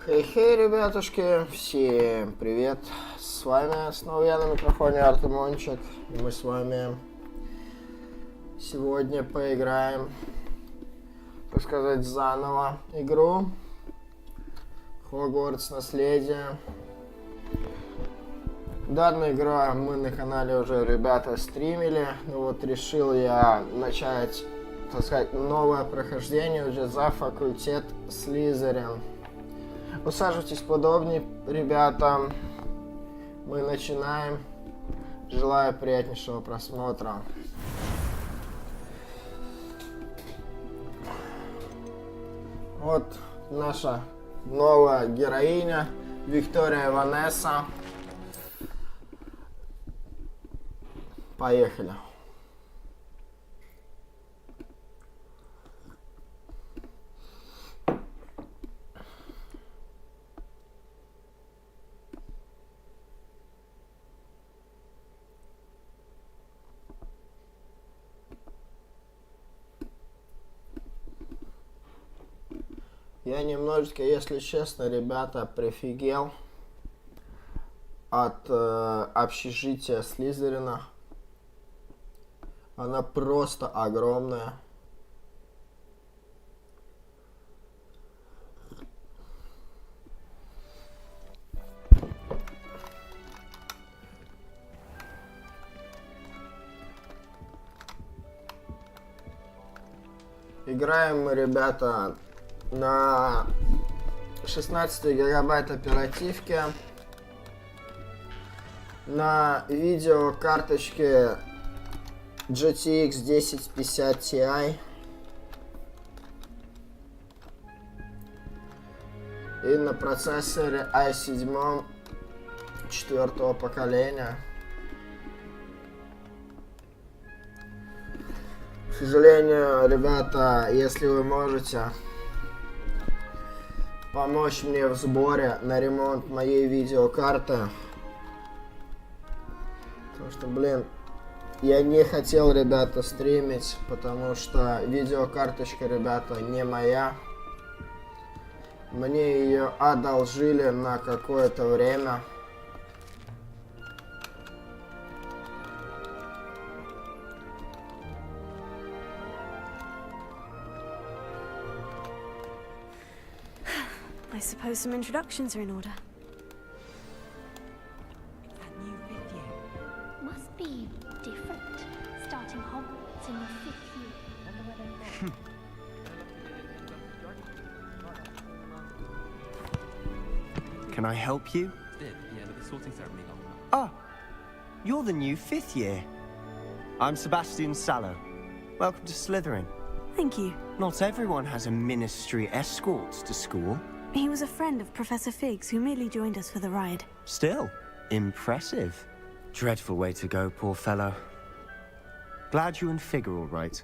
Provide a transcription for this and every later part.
Хей-хей, ребятушки, всем привет! С вами снова я на микрофоне Artemonchik. И мы с вами сегодня поиграем, так сказать, заново игру Хогвартс Наследие. Данную игру мы на канале уже, ребята, стримили. Ну вот решил я начать, так сказать, новое прохождение уже за факультет Слизерин. Усаживайтесь поудобнее, ребята. Мы начинаем. Желаю приятнейшего просмотра. Вот наша новая героиня Виктория Ванесса. Поехали. Я немножечко, если честно, ребята, прифигел от общежития Слизерина. Она просто огромная. Играем мы, ребята, на 16 гигабайт оперативки, на видеокарточке GTX 1050 Ti и на процессоре i7 4-го поколения. К сожалению, ребята, если вы можете помочь мне в сборе на ремонт моей видеокарты, потому что, блин, я не хотел, ребята, стримить, потому что видеокарточка, ребята, не моя. Мне ее одолжили на какое-то время. I suppose some introductions are in order. That new fifth year. Must be different, starting Hogwarts in the 5th year. Can I help you? Yeah, but the sorting ceremony got cut. Ah, you're the new 5th year. I'm Sebastian Sallow. Welcome to Slytherin. Thank you. Not everyone has a ministry escort to school. He was a friend of Professor Fig's who merely joined us for the ride. Still, impressive. Dreadful way to go, poor fellow. Glad you and Fig are all right.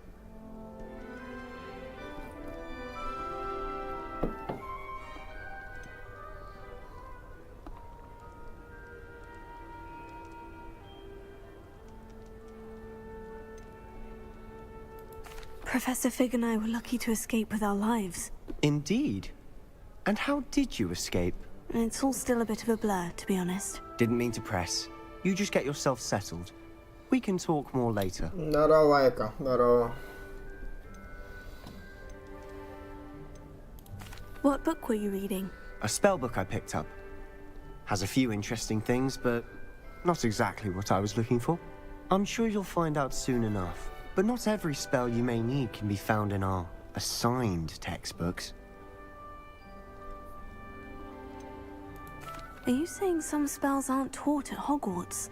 Professor Fig and I were lucky to escape with our lives. Indeed. And how did you escape? It's all still a bit of a blur, to be honest. Didn't mean to press. You just get yourself settled. We can talk more later. Здорово, Эка, здорово. What book were you reading? A spell book I picked up. Has a few interesting things, but not exactly what I was looking for. I'm sure you'll find out soon enough. But not every spell you may need can be found in our assigned textbooks. Are you saying some spells aren't taught at Hogwarts?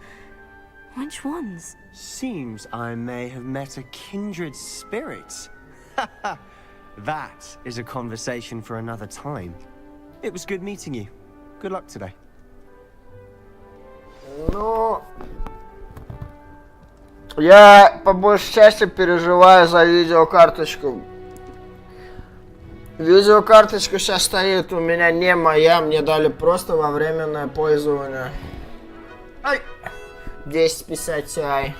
Which ones? Seems I may have met a kindred spirit. That is a conversation for another time. It was good meeting you. Good luck today. Ну, я по большей части переживаю за видеокарточку. Видеокарточка сейчас стоит у меня не моя, мне дали просто во временное пользование. Ай! 1050 Ti.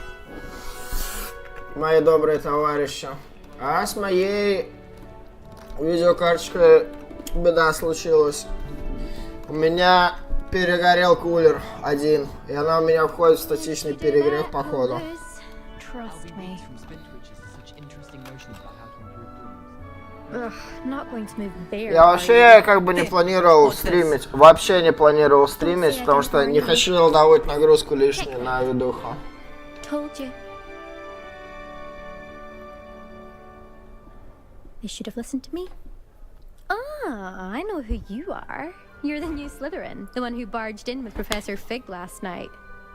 Мои добрые товарищи. А с моей видеокарточкой беда случилась. У меня перегорел кулер один, и она у меня входит в статичный перегрев, походу. Trust me. From spin twitches to such interesting notions about how to improve rooms. Ugh, not going to move there. Я вообще как бы не планировал стримить, вообще не планировал стримить, потому что не хочу давать нагрузку лишнюю на видуху. Told you. You should have listened to me. Ah, I know who you are. You're the new Slytherin, the one who barged in with Professor Fig last night.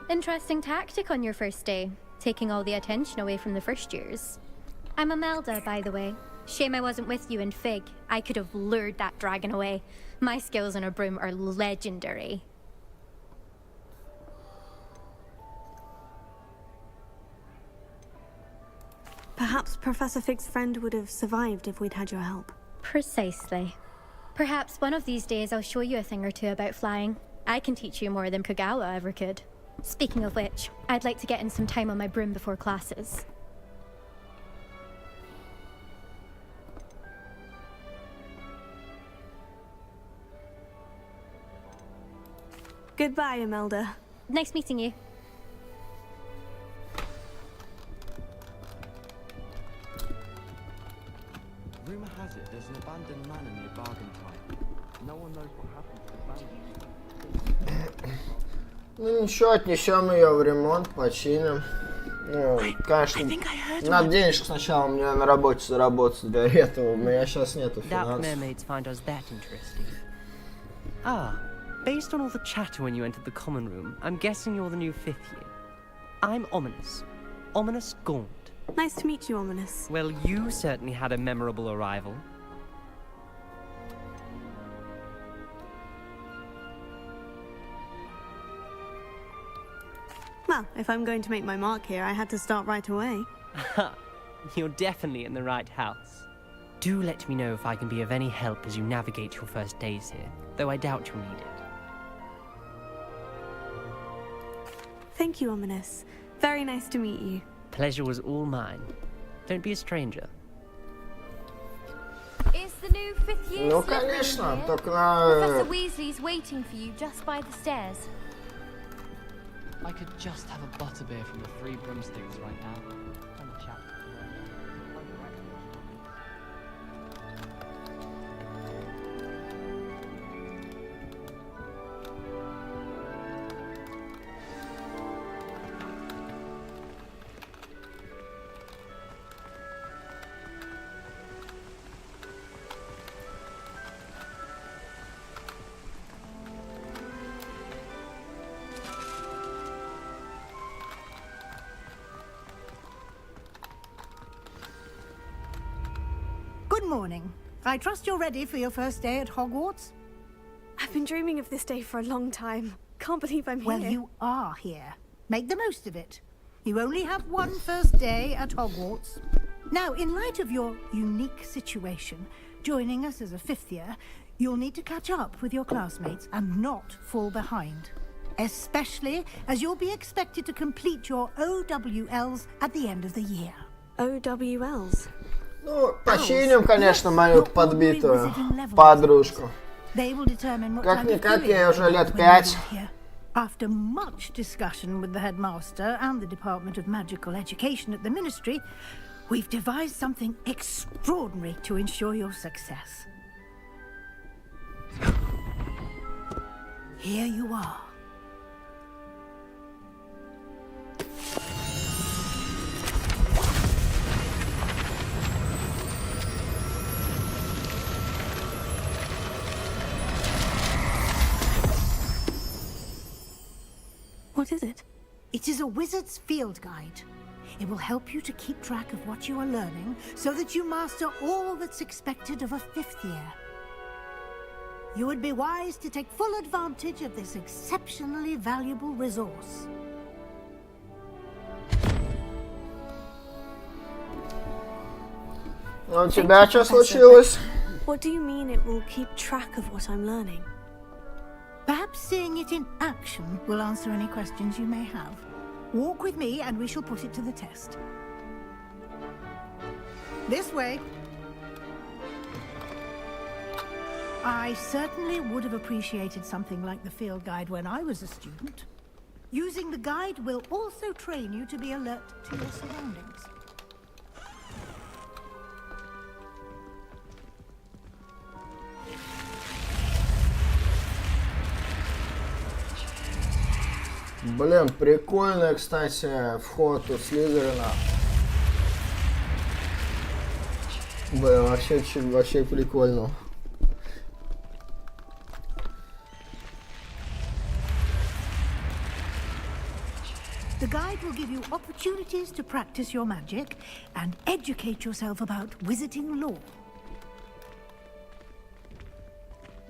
Interesting tactic on your first day, taking all the attention away from the first years. I'm Imelda, by the way. Shame I wasn't with you in Fig. I could have lured that dragon away. My skills on a broom are legendary. Perhaps Professor Fig's friend would have survived if we'd had your help. Precisely. Perhaps one of these days I'll show you a thing or two about flying. I can teach you more than Kogawa ever could. Speaking of which, I'd like to get in some time on my broom before classes. Goodbye, Imelda. Nice meeting you. Rumor has it there's an abandoned manor near Bargain Time. No one knows what happened to the family. Ну ничего, отнесем ее в ремонт, починим. Ну, конечно, надо денежек сначала мне на работе заработать для этого. У меня сейчас нету Doubt финансов. mermaids find us that interesting. Ah, based on all the chatter when you entered the common room, I'm guessing you're the new 5th year. I'm Ominous. Ominous Gaunt. Nice to meet you, Ominous. Well, you certainly had a memorable arrival. Well, if I'm going to make my mark here, I had to start right away. You're definitely in the right house. Do let me know if I can be of any help as you navigate your first days here, though I doubt you'll need it. Thank you, Ominous. Very nice to meet you. Pleasure was all mine. Don't be a stranger. Is the new 5th year Ну Slytherin конечно, here? только Professor на... Weasley's waiting for you just by the stairs. I could just have a butterbeer from the Three Broomsticks right now. And chat. Good morning. I trust you're ready for your first day at Hogwarts? I've been dreaming of this day for a long time. Can't believe I'm Well, here. you are here. Make the most of it. You only have one first day at Hogwarts. Now, in light of your unique situation, joining us as a 5th year, you'll need to catch up with your classmates and not fall behind. Especially as you'll be expected to complete your OWLs at the end of the year. OWLs. Ну, починим, конечно, мою подбитую подружку. They will determine what Как-никак, type of ей period уже you лет want when you 5. live here. After much discussion with the headmaster and the Department of Magical Education at the Ministry, we've devised something extraordinary to ensure your success. Here you are. What is it? It is a wizard's field guide. It will help you to keep track of what you are learning so that you master all that's expected of a 5th year. You would be wise to take full advantage of this exceptionally valuable resource. Ну, у тебя что случилось? What do you mean it will keep track of what I'm learning? Perhaps seeing it in action will answer any questions you may have. Walk with me and we shall put it to the test. This way. I certainly would have appreciated something like the field guide when I was a student. Using the guide will also train you to be alert to your surroundings. Блин, прикольный, кстати, вход у Слизерина. Блин, вообще прикольно. The guide will give you opportunities to practice your magic and educate yourself about wizarding lore.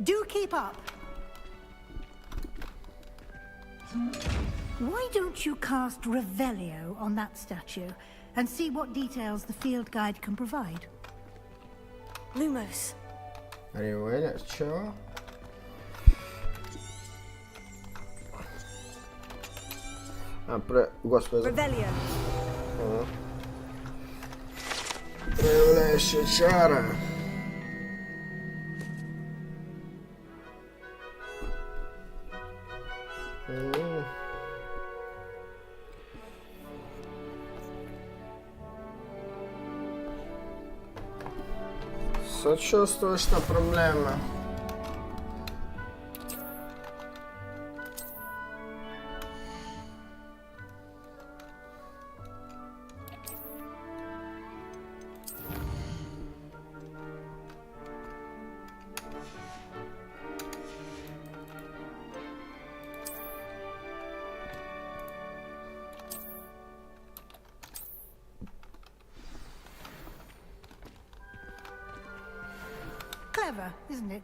Do keep up! Why don't you cast Revelio on that statue and see what details the field guide can provide? Lumos. Ревеля, чё? Господи. Revelio. Проявляющая чара. Сочувствую, что проблема. Clever, isn't it?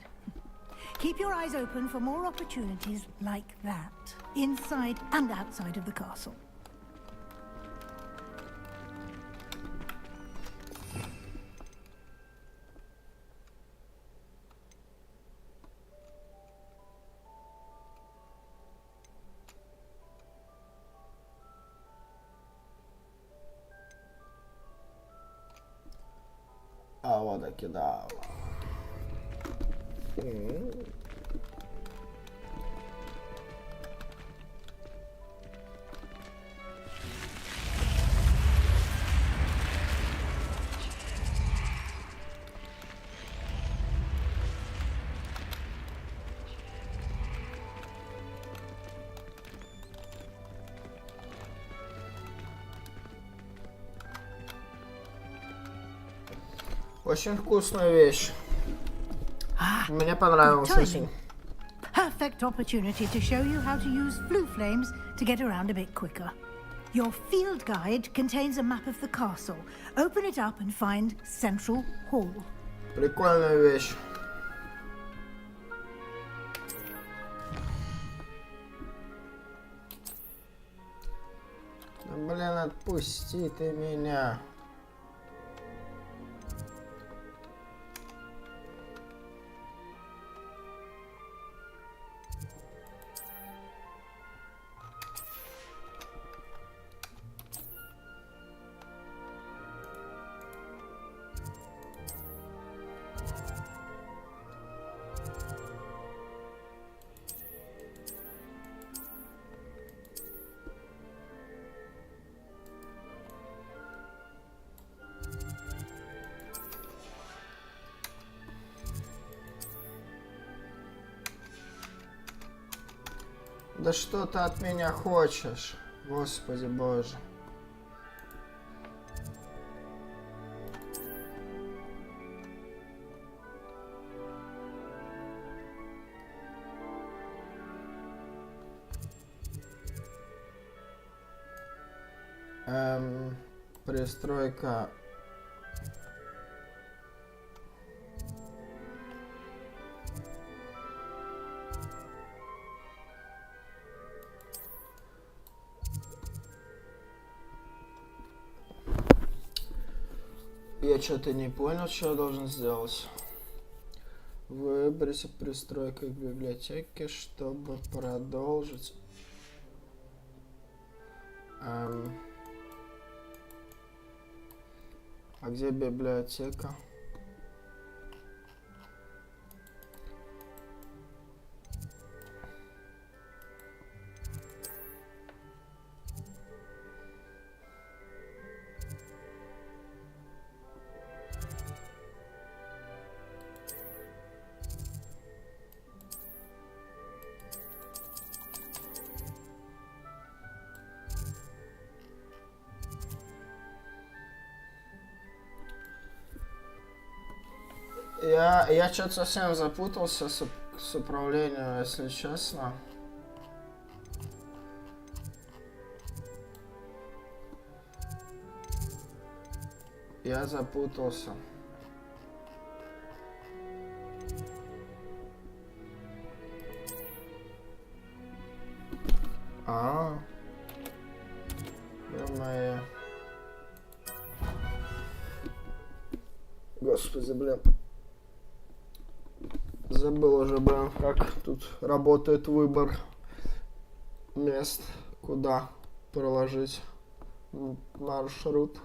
Keep your eyes open for more opportunities like that, inside and outside of the castle. А вот кидал. Очень вкусная вещь. Мне понравилось очень. Perfect opportunity to show you how to use blue flames to get around a bit quicker. Your field guide contains a map of the castle. Open it up and find Central Hall. Прикольная вещь. Да, блин, отпусти ты меня. Да что ты от меня хочешь, Господи Боже. Пристройка. Я что-то не понял, что я должен сделать. Выбрать пристройку к библиотеке, чтобы продолжить. А где библиотека? Я что-то совсем запутался с управлением, если честно. Я запутался. Ё-моё. Господи, блин. Забыл уже, блин, как тут работает выбор мест, куда проложить маршрут.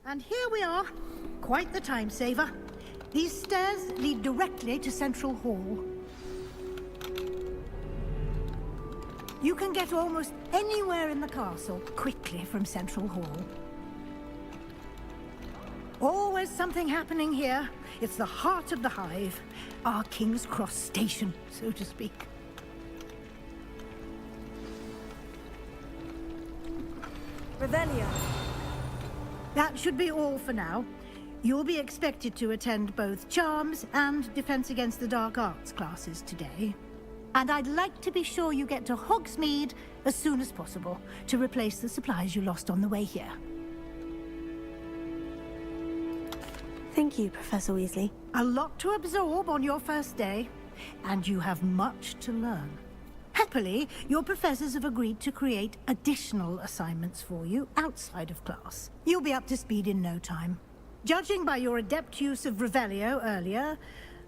And here we are. Quite the time saver. These stairs lead directly to Central Hall. You can get almost anywhere in the castle quickly from Central Hall. Always something happening here. It's the heart of the hive. Our King's Cross station, so to speak. Revelio. That should be all for now. You'll be expected to attend both Charms and Defense Against the Dark Arts classes today. And I'd like to be sure you get to Hogsmeade as soon as possible to replace the supplies you lost on the way here. Thank you, Professor Weasley. A lot to absorb on your first day, and you have much to learn. Happily, your professors have agreed to create additional assignments for you outside of class. You'll be up to speed in no time. Judging by your adept use of Revelio earlier,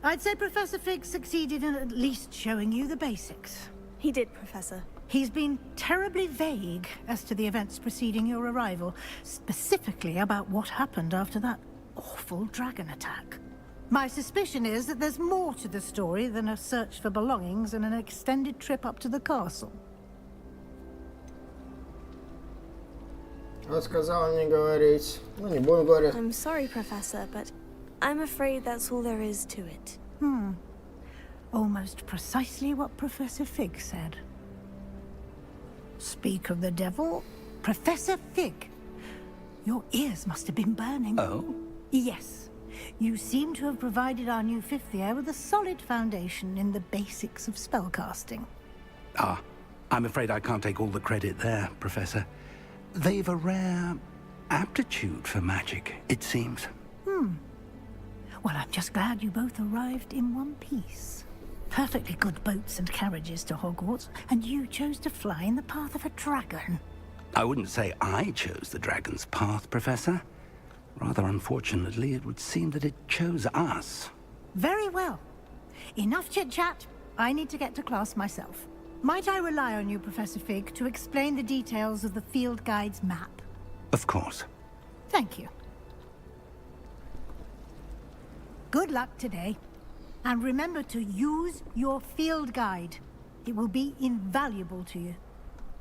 I'd say Professor Fig succeeded in at least showing you the basics. He did, Professor. He's been terribly vague as to the events preceding your arrival, specifically about what happened after that awful dragon attack. My suspicion is that there's more to the story than a search for belongings and an extended trip up to the castle. Вот сказал не говорить. Ну, не будем говорить. I'm sorry, Professor, but I'm afraid that's all there is to it. Almost precisely what Professor Fig said. Speak of the devil, Professor Fig. Your ears must have been burning. Oh? Yes. You seem to have provided our new fifth year with a solid foundation in the basics of spellcasting. Ah, I'm afraid I can't take all the credit there, Professor. They've a rare aptitude for magic, it seems. Well, I'm just glad you both arrived in one piece. Perfectly good boats and carriages to Hogwarts, and you chose to fly in the path of a dragon. I wouldn't say I chose the dragon's path, Professor. Rather unfortunately, it would seem that it chose us. Very well. Enough chit-chat. I need to get to class myself. Might I rely on you, Professor Fig, to explain the details of the field guide's map? Of course. Thank you. Good luck today. And remember to use your field guide. It will be invaluable to you.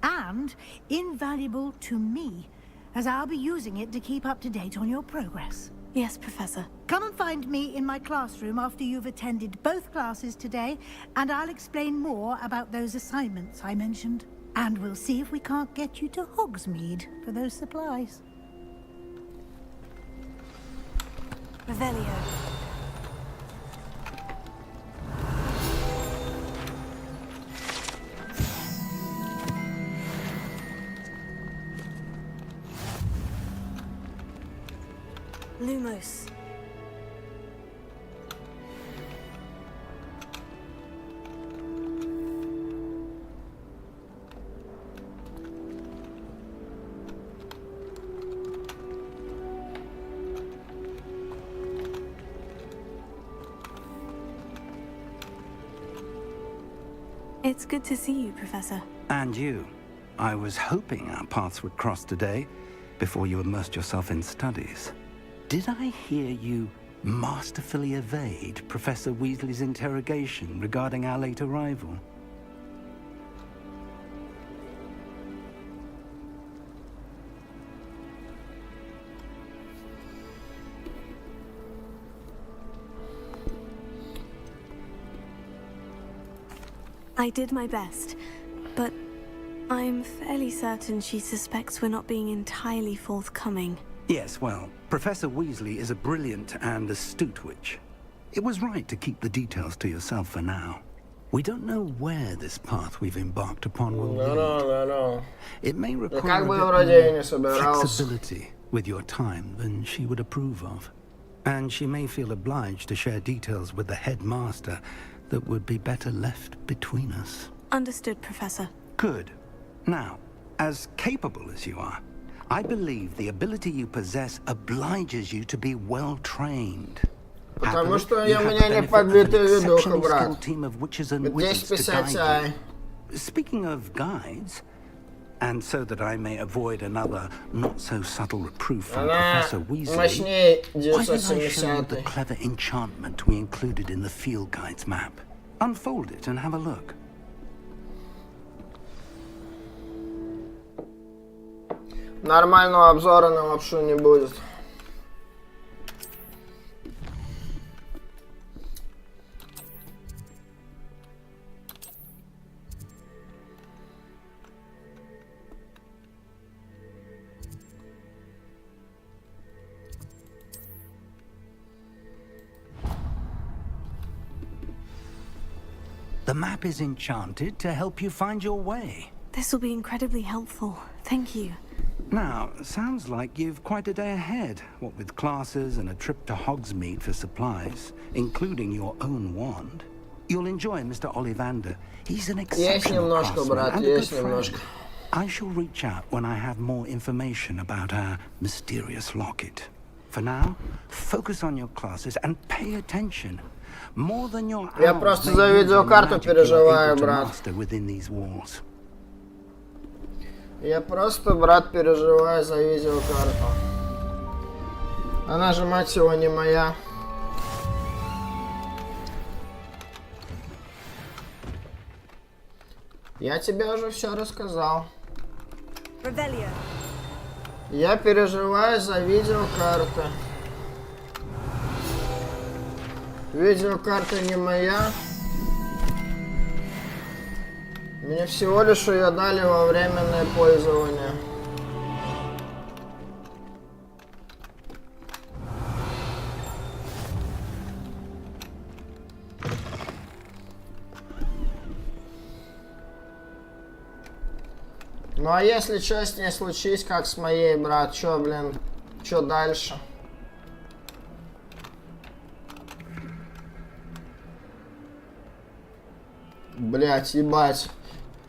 And invaluable to me, as I'll be using it to keep up to date on your progress. Yes, Professor. Come and find me in my classroom after you've attended both classes today, and I'll explain more about those assignments I mentioned. And we'll see if we can't get you to Hogsmeade for those supplies. Revelio. Lumos. It's good to see you, Professor. And you. I was hoping our paths would cross today, before you immersed yourself in studies. Did I hear you masterfully evade Professor Weasley's interrogation regarding our late arrival? I did my best, but I'm fairly certain she suspects we're not being entirely forthcoming. Yes, well, Professor Weasley is a brilliant and astute witch. It was right to keep the details to yourself for now. We don't know where this path we've embarked upon will lead. It may require a bit more flexibility with your time than she would approve of. And she may feel obliged to share details with the headmaster that would be better left between us. Understood, Professor. Good. Now, as capable as you are, I believe the ability you possess obliges you to be well trained. Потому что у меня не подбитый видок, брат. Здесь писать. Speaking of guides, and so that I may avoid another not-so-subtle reproof from Professor Weasley, why don't I show you the clever enchantment we included in the field guide's map? Unfold it and have a look. Нормального обзора на лапшу не будет. The map is enchanted to help you find your way. This will be incredibly helpful. Thank you. Now, sounds like you've quite a day ahead, what with classes and a trip to Hogsmeade for supplies, including your own wand. You'll enjoy Mr. Ollivander. He's an exceptional craftsman and a good friend. I shall reach out when I have more information about our mysterious locket. For now, focus on your classes and pay attention. More than your Я просто за видеокарту переживаю, брат. Я просто, брат, переживаю за видеокарту. Она же, мать его, не моя. Я тебе уже все рассказал. Я переживаю за видеокарту. Видеокарта не моя. Мне всего лишь ее дали во временное пользование. Ну а если что с ней случись, как с моей, брат, чё, блин, чё дальше? Блять, ебать.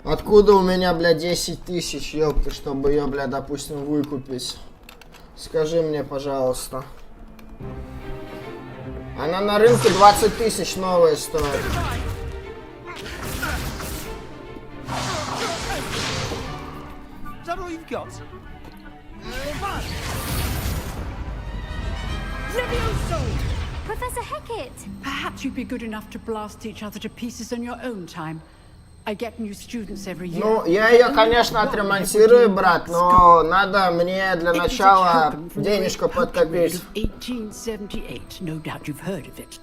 Откуда у меня, блядь, 10 тысяч, ёпты, чтобы ее, блядь, допустим, выкупить? Скажи мне, пожалуйста. Она на рынке 20 тысяч новая стоит. Professor Hecat! Perhaps you'd be good enough to blast each other to pieces on your own time. I get new students every year. Ну, я ее, конечно, отремонтирую, брат, но надо мне для начала денежку подкопить. 1878, no doubt you've heard of it.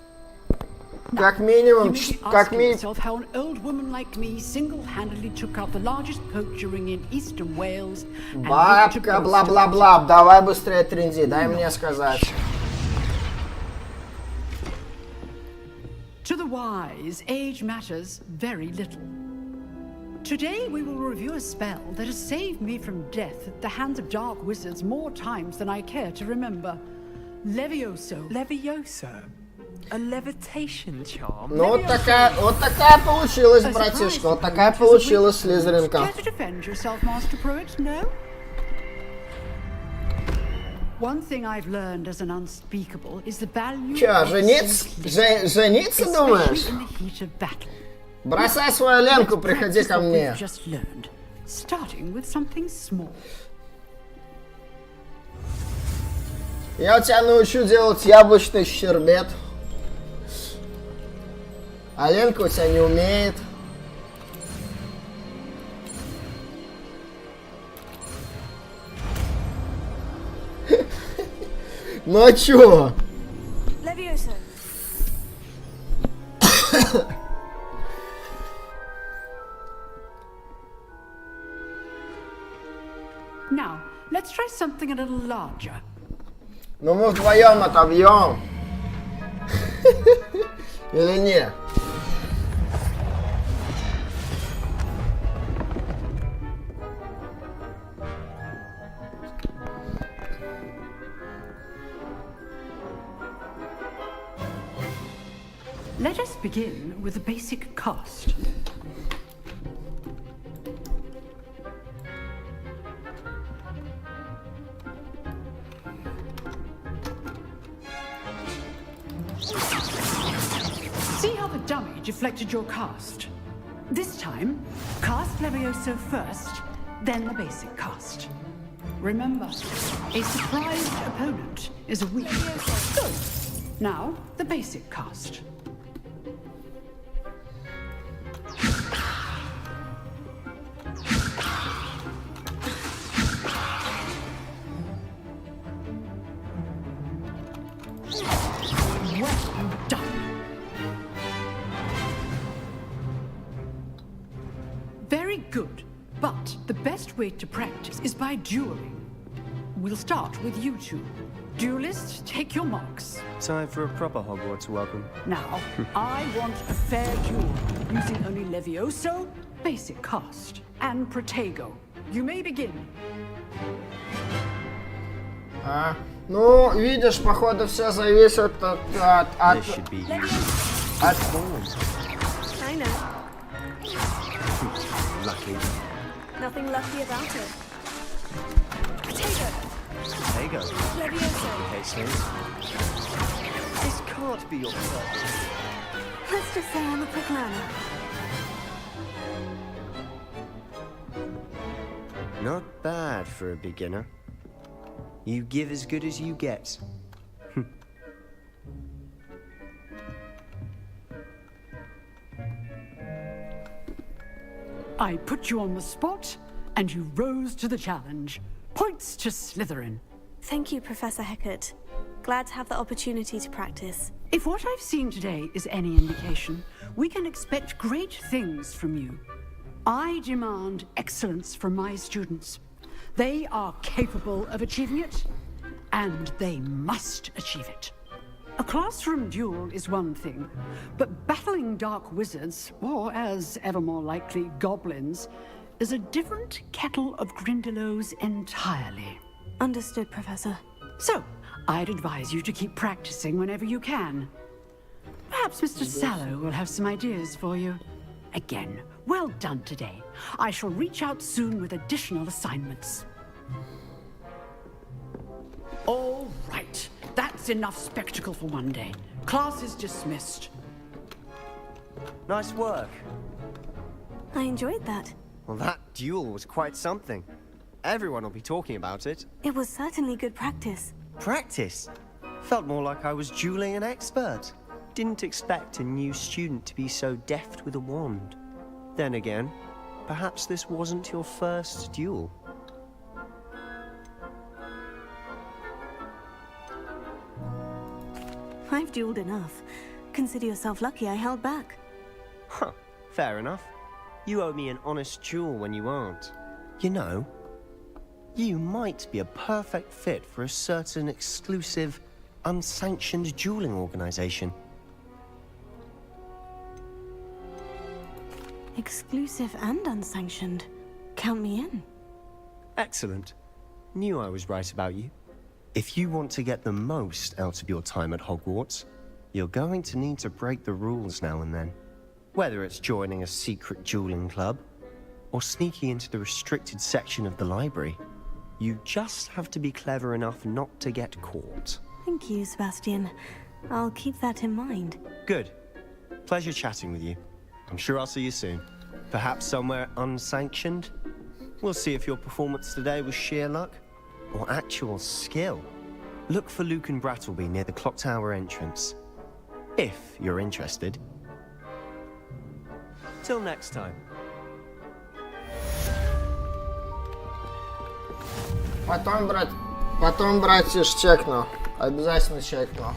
Как минимум, как минимум. How an old woman like me single-handedly took out the largest poacher ring in eastern Wales. Бабка, бла-бла-бла, давай быстрее тренди, дай мне сказать. To the wise, age matters very little. Today we will review a spell that has saved me from death at the hands of dark wizards more times than I care to remember. Levioso. Levioso? A levitation charm? Ну, вот такая получилась, братишка, вот такая получилась слизеринка. Care to defend yourself, Master Pruitt? No? One thing I've learned as an unspeakable is the value Чё, жениться думаешь? Бросай свою Ленку, приходи ко мне. Я тебя научу делать яблочный щербет. А Ленка у тебя не умеет. Ну а чё? Now, let's try something a little larger. Ну мы вдвоем отобьем. Или нет? Let us begin with the basic cast. See how the dummy deflected your cast? This time, cast Levioso first, then the basic cast. Remember, a surprised opponent is a weak. Good. Now, the basic cast. Well done. Very good. But the best way to practice is by dueling. We'll start with you two. Duelists, take your marks. Time for a proper Hogwarts welcome. Now, I want a fair duel, using only Levioso, basic cast, and Protego. You may begin. Ну, видишь, походу все зависит от This should be you. от I know. Lucky. Nothing lucky about it. Potato. There you go. Levioso. Okay, Slims. This can't be your first. Let's just say I'm a quick learner. Not bad for a beginner. You give as good as you get. I put you on the spot, and you rose to the challenge. Points to Slytherin. Thank you, Professor Hecat. Glad to have the opportunity to practice. If what I've seen today is any indication, we can expect great things from you. I demand excellence from my students. They are capable of achieving it, and they must achieve it. A classroom duel is one thing, but battling dark wizards, or as ever more likely, goblins, is a different kettle of Grindylows entirely. Understood, Professor. So, I'd advise you to keep practicing whenever you can. Perhaps Mr. Sallow will have some ideas for you. Again, well done today. I shall reach out soon with additional assignments. All right. That's enough spectacle for one day. Class is dismissed. Nice work. I enjoyed that. Well, that duel was quite something. Everyone will be talking about it. It was certainly good practice. Practice? Felt more like I was dueling an expert. Didn't expect a new student to be so deft with a wand. Then again, perhaps this wasn't your first duel. I've dueled enough. Consider yourself lucky I held back. Huh, fair enough. You owe me an honest duel when you aren't. You know, you might be a perfect fit for a certain exclusive, unsanctioned dueling organization. Exclusive and unsanctioned. Count me in. Excellent. Knew I was right about you. If you want to get the most out of your time at Hogwarts, you're going to need to break the rules now and then. Whether it's joining a secret dueling club, or sneaking into the restricted section of the library, you just have to be clever enough not to get caught. Thank you, Sebastian. I'll keep that in mind. Good. Pleasure chatting with you. I'm sure I'll see you soon. Perhaps somewhere unsanctioned? We'll see if your performance today was sheer luck or actual skill. Look for Luke and Brattleby near the clock tower entrance, if you're interested. Till next time. Потом, братиш, чекну. Обязательно чекну.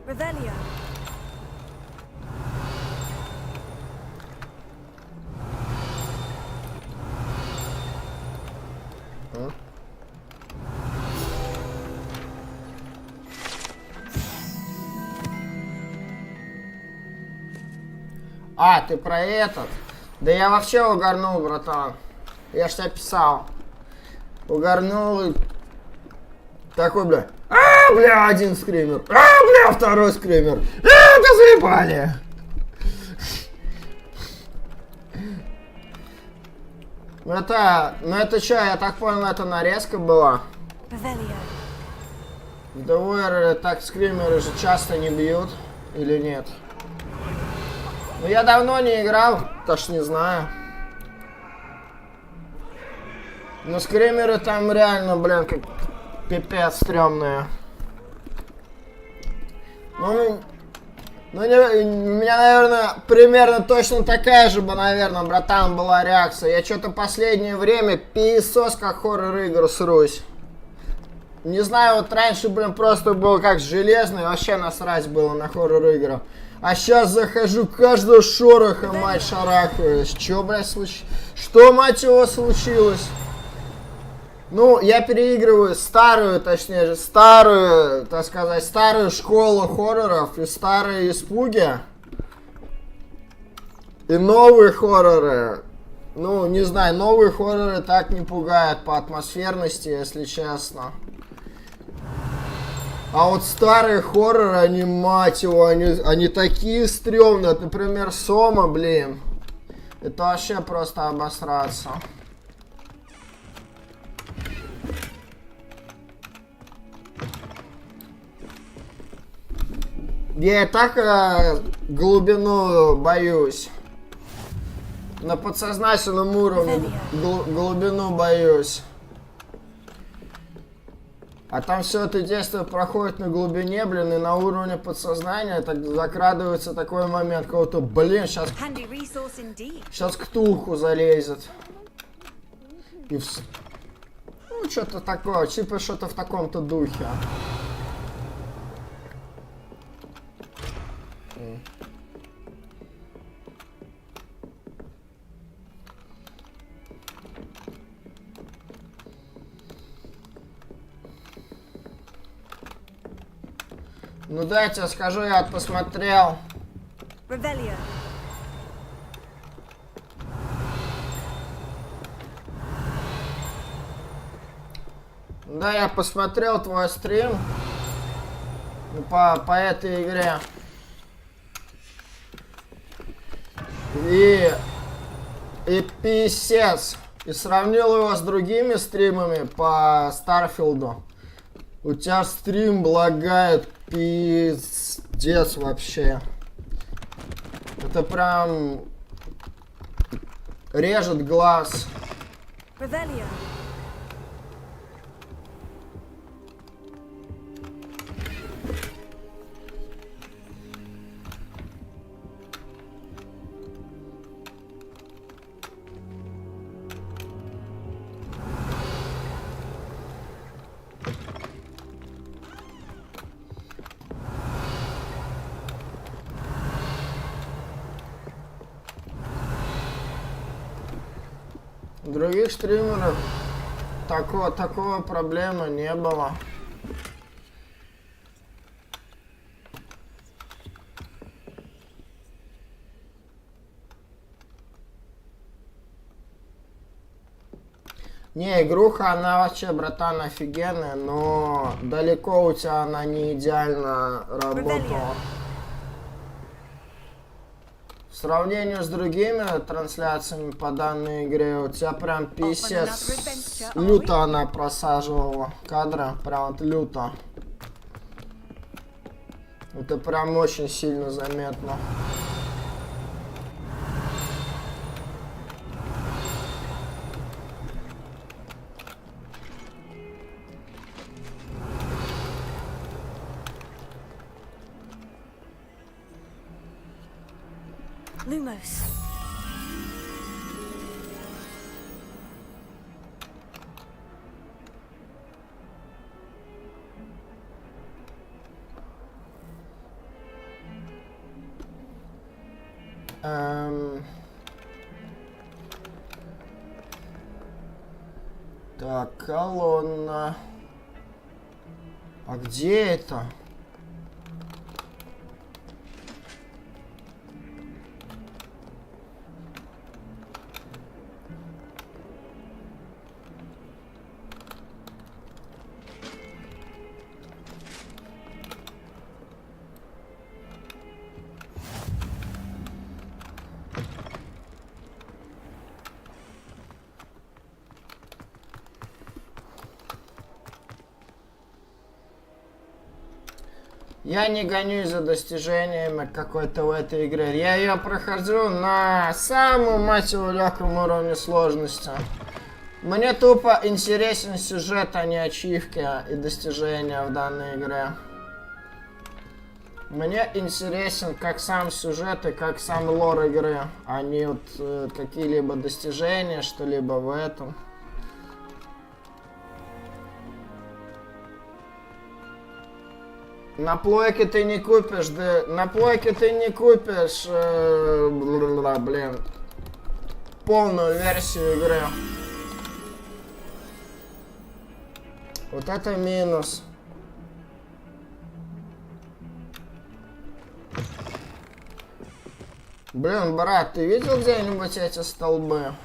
Revelio. А, ты про этот? Да я вообще угорнул, братан. Я ж тебе писал. Угорнул и... Такой, бля. Бля, один скример. Бля, второй скример. Это заебали. Ну это что, я так понял, это нарезка была. Revelio. В ДВР так скримеры же часто не бьют. Или нет? Ну я давно не играл, так что не знаю. Но скримеры там реально, блин, как пипец стрёмные. Ну, у меня, наверное, примерно точно такая же бы, наверное, братан, была реакция. Я что-то последнее время пиздос как хоррор-игр срусь. Не знаю, вот раньше, блин, просто был как железный, вообще насрать было на хоррор-игры. А сейчас захожу, каждого шороха, мать, шарахаюсь. Чё, блядь, случилось? Что, мать его, случилось? Ну, я переигрываю старую, точнее же, старую, так сказать, старую школу хорроров и старые испуги. И новые хорроры. Ну, не знаю, новые хорроры так не пугают по атмосферности, если честно. А вот старые хорроры, они, мать его, они такие стрёмные. Например, Сома, блин. Это вообще просто обосраться. Я и так глубину боюсь. На подсознательном уровне глубину боюсь. А там все это действие проходит на глубине, блин, и на уровне подсознания так закрадывается такой момент, кого-то, блин, сейчас ктулху залезет. И ну, что-то такое, типа что-то в таком-то духе. Ну да, я тебе скажу, я посмотрел. Revelio. Да, я посмотрел твой стрим по этой игре. И писец. И сравнил его с другими стримами по Старфилду. У тебя стрим лагает пиздец вообще. Это прям режет глаз. Revelio. Других стримеров такого проблемы не было. Не, игруха, она вообще, братан, офигенная, но далеко у тебя она не идеально работала. В сравнении с другими трансляциями по данной игре, у тебя прям писец, люто она просаживала кадры, прям вот люто. Это прям очень сильно заметно. Lumos. Так, колонна. А где это? Я не гонюсь за достижениями какой-то в этой игре. Я ее прохожу на самом, мать его, легком уровне сложности. Мне тупо интересен сюжет, а не ачивки и достижения в данной игре. Мне интересен как сам сюжет и как сам лор игры, а не вот какие-либо достижения, что-либо в этом. На плойке ты не купишь, да, на плойке ты не купишь, блин, полную версию игры. Вот это минус. Блин, брат, ты видел где-нибудь эти столбы?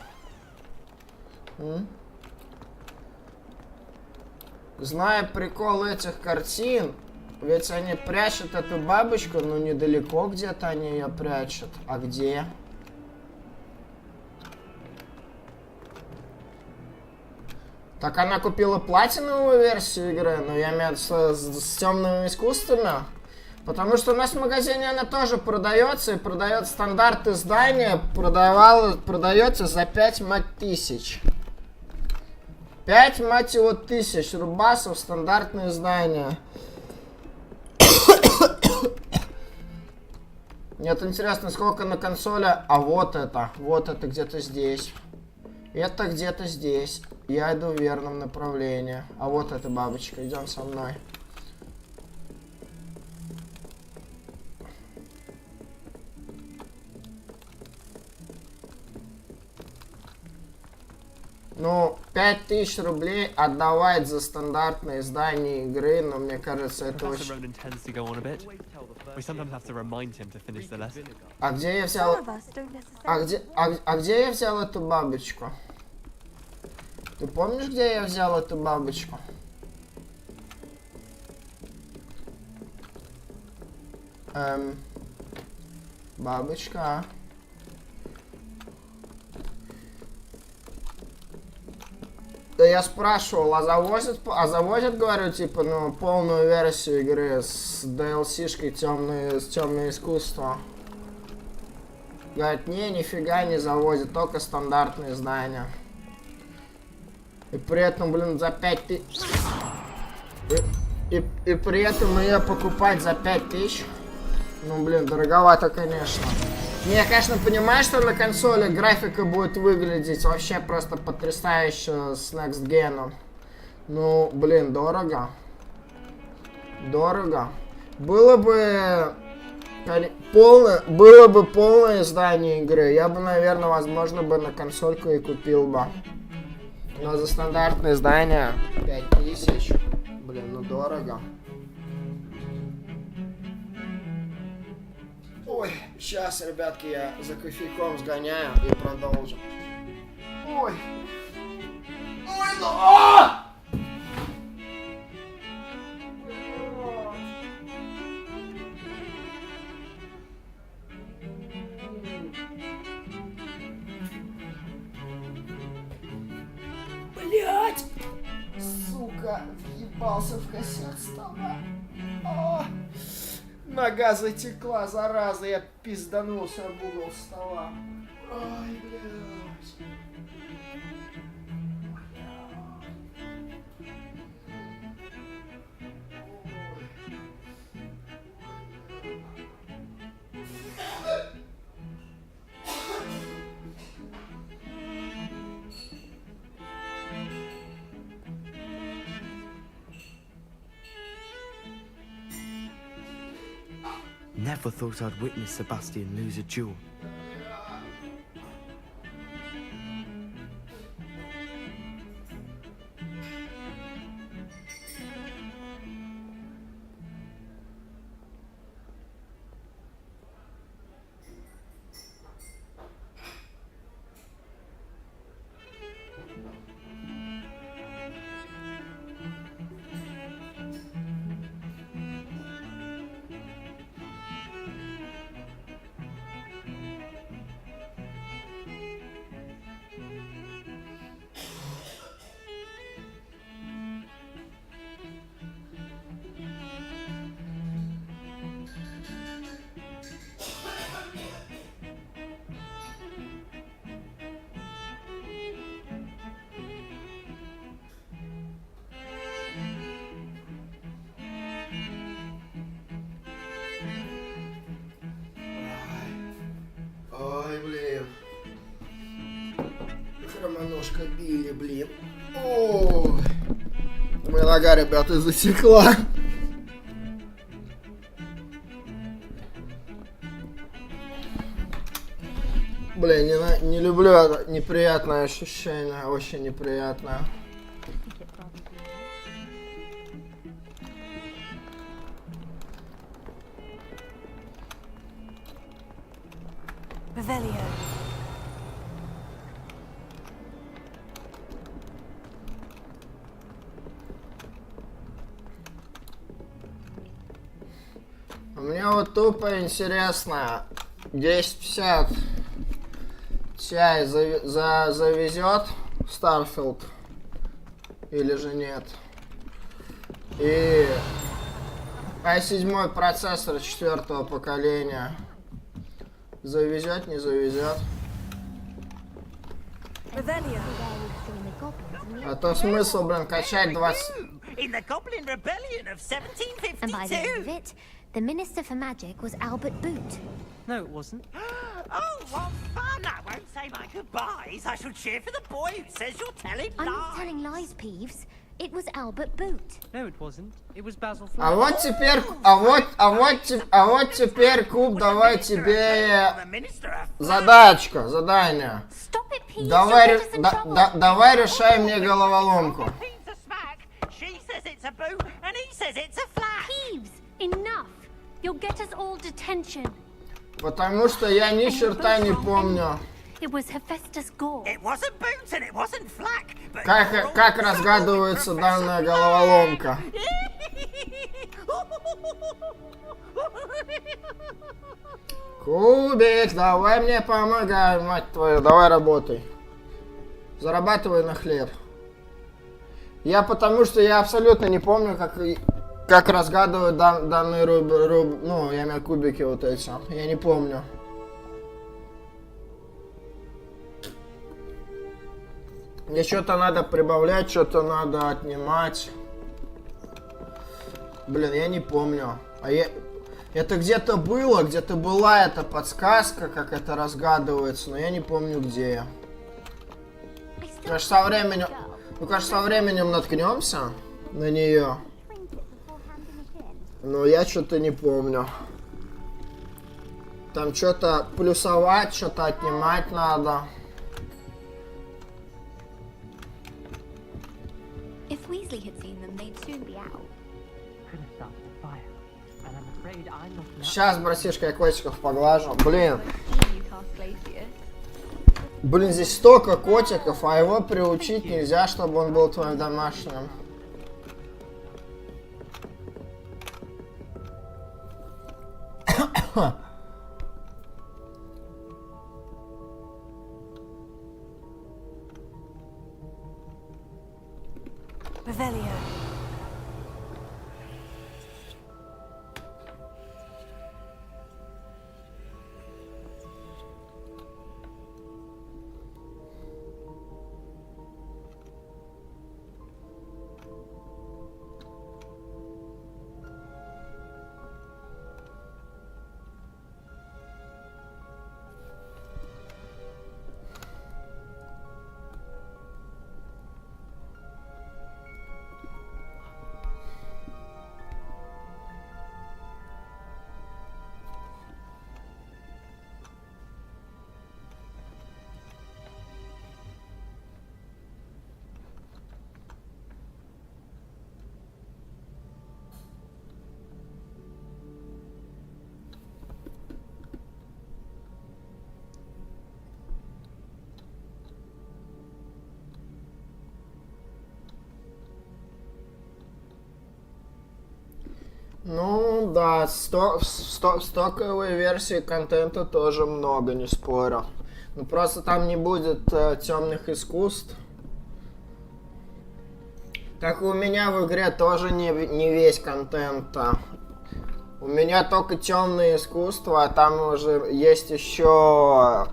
Зная прикол этих картин, ведь они прячут эту бабочку, но недалеко где-то они ее прячут. А где? Так она купила платиновую версию игры, но я имею в виду с темными искусствами. Потому что у нас в магазине она тоже продается, и продает стандарт издания, продается за 5 тысяч. 5, мать его, тысяч рубасов стандартное издание. Нет, интересно, сколько на консоли. А вот это где-то здесь. Это где-то здесь. Я иду в верном направлении. А вот эта бабочка, идем со мной. Ну, 5000 рублей отдавать за стандартное издание игры, но мне кажется, это очень... А где я взял... где я взял эту бабочку? Ты помнишь, где я взял эту бабочку? Бабочка. Да я спрашивал, а завозят, говорю, типа, ну, полную версию игры с DLC-шкой темное искусство. Говорят, не, нифига не завозят, только стандартные издания. И при этом, блин, за 5000... И при этом ее покупать за 5000... Ну, блин, дороговато, конечно. Я, конечно, понимаю, что на консоли графика будет выглядеть вообще просто потрясающе с Next Gen. Ну, блин, дорого. Дорого. Было бы полное издание игры. Я бы, наверное, возможно, бы на консольку и купил бы. Но за стандартное издание 5000. Блин, ну дорого. Ой, сейчас, ребятки, я за кофейком сгоняю и продолжим. Ой. Ой, да! Блять! Сука, въебался в кассет стола. Нога затекла, зараза, я пизданулся об угол стола. Ой, блядь. Never thought I'd witness Sebastian lose a duel. сходили, блин. О, моя нога, ребята, засекла. Блин, не люблю это неприятное ощущение, очень неприятное. Revelio. Мне вот тупо интересно, 1050 Ti завезет Старфилд или же нет? И i7 процессор 4-го поколения завезет, не завезет? Revelio. А то смысл, блин, качать 20... In the Goblin Rebellion of And by the end of 1752. it, the Minister for Magic was Albert Boot. No, it wasn't. Oh, what fun! I won't say my goodbyes. I shall cheer for the boy who says you're telling I'm lies. not telling lies, Peeves. It was Albert Boot. No, it wasn't. It was Basil А Fawlty. вот теперь, теперь, Куб, давай тебе задачка, задание. Stop it, Peeves. Давай, You'll get us in trouble. давай решай мне головоломку. He's a smack. She says it's a boo, and he says it's a flat. Peeves, enough. You'll get us all detention. Потому что я ни черта не помню. It was Hephaestus Gore. It wasn't boot and it wasn't flack. But Как разгадывается данная головоломка? Кубик, давай мне помогай, мать твою, давай работай. Зарабатывай на хлеб. Потому что я абсолютно не помню, как разгадывают данные ну, я имею кубики вот эти. Я не помню. Мне что-то надо прибавлять, что-то надо отнимать. Блин, я не помню. Это где-то было, где-то была эта подсказка, как это разгадывается, но я не помню где. Кажется, со временем наткнемся на нее. Но я что-то не помню. Там что-то плюсовать, что-то отнимать надо. If Weasley had seen them, they'd soon be out. Could have started a fire, and I'm afraid I'm not enough. Сейчас, братишка, я котиков поглажу. Блин. Блин, здесь столько котиков, а его приучить нельзя, чтобы он был твоим домашним. Revelio. Ну да, стоковой версии контента тоже много, не спорю. Но просто там не будет темных искусств. Как и у меня в игре тоже не весь контент. У меня только темные искусства, а там уже есть еще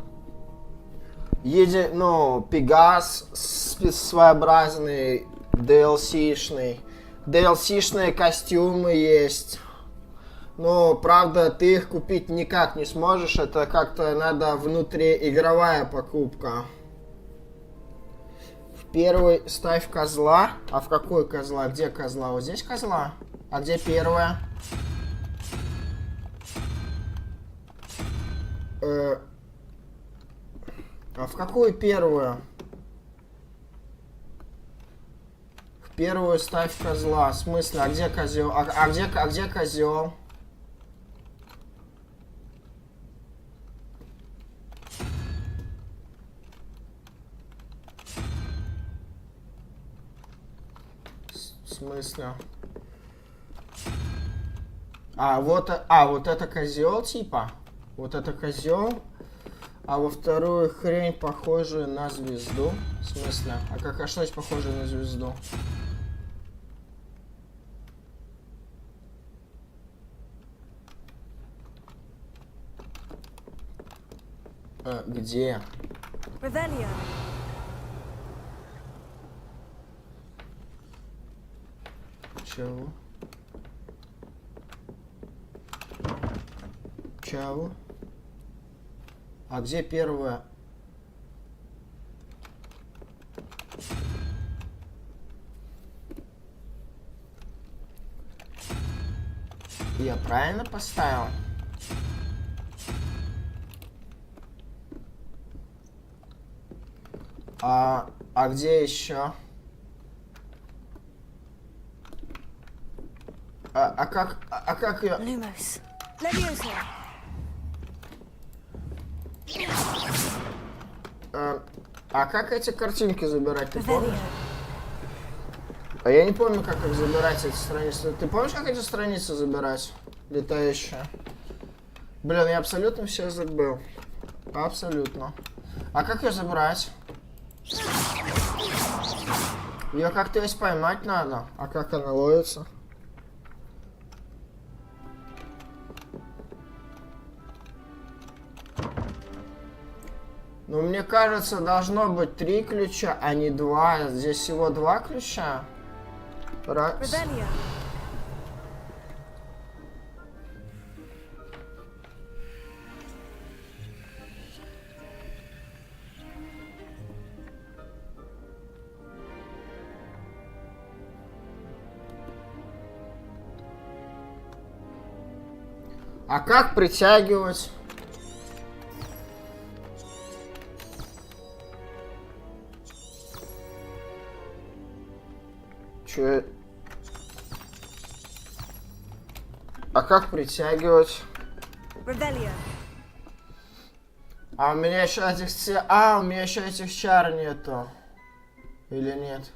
Пегас своеобразный, DLC-шный. DLC-шные костюмы есть. Но, правда, ты их купить никак не сможешь. Это как-то надо внутриигровая покупка. Первый ставь козла. А в какой козла? Где козла? Вот здесь козла? А где первая? А в какую первую? В первую ставь козла. В смысле? А где козел? А где козел? В смысле? Вот это козел типа? Вот это козел? А во вторую хрень, похожую на звезду? В смысле? А что здесь похоже на звезду? Где? Revelio. Чего? Чего? А где первая? Я правильно поставил? А где еще? Как ее? Lumos. Leviosa. А как эти картинки забирать, ты помнишь? А я не помню, как их забирать, эти страницы. Ты помнишь, как эти страницы забирать? Летающие. Блин, я абсолютно все забыл. Абсолютно. А как ее забрать? Ее как-то есть поймать надо. А как она ловится? Ну, мне кажется, должно быть 3 ключа, а не 2. Здесь всего 2 ключа. Раз. Revelio. А как притягивать? Че? А как притягивать? Revelio. А у меня еще этих чар нету. Или нет?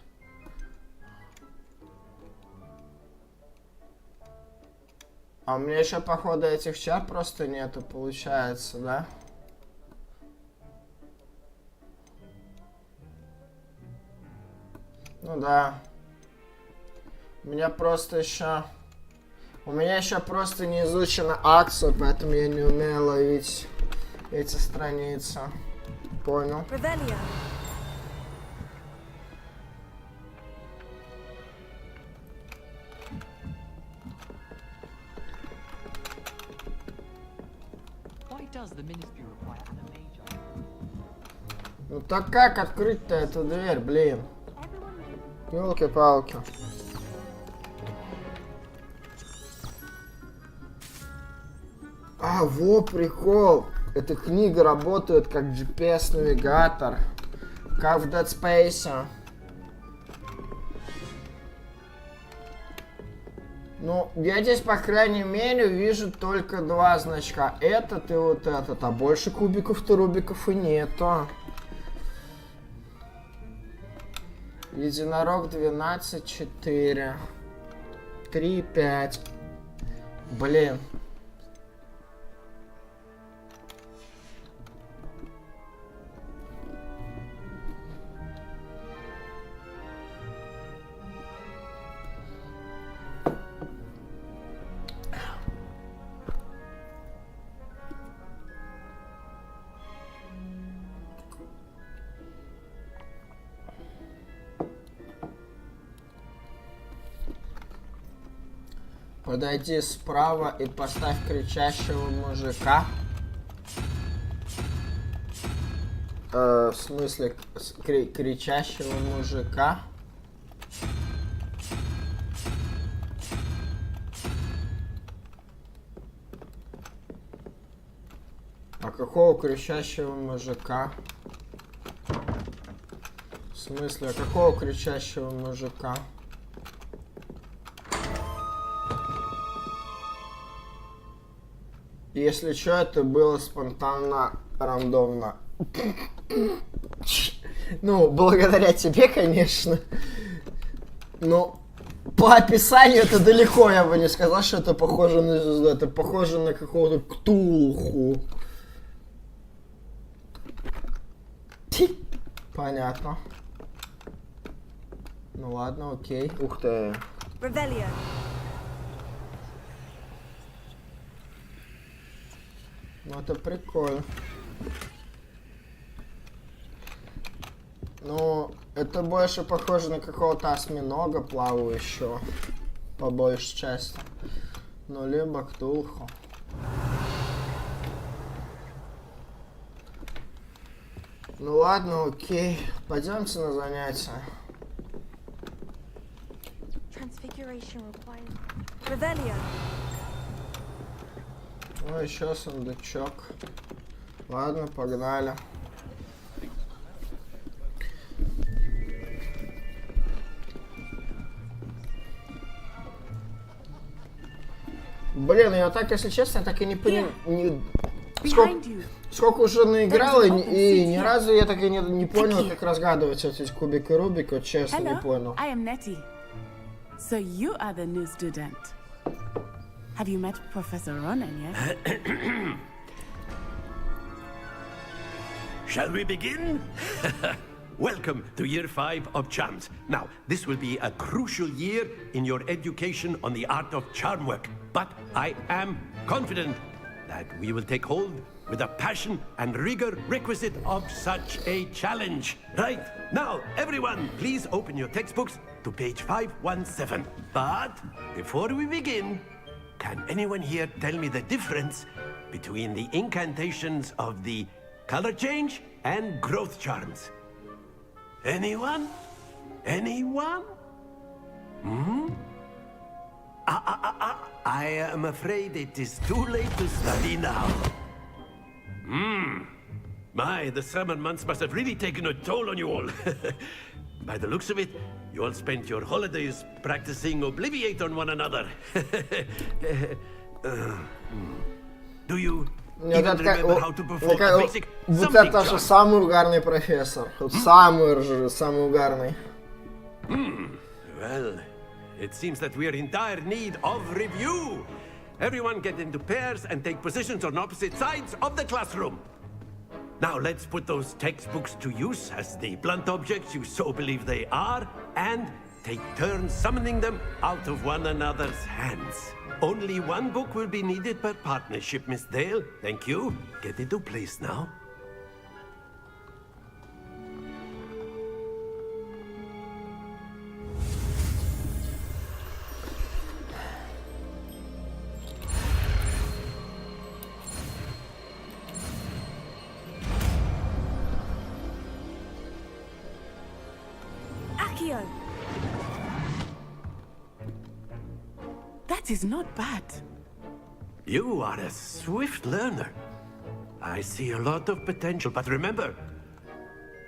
А у меня еще, походу, этих чар просто нету, получается, да? Ну да. У меня еще просто не изучена акция, поэтому я не умею ловить эти страницы. Понял? Revelio. Does the ministry require animation? Ну так как открыть-то эту дверь, блин? Ёлки-палки. Во прикол. Эта книга работает как GPS-навигатор. Как в Dead Space. Ну, я здесь, по крайней мере, вижу только 2 значка. Этот и вот этот. А больше кубиков-то рубиков и нету. Единорог 12, 4. 3, 5. Блин. Подойди справа и поставь кричащего мужика. В смысле кричащего мужика? А какого кричащего мужика? В смысле, а какого кричащего мужика? Если что, это было спонтанно, рандомно. Ну, благодаря тебе, конечно. Но по описанию это далеко, я бы не сказал, что это похоже на звезду. Это похоже на какого-то ктулху. Понятно. Ну ладно, окей. Ух ты. Ну это прикольно. Ну, это больше похоже на какого-то осьминога плавающего. По большей части. Ну, либо ктулху. Ну ладно, окей. Пойдемте на занятия. Ну, еще сундучок. Ладно, погнали. Блин, я так, если честно, так и не понял. Сколько уже наиграл, и ни разу я так и не понял, как разгадывать эти кубики Рубика, вот честно, не понял. I am Nettie. So you are the new student. Have you met Professor Ronan yet? Shall we begin? Welcome to Year 5 of Charms. Now, this will be a crucial year in your education on the art of charm work. But I am confident that we will take hold with the passion and rigor requisite of such a challenge. Right, now, everyone, please open your textbooks to page 517. But before we begin, can anyone here tell me the difference between the incantations of the color change and growth charms? Anyone? Anyone? I am afraid it is too late to study now. My, the summer months must have really taken a toll on you all. By the looks of it, you all spent your holidays practicing Obliviate on one another. Do you even remember how to perform a basic Вот something это же charm? самый угарный профессор. Вот самый угарный. Well, it seems that we are in dire need of review. Everyone get into pairs and take positions on opposite sides of the classroom. Now let's put those textbooks to use as the blunt objects you so believe they are, and take turns summoning them out of one another's hands. Only one book will be needed per partnership, Miss Dale. Thank you. Get into place now. That is not bad. You are a swift learner. I see a lot of potential, but remember,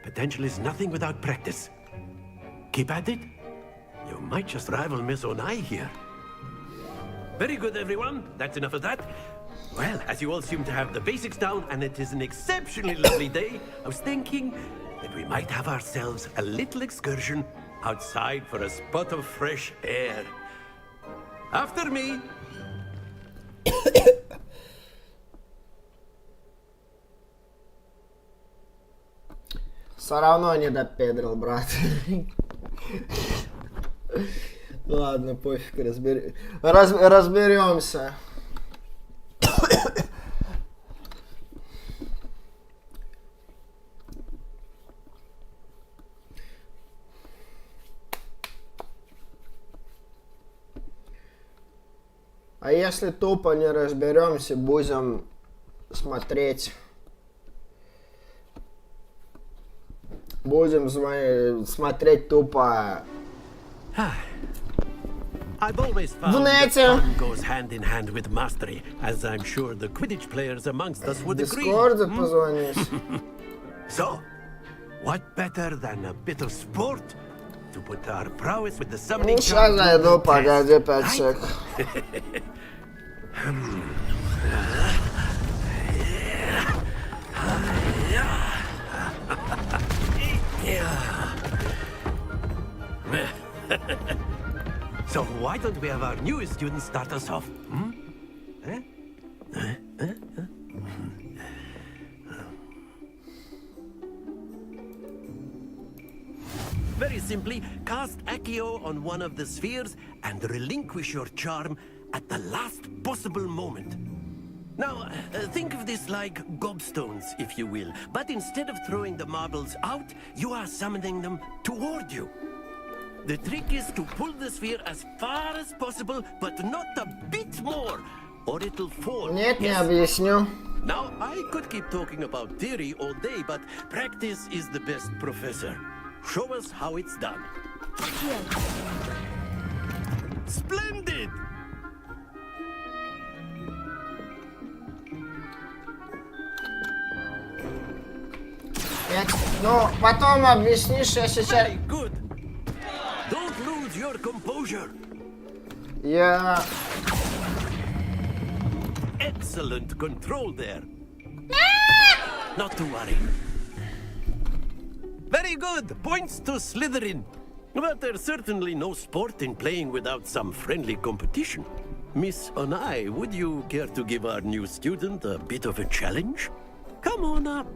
potential is nothing without practice. Keep at it. You might just rival Miss Onai here. Very good, everyone. That's enough of that. Well, as you all seem to have the basics down, and it is an exceptionally lovely day, I was thinking that we might have ourselves a little excursion outside for a spot of fresh air. After me. Все равно не допедрил, брат. Ладно, пофиг, разберемся. А если тупо не разберемся, будем смотреть Будем смотреть тупо I've always в found that нете. fun goes hand in hand with mastery, as I'm sure the Quidditch players amongst us would В agree. Дискорде позвонить. So, what better than a bit of sport to put our prowess with the summoning Ну, сейчас зайду, to the погоди, test, 5 right? сек. So why don't we have our newest student start us off? Very simply, cast Accio on one of the spheres and relinquish your charm at the last possible moment. Now, think of this like gobstones, if you will, but instead of throwing the marbles out, you are summoning them toward you. The trick is to pull the sphere as far as possible, but not a bit more, or it'll fall. Нет, не объясню. Now, I could keep talking about theory all day, but practice is the best professor. Show us how it's done. Splendid! Ну, потом объяснишь, я сейчас... Very good. Don't lose your composure. Я... Excellent control there. Not to worry. Very good. Points to Slytherin. But there's certainly no sport in playing without some friendly competition. Miss Onai, would you care to give our new student a bit of a challenge? Come on up.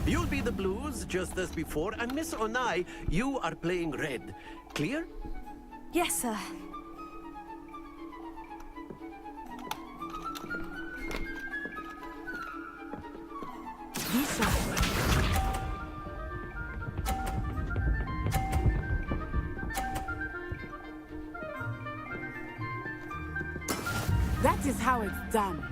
You'll be the blues, just as before, and Miss Onai, you are playing red. Clear? Yes, sir. Be sharp. That is how it's done.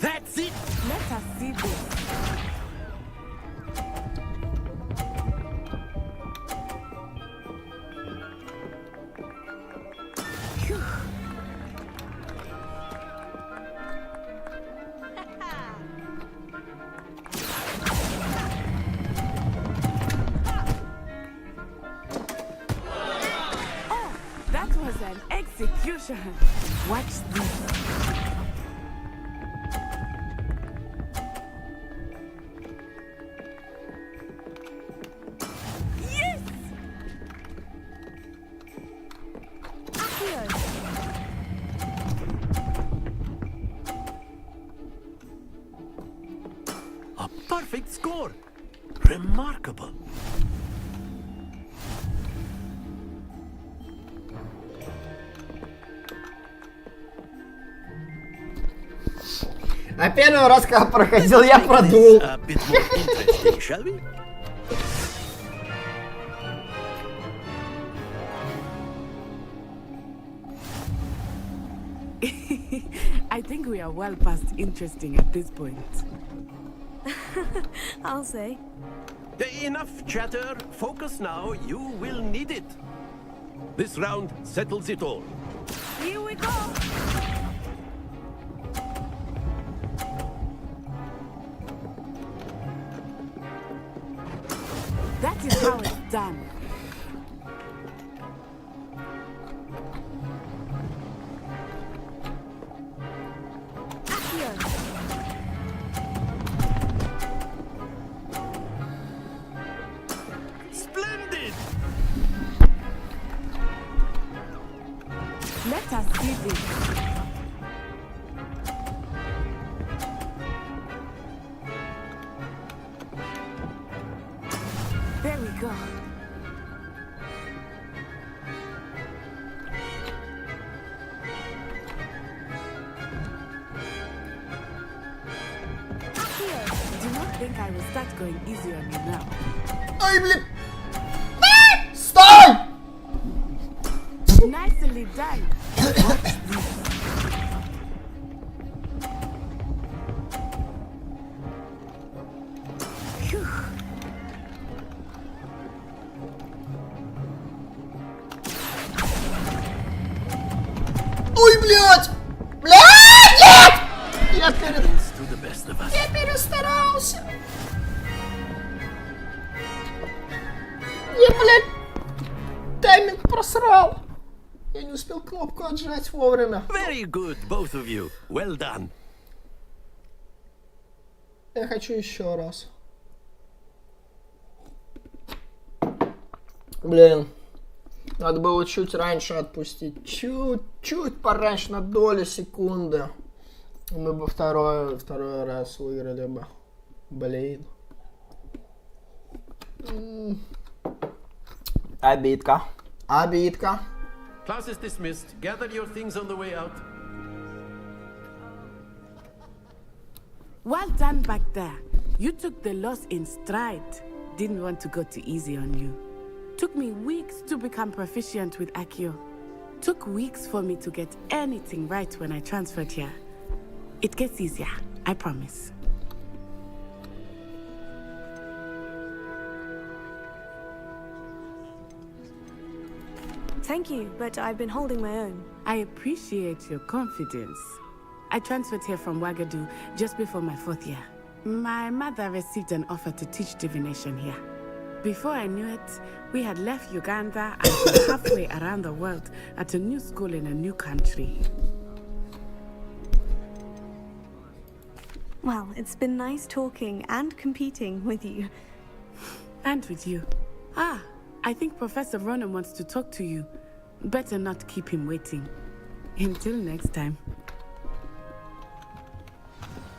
That's it! Let us see this. Phew. Oh, that was an execution. Watch this. A perfect score! Remarkable! А первый раз, когда проходил, я продул. A bit more interesting, shall we? I think we are well past interesting at this point. I'll say. Enough chatter. Focus now. You will need it. This round settles it all. Here we go. That is how it's done. Splendid! Let us see this. There we go. Do not think I will start going easy on you now. Ой, блин! Стой! Nicely done. Ой, блядь! Блядь, нет! Я перестарался. Я, блядь, тайминг просрал. Я не успел кнопку отжать вовремя. Very good, both of you. Well done. Я хочу еще раз. Блин. Надо было чуть раньше отпустить. Чуть пораньше, на долю секунды. Мы бы второй раз выиграли бы. Блин. Обидка. Обидка. Class is dismissed. Gather your things on the way out. Well done back there. You took the loss in stride. Didn't want to go too easy on you. Took me weeks to become proficient with Accio. Took weeks for me to get anything right when I transferred here. It gets easier, I promise. Thank you, but I've been holding my own. I appreciate your confidence. I transferred here from Wagadu just before my 4th year. My mother received an offer to teach divination here. Before I knew it, we had left Uganda and were halfway around the world at a new school in a new country. Well, it's been nice talking and competing with you. And with you. Ah, I think Professor Ronan wants to talk to you. Better not keep him waiting. Until next time.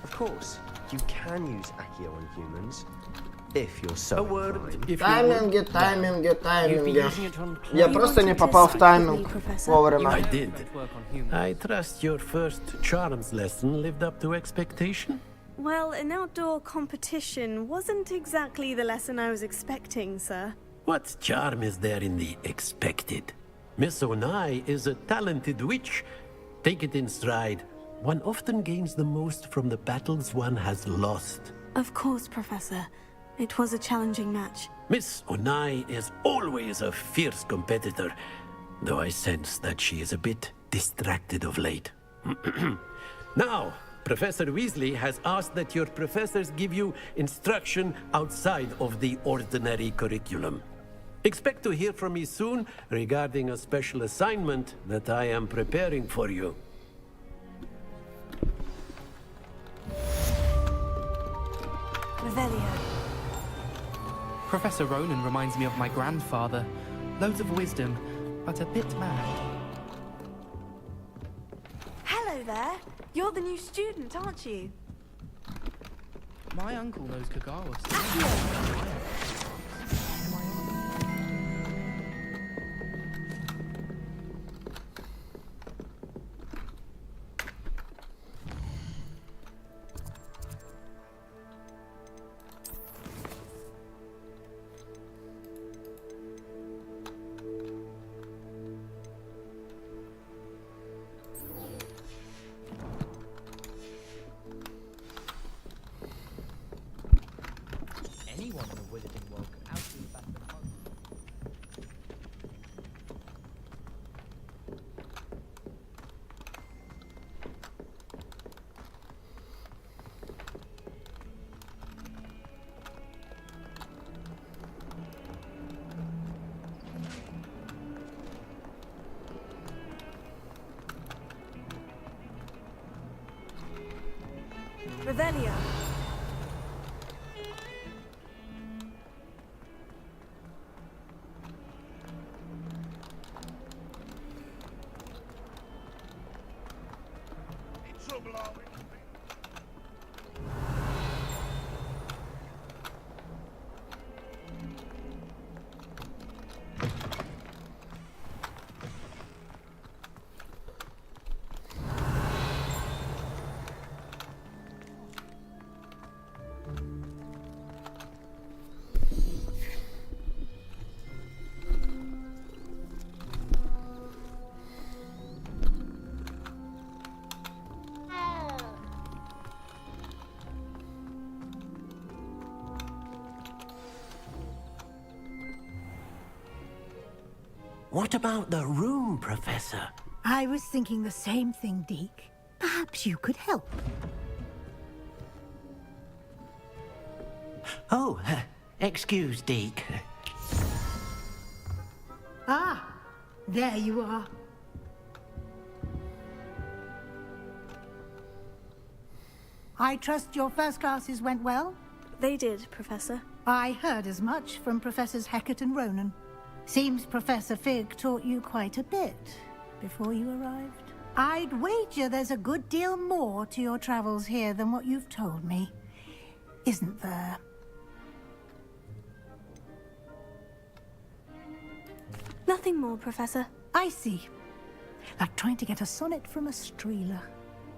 Of course, you can use Accio on humans. If you're so inclined. Тайминги. Я просто не попал в тайминг вовремя. I did. I trust your first charms lesson lived up to expectation. Well, an outdoor competition wasn't exactly the lesson I was expecting, sir. What charm is there in the expected? Miss Onai is a talented witch. Take it in stride. One often gains the most from the battles one has lost. Of course, Professor. It was a challenging match. Miss Onai is always a fierce competitor, though I sense that she is a bit distracted of late. Now, Professor Weasley has asked that your professors give you instruction outside of the ordinary curriculum. Expect to hear from me soon regarding a special assignment that I am preparing for you. Revelio. Professor Ronan reminds me of my grandfather. Loads of wisdom, but a bit mad. Hello there. You're the new student, aren't you? My uncle knows Kagawa. Anyone in the wizarding world could outdo that at home. Revelio. What about the room, Professor? I was thinking the same thing, Deke. Perhaps you could help. Oh, excuse, Deke. Ah, there you are. I trust your first classes went well? They did, Professor. I heard as much from Professors Hecat and Ronan. Seems Professor Fig taught you quite a bit before you arrived. I'd wager there's a good deal more to your travels here than what you've told me. Isn't there? Nothing more, Professor. I see. Like trying to get a sonnet from a streeler.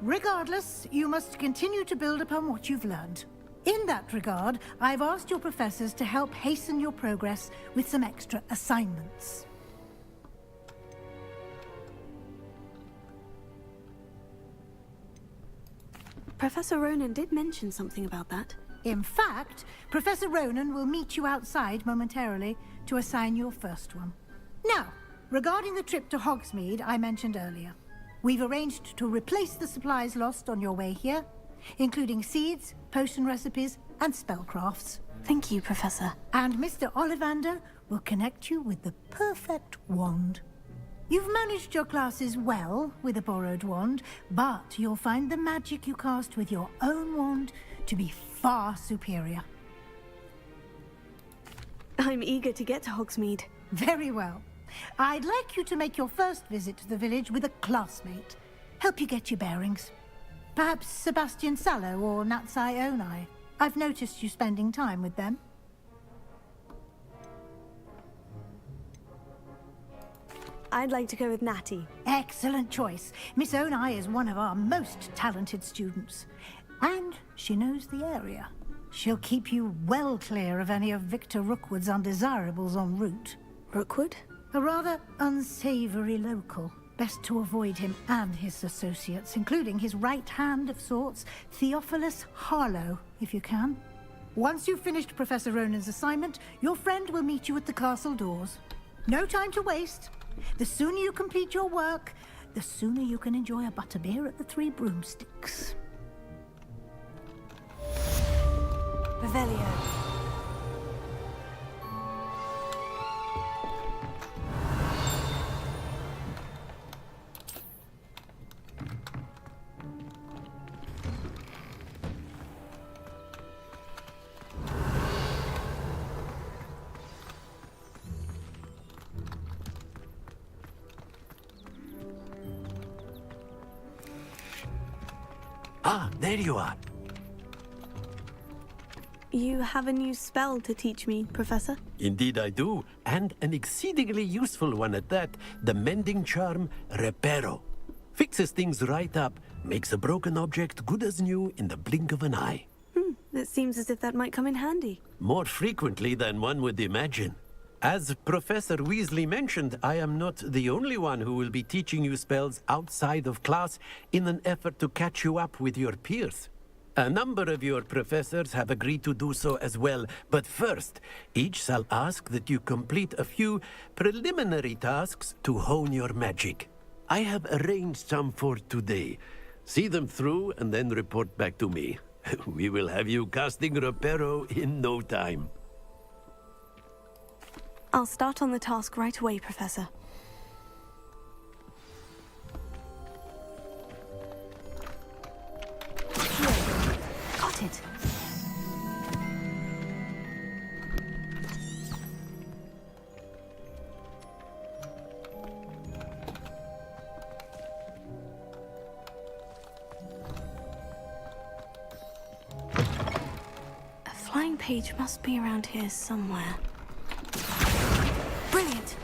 Regardless, you must continue to build upon what you've learned. In that regard, I've asked your professors to help hasten your progress with some extra assignments. Professor Ronan did mention something about that. In fact, Professor Ronan will meet you outside momentarily to assign your first one. Now, regarding the trip to Hogsmeade I mentioned earlier, we've arranged to replace the supplies lost on your way here, including seeds, potion recipes, and spellcrafts. Thank you, Professor. And Mr. Ollivander will connect you with the perfect wand. You've managed your classes well with a borrowed wand, but you'll find the magic you cast with your own wand to be far superior. I'm eager to get to Hogsmeade. Very well. I'd like you to make your first visit to the village with a classmate. Help you get your bearings. Perhaps Sebastian Sallow or Natsai Onai. I've noticed you spending time with them. I'd like to go with Natty. Excellent choice. Miss Onai is one of our most talented students. And she knows the area. She'll keep you well clear of any of Victor Rookwood's undesirables en route. Rookwood? A rather unsavory local. Best to avoid him and his associates, including his right hand of sorts, Theophilus Harlow, if you can. Once you've finished Professor Ronan's assignment, your friend will meet you at the castle doors. No time to waste. The sooner you complete your work, the sooner you can enjoy a butterbeer at the Three Broomsticks. Revelio. Ah, there you are. You have a new spell to teach me, Professor? Indeed I do, and an exceedingly useful one at that. The mending charm, Reparo. Fixes things right up, makes a broken object good as new in the blink of an eye. It seems as if that might come in handy. More frequently than one would imagine. As Professor Weasley mentioned, I am not the only one who will be teaching you spells outside of class in an effort to catch you up with your peers. A number of your professors have agreed to do so as well, but first, each shall ask that you complete a few preliminary tasks to hone your magic. I have arranged some for today. See them through and then report back to me. We will have you casting Reparo in no time. I'll start on the task right away, Professor. Got it. A flying page must be around here somewhere. Brilliant!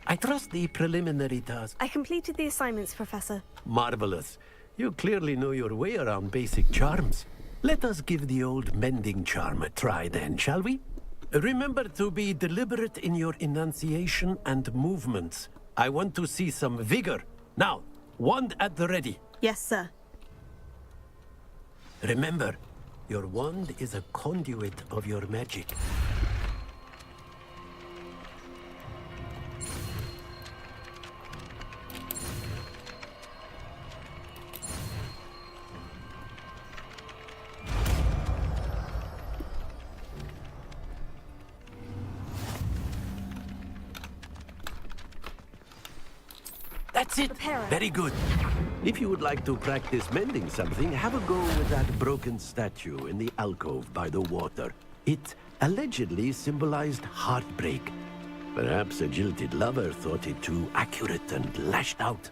I trust the preliminary task. I completed the assignments, Professor. Marvelous. You clearly know your way around basic charms. Let us give the old mending charm a try then, shall we? Remember to be deliberate in your enunciation and movements. I want to see some vigor. Now, wand at the ready. Yes, sir. Remember, your wand is a conduit of your magic. That's it. Very good. If you would like to practice mending something, have a go with that broken statue in the alcove by the water. It allegedly symbolized heartbreak. Perhaps a jilted lover thought it too accurate and lashed out.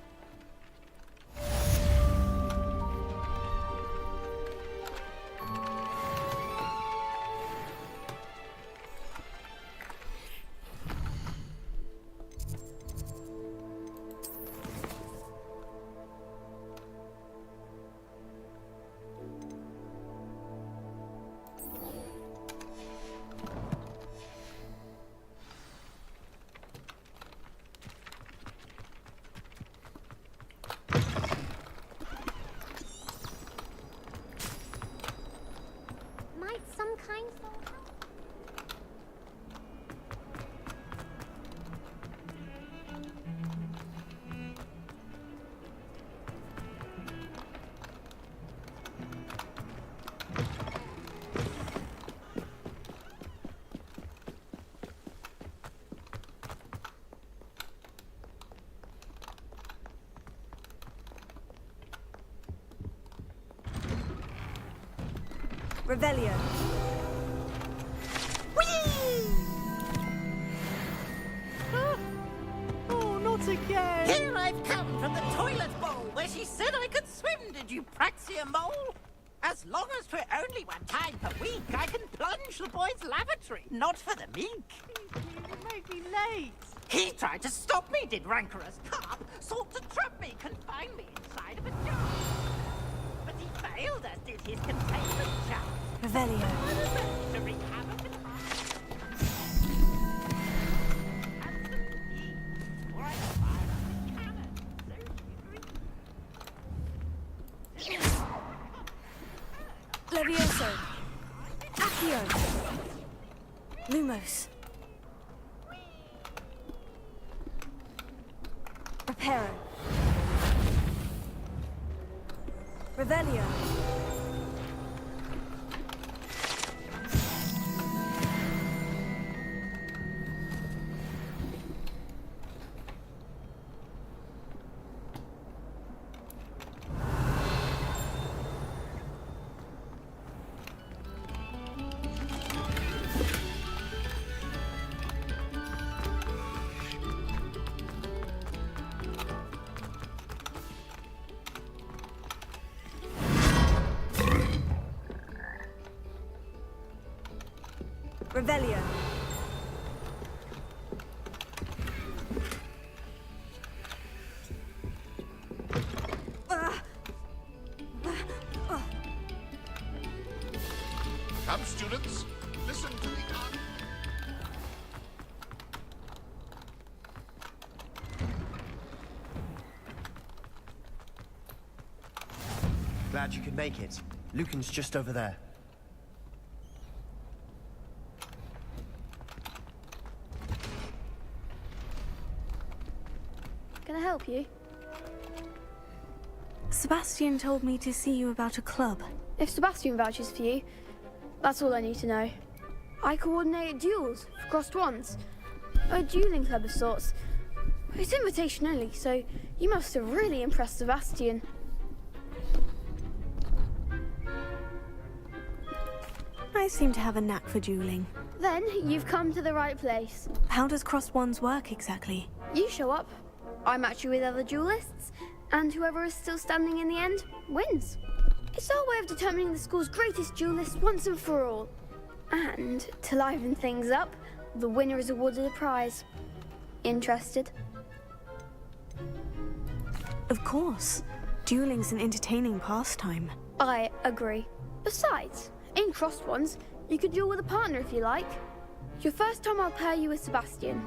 Might some kind soul help? Revelio. Oh, not again! Here I've come from the toilet bowl where she said I could swim, did you praxia mole? As long as for only one time per week, I can plunge the boy's lavatory, not for the meek. You made me late. He tried to stop me, did rancorous carp, sought to trap me, confine me inside of a jar. But he failed, as did his containment charm. Revelio. To wreak havoc and harm. Or I fire up his cannon, so Levioso. Accio. Lumos. Reparo. Revelio. Revelio. Come, students, listen to the Glad you could make it. Lucan's just over there. Can I help you? Sebastian told me to see you about a club. If Sebastian vouches for you, that's all I need to know. I coordinate duels for crossed wands. A dueling club of sorts. It's invitation only, so you must have really impressed Sebastian. I seem to have a knack for dueling. Then you've come to the right place. How does crossed wands work exactly? You show up, I match you with other duelists, and whoever is still standing in the end wins. It's our way of determining the school's greatest duelist once and for all. And to liven things up, the winner is awarded a prize. Interested? Of course. Dueling's an entertaining pastime. I agree. Besides, in crossed ones, you could duel with a partner if you like. Your first time I'll pair you with Sebastian.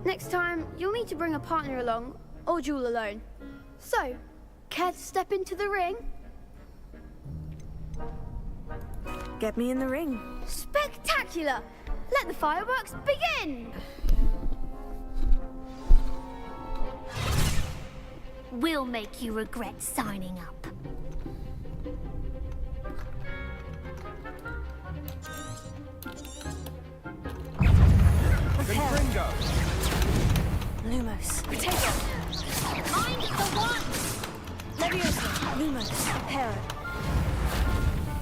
Next time, you'll need to bring a partner along, or duel alone. So, care to step into the ring? Get me in the ring. Spectacular! Let the fireworks begin! We'll make you regret signing up. Prepare. Lumos. Potato. Mind the one! Leviosa. Lumos. Prepare.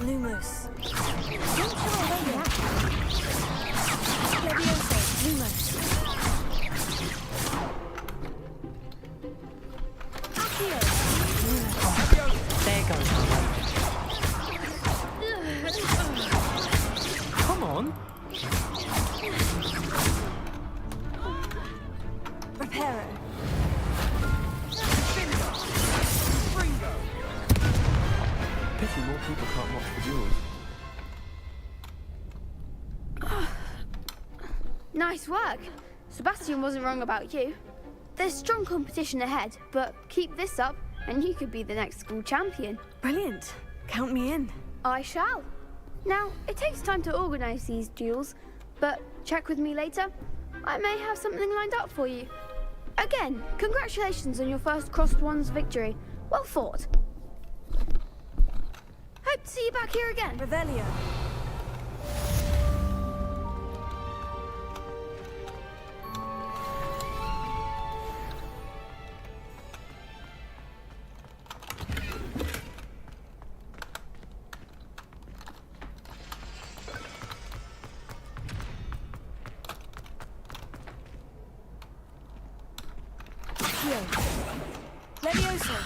Lumos. Don't throw away that. Leviosa. Lumos. Accio. Lumos. There goes my Come on. Reparo. Pity more people can't watch the duels. Nice work. Sebastian wasn't wrong about you. There's strong competition ahead, but keep this up and you could be the next school champion. Brilliant. Count me in. I shall. Now, it takes time to organise these duels, but check with me later. I may have something lined up for you. Again, congratulations on your first Crossed Wands victory. Well fought. Hope to see you back here again. Revelio. Leviosa.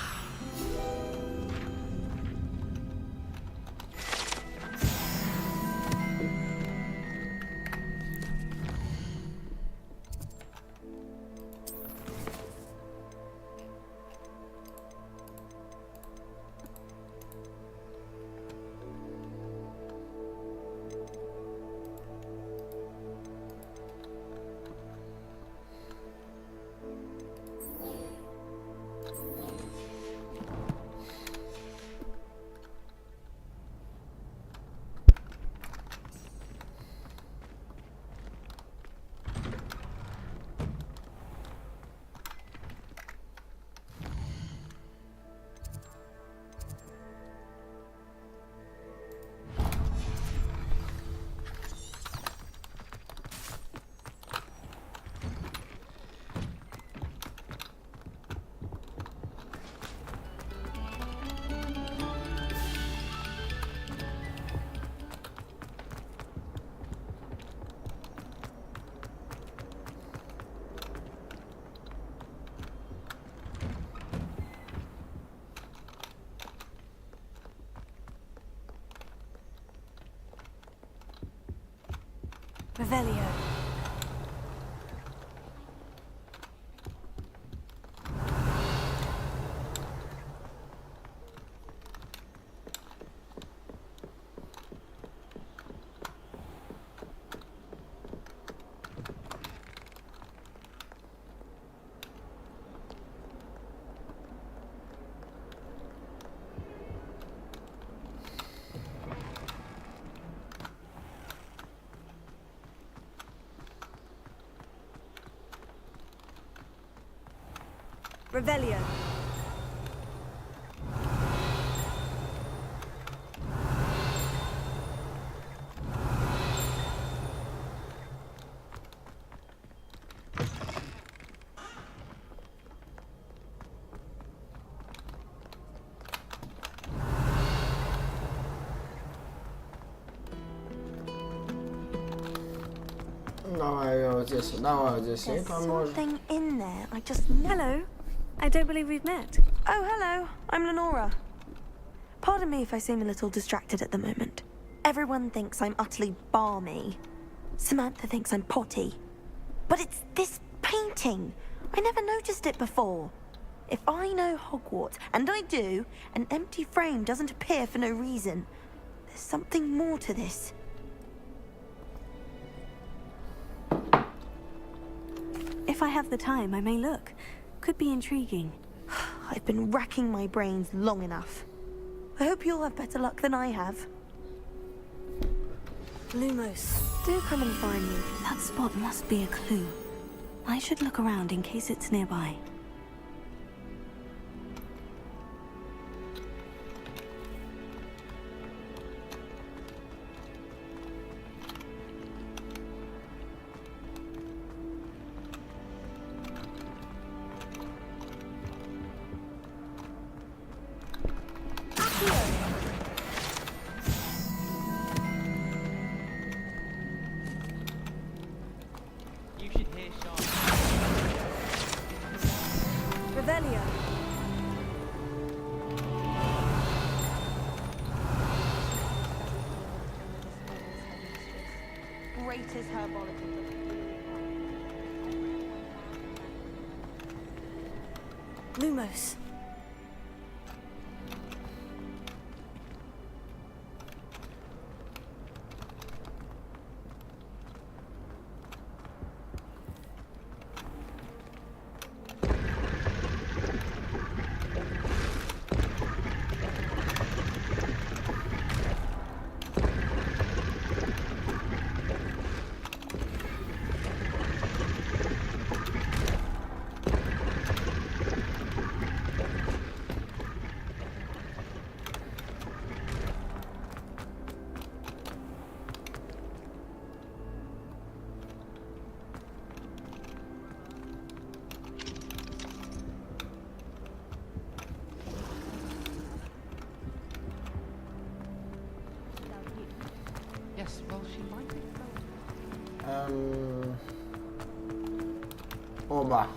Revelio. Revelio. Давай вот здесь, давай вот здесь ей поможем. Something in there. I just... Hello. I don't believe we've met. Oh, hello. I'm Lenora. Pardon me if I seem a little distracted at the moment. Everyone thinks I'm utterly balmy. Samantha thinks I'm potty. But it's this painting. I never noticed it before. If I know Hogwarts, and I do, an empty frame doesn't appear for no reason. There's something more to this. If I have the time, I may look. Could be intriguing. I've been racking my brains long enough. I hope you'll have better luck than I have. Lumos, do come and find me. That spot must be a clue. I should look around in case it's nearby. You should hear Sean. Revelio. Greatest herbology. Lumos. Yes, well, she might be. Оба.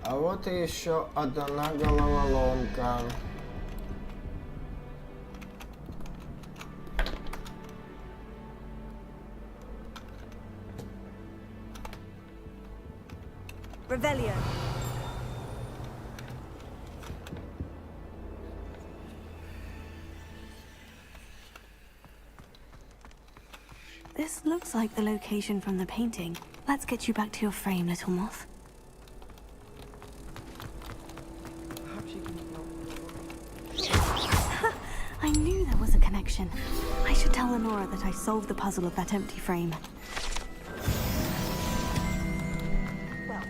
А вот и еще одна головоломка. Revelio. This looks like the location from the painting. Let's get you back to your frame, little moth. Perhaps you can I knew there was a connection. I should tell Lenora that I solved the puzzle of that empty frame. Well,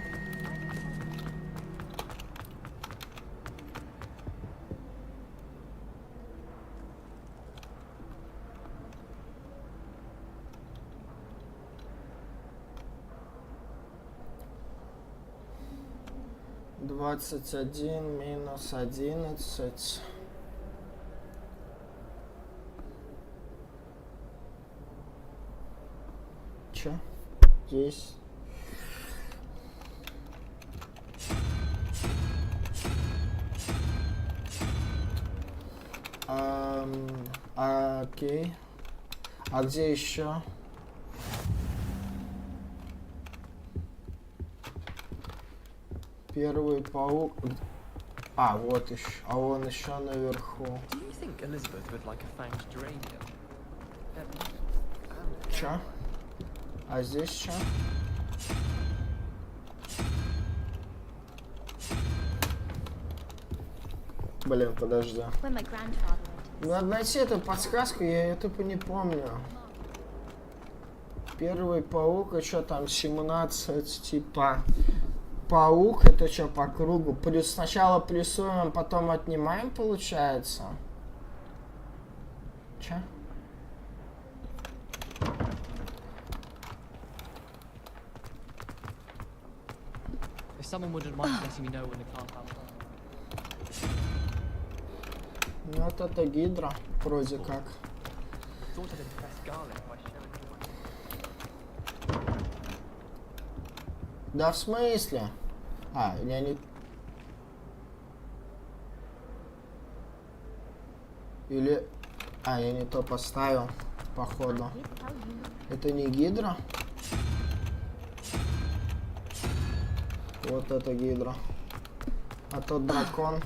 21 минус 11. Чё? Здесь. Окей. А где еще? Первый паук. А, вот еще. А он еще наверху. Do you think Elizabeth would like a fanged geranium? Чё? А здесь что? Блин, подожди. When my grandfather went. Надо найти эту подсказку, я ее тупо не помню. Первый паук, и что там, 17, типа... Паук, это что, по кругу? Плюс сначала плюсуем, потом отнимаем, получается? Чё? If someone wouldn't mind letting me know when the car's out. Ну вот это гидра, вроде как. Thought I'd impress Garlic by showing Да в смысле? А, или они... Или... А, я не то поставил, походу. Это не гидра? Вот это гидра. А тот дракон.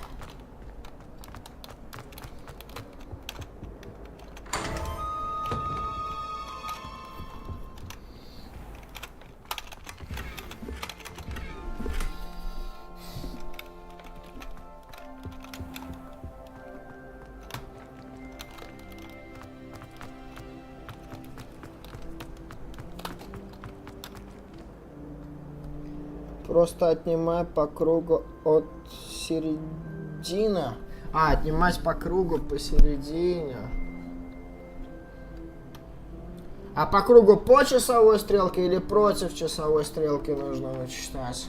Просто отнимай по кругу от середины. А, отнимать по кругу посередине. А по кругу по часовой стрелке или против часовой стрелки нужно вычитать?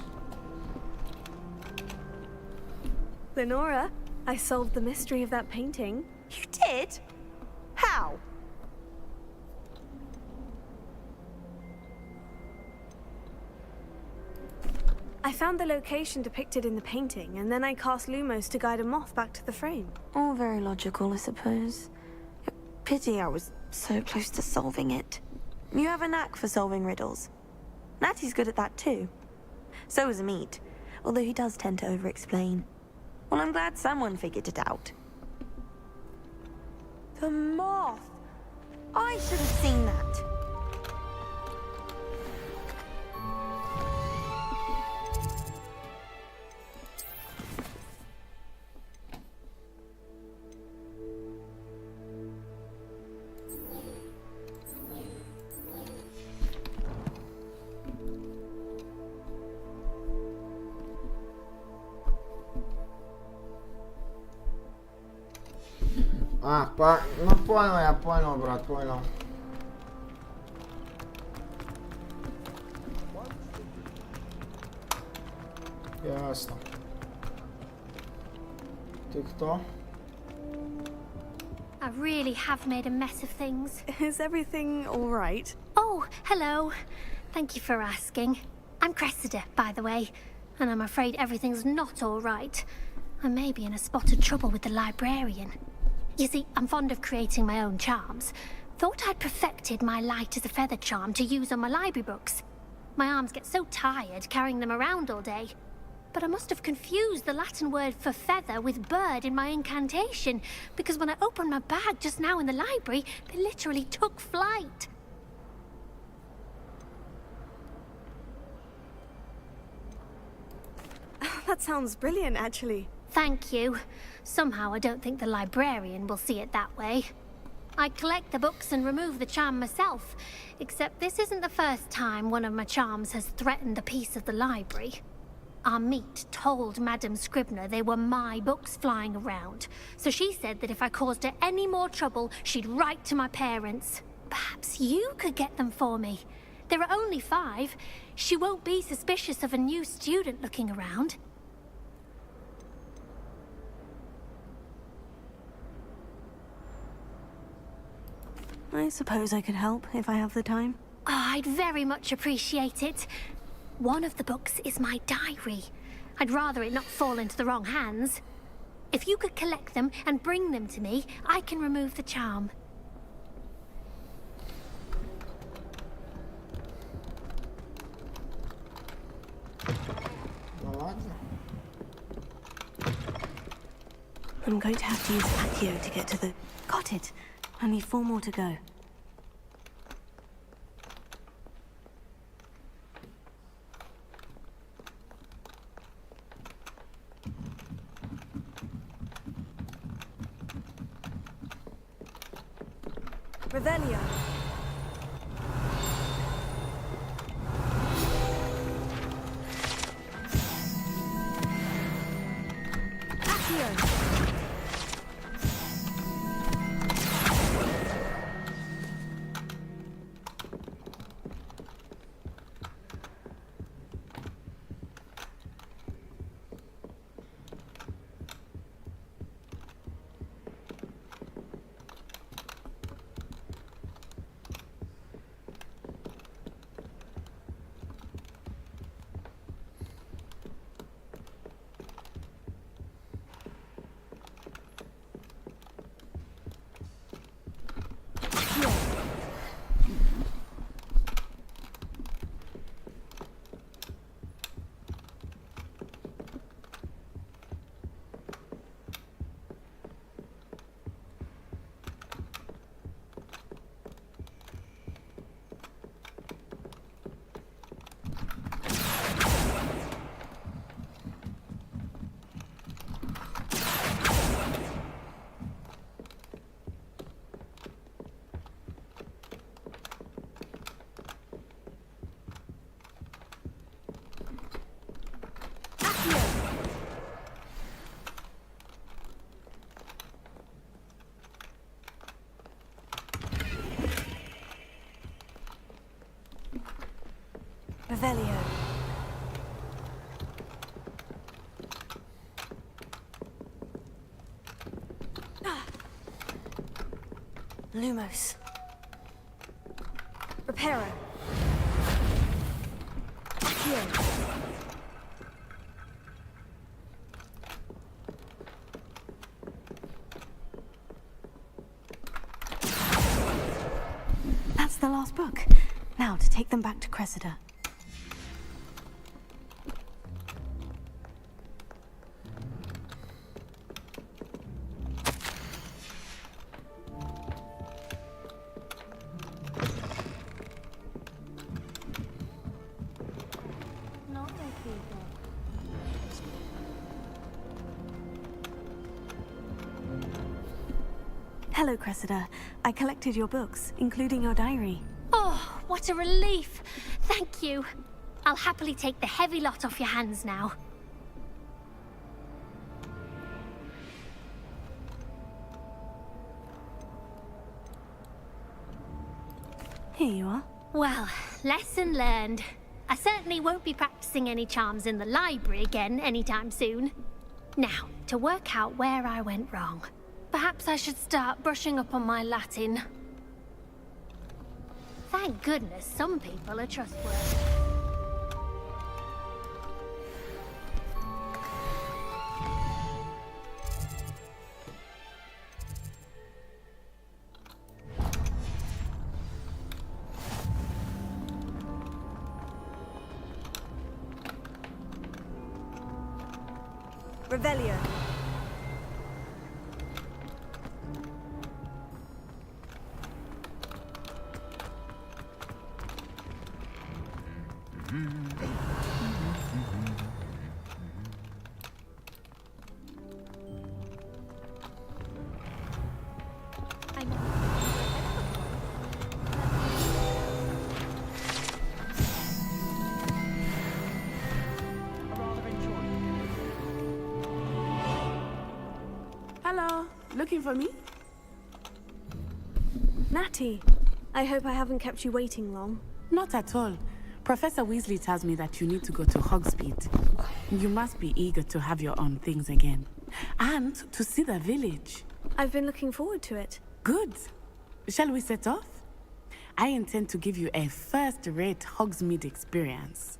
Lenora, I solved the mystery of that painting. You did? How? I found the location depicted in the painting, and then I cast Lumos to guide a moth back to the frame. All very logical, I suppose. Pity I was so close to solving it. You have a knack for solving riddles. Natty's good at that too. So is Amit, although he does tend to over-explain. Well, I'm glad someone figured it out. The moth! I should have seen that. А, ну понял, я понял, брат, понял. Ясно. Ты кто? I really have made a mess of things. Is everything all right? Oh, hello. Thank you for asking. I'm Cressida, by the way, and I'm afraid everything's not all right. I may be in a spot of trouble with the librarian. You see, I'm fond of creating my own charms. Thought I'd perfected my light as a feather charm to use on my library books. My arms get so tired carrying them around all day. But I must have confused the Latin word for feather with bird in my incantation, because when I opened my bag just now in the library, they literally took flight. That sounds brilliant, actually. Thank you. Somehow I don't think the librarian will see it that way. I collect the books and remove the charm myself, except this isn't the first time one of my charms has threatened the peace of the library. Amit told Madame Scribner they were my books flying around, so she said that if I caused her any more trouble, she'd write to my parents. Perhaps you could get them for me. There are only 5. She won't be suspicious of a new student looking around. I suppose I could help if I have the time. Oh, I'd very much appreciate it. One of the books is my diary. I'd rather it not fall into the wrong hands. If you could collect them and bring them to me, I can remove the charm. I'm going to have to use Accio to get to the... Got it. Only 4 more to go. Revelio. Accio. Revelio. Lumos. Reparo. Accio. That's the last book. Now to take them back to Cressida. Hello, Cressida. I collected your books, including your diary. Oh, what a relief. Thank you. I'll happily take the heavy lot off your hands now. Here you are. Well, lesson learned. I certainly won't be practicing any charms in the library again anytime soon. Now, to work out where I went wrong. Perhaps I should start brushing up on my Latin. Thank goodness some people are trustworthy. Revelio. Hello, looking for me? Natty, I hope I haven't kept you waiting long. Not at all. Professor Weasley tells me that you need to go to Hogsmeade. You must be eager to have your own things again. And to see the village. I've been looking forward to it. Good. Shall we set off? I intend to give you a first-rate Hogsmeade experience.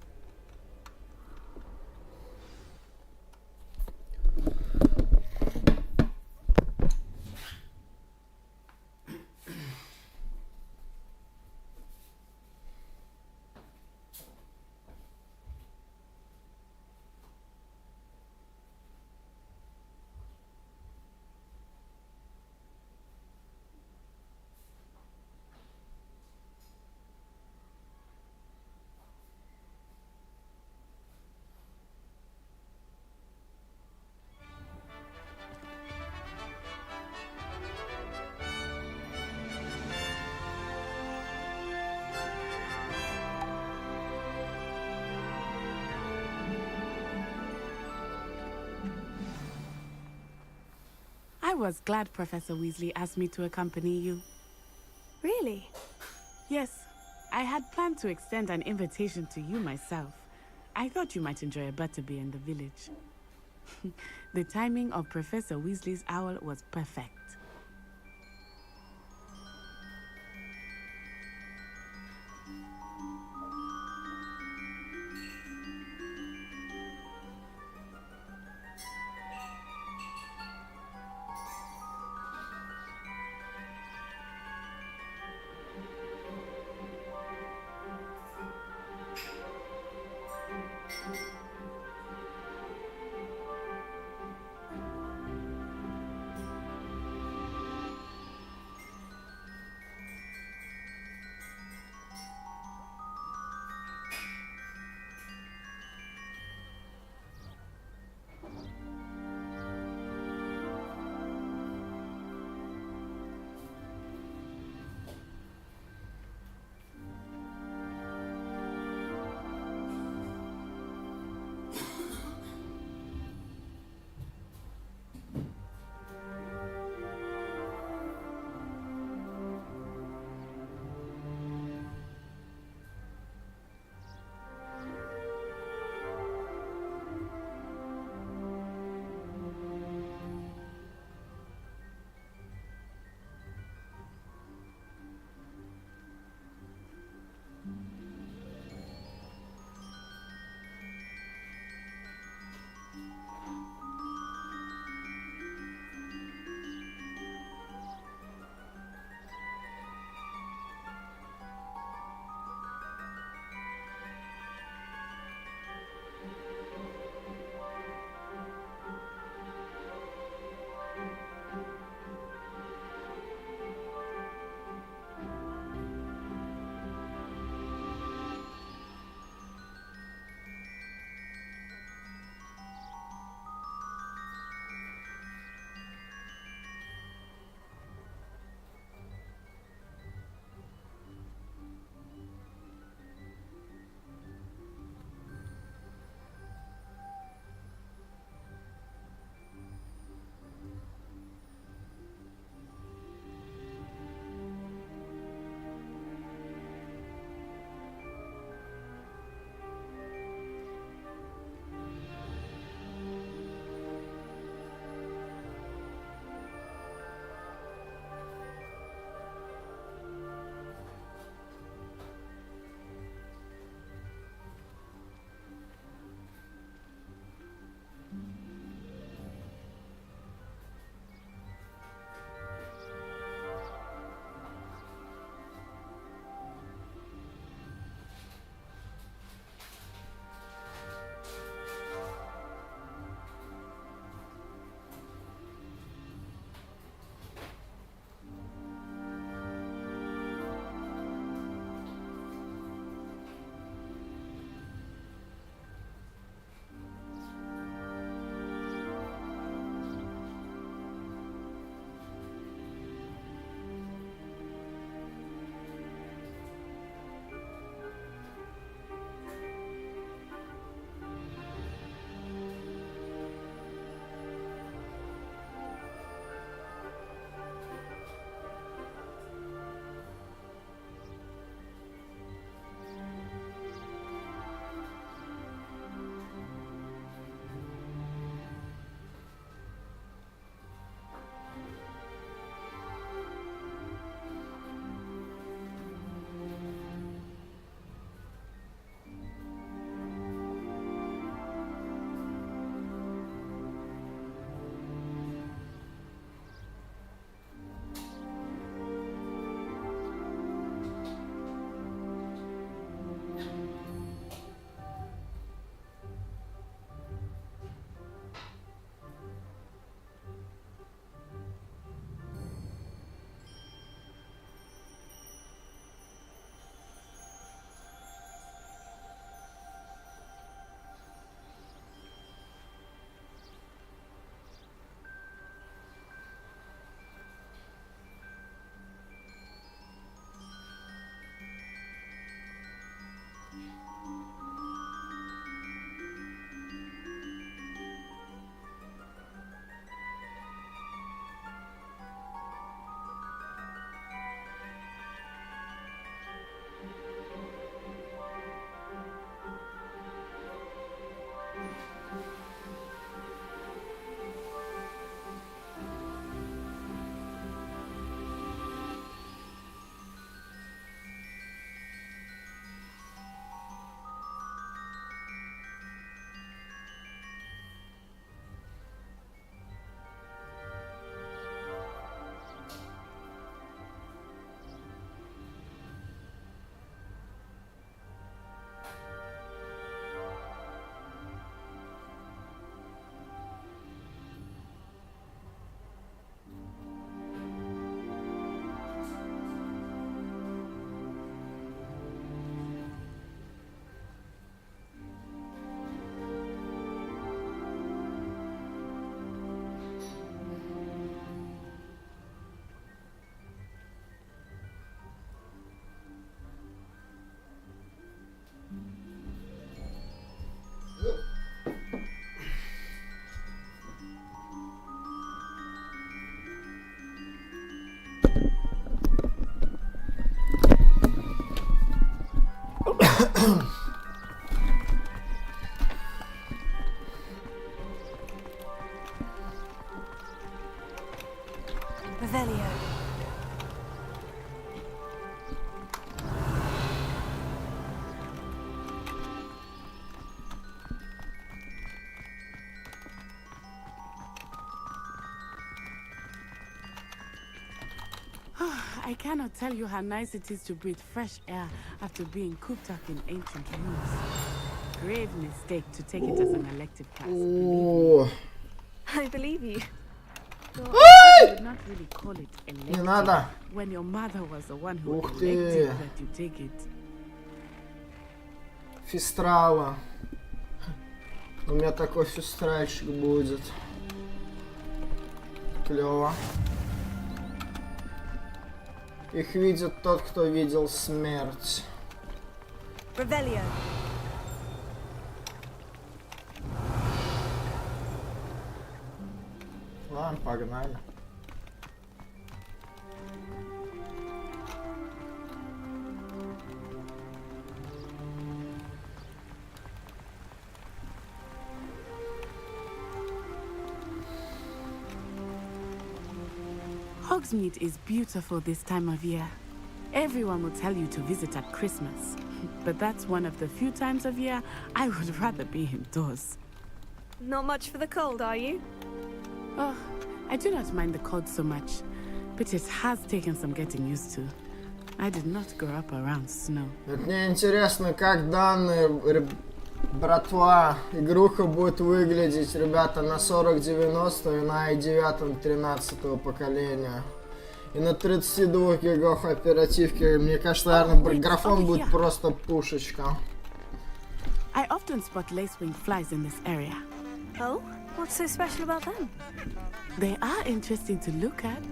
I was glad Professor Weasley asked me to accompany you. Really? Yes. I had planned to extend an invitation to you myself. I thought you might enjoy a butterbeer in the village. The timing of Professor Weasley's owl was perfect. Revelio. I cannot tell you how nice it is to breathe fresh air after being cooped up in ancient rooms. Grave mistake to take it as an elective class. I believe you. I would not really call it elective when your mother was the one who elected that you take it. Фистрала. У меня такой фистральчик будет. Клево. Их видит тот, кто видел смерть. Revelio. Ладно, погнали. Hogsmeade is beautiful this time of year. Everyone will tell you to visit at Christmas. But that's one of the few times of year I would rather be indoors. Not much for the cold, are you? Oh, I do not mind the cold so much, but it has taken some getting used to. I did not grow up around snow. Мне интересно, как данная братва игруха будет выглядеть, ребята, на 4090 и на i9 13 поколения. И на 32 гигах оперативки. Мне кажется, наверное, графон будет просто пушечка. I often spot lacewing flies in this area. Oh? What's so special about them? They are interesting to look at,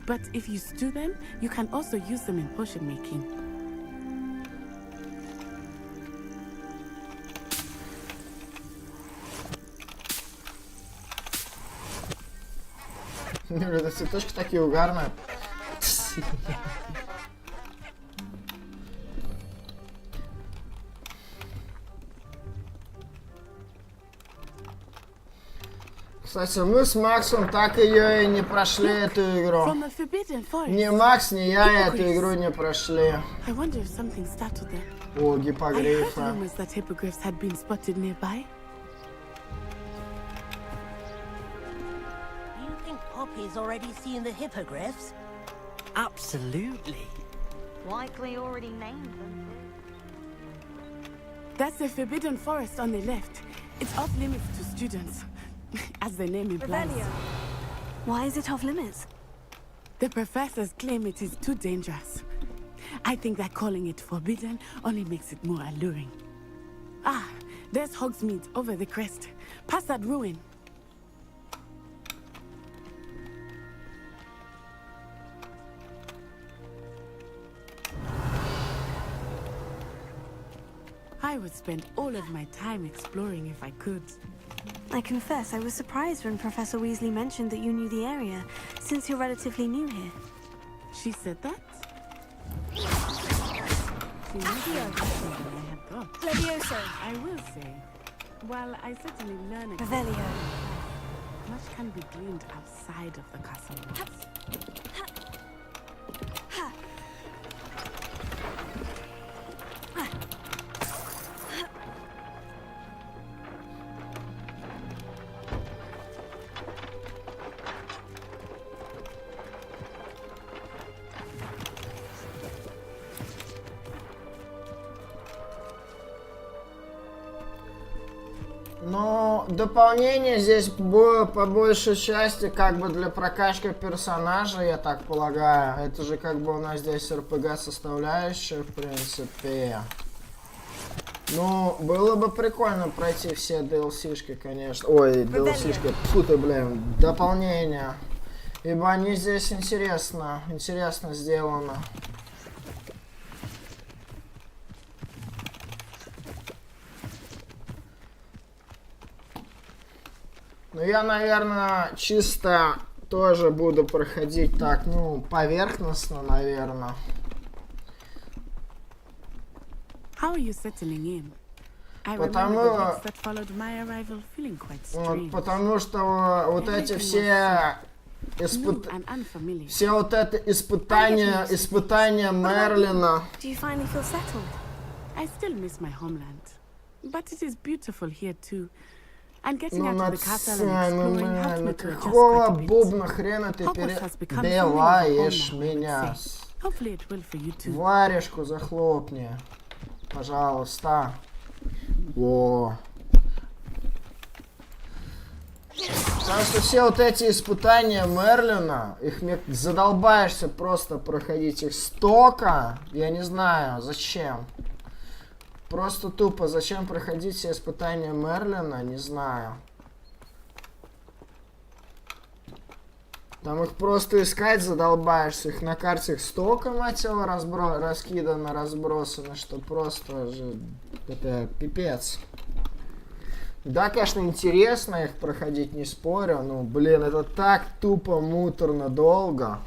but if you stew them, you can also use them in potion making. Это цветочки такие угарные. Кстати, мы с Максом так ее и не прошли, эту игру. Ни Макс, ни я эту игру не прошли. О, гиппогрифы. Poppy's already seen the hippogriffs? Absolutely. Likely already named them. That's the Forbidden Forest on the left. It's off limits to students, as the name implies. Revelio. Why is it off limits? The professors claim it is too dangerous. I think that calling it forbidden only makes it more alluring. Ah, there's Hogsmeade over the crest. Past that ruin. I would spend all of my time exploring if I could. I confess I was surprised when Professor Weasley mentioned that you knew the area, since you're relatively new here. She said that? Levioso. I will say, while I certainly learn Revelio. much can be gleaned outside of the castle walls. Но дополнение здесь было по большей части как бы для прокачки персонажа, я так полагаю. Это же как бы у нас здесь РПГ составляющая, в принципе. Ну, было бы прикольно пройти все DLC-шки, конечно. Ой, DLC-шки, фу ты, блин, дополнения. Ибо они здесь интересно сделаны. Ну, я, наверное, чисто тоже буду проходить так, ну, поверхностно, наверное. Потому что вот эти все Все вот это испытания Мерлина. Do you finally feel settled? I still miss my homeland, but it is beautiful here too. And getting Ну, out of the castle and exploring helped me to adjust какого quite a bit. бубна хрена ты перебиваешь меня? Hopefully it will for you too. Варежку захлопни, пожалуйста. Во. Потому что все вот эти испытания Мерлина, их мне задолбаешься просто проходить их столько, я не знаю, зачем. Просто тупо, зачем проходить все испытания Мерлина, не знаю. Там их просто искать задолбаешься, их на карте столько, мать его, раскидано, разбросано, что просто же это пипец. Да, конечно, интересно их проходить, не спорю, но, блин, это так тупо, муторно, долго.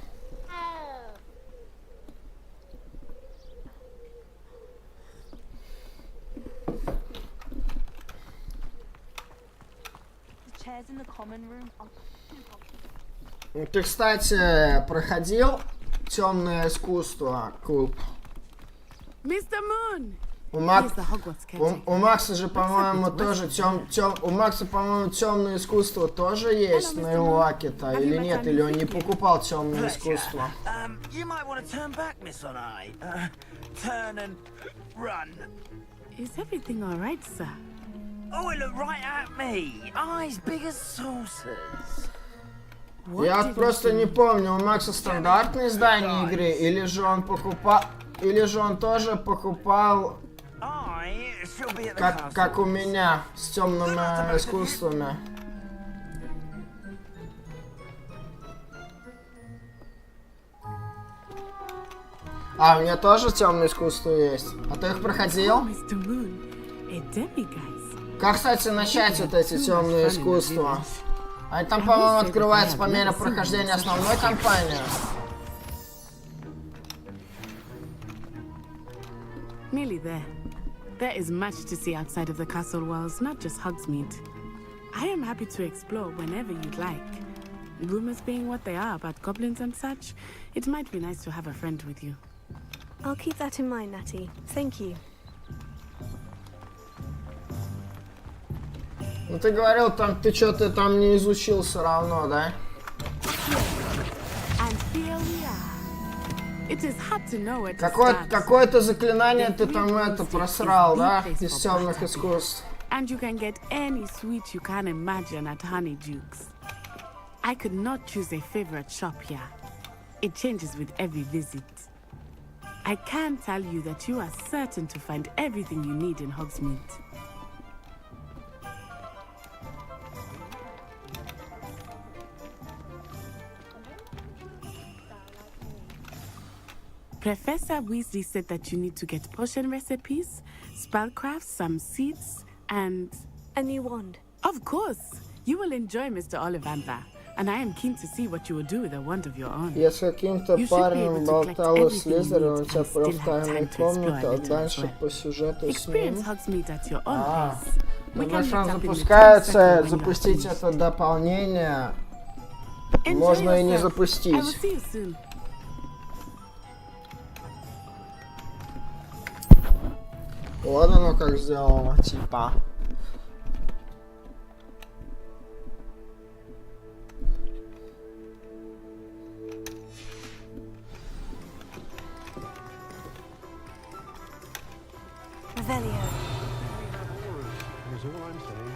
Ты, кстати, проходил темное искусство, Кулп? Mr. Moon! У Макса же, по-моему, тоже у Макса, по-моему, темное искусство тоже есть на Илаке-то, или нет, или он не покупал темное искусство. Is everything all right, sir? Oh, it looked right at me. Eyes big as saucers. Я вот просто не помню, у Макса стандартное издание игры, или же он покупал, или же он тоже покупал, как у меня, с темными искусствами. А, у меня тоже темное искусство есть. А ты их проходил? Как, кстати, начать вот эти темные искусства? Они там, по-моему, открываются по мере прохождения основной кампании. Nearly there. There is much to see outside of the castle walls, not just Hogsmeade. I am happy to explore whenever you'd like. Rumors being what they are about goblins and such, it might be nice to have a friend with you. I'll keep that in mind, Natty. Thank you. Ну ты говорил, там ты что-то там не изучил все равно, да? Какое-то заклинание ты там это просрал, да? Из темных искусств. And you can get any sweet you can imagine at Honeydukes. I could not choose a favorite shop here. It changes with every visit. I can tell you that you are certain to find everything you need in Hogsmeade. Professor Weasley said that you need to get potion recipes, spellcrafts, some seeds, and... a new wand. Of course! You will enjoy Mr. Ollivander, and I am keen to see what you will do with a wand of your own. Я с каким-то парнем болтал у Слизера, он тебя про в тайной комнате, а дальше по сюжету с ним. Когда он запускается, запустить это дополнение можно и не запустить. Вот оно как сделано, типа. Revelio. That's all I'm saying.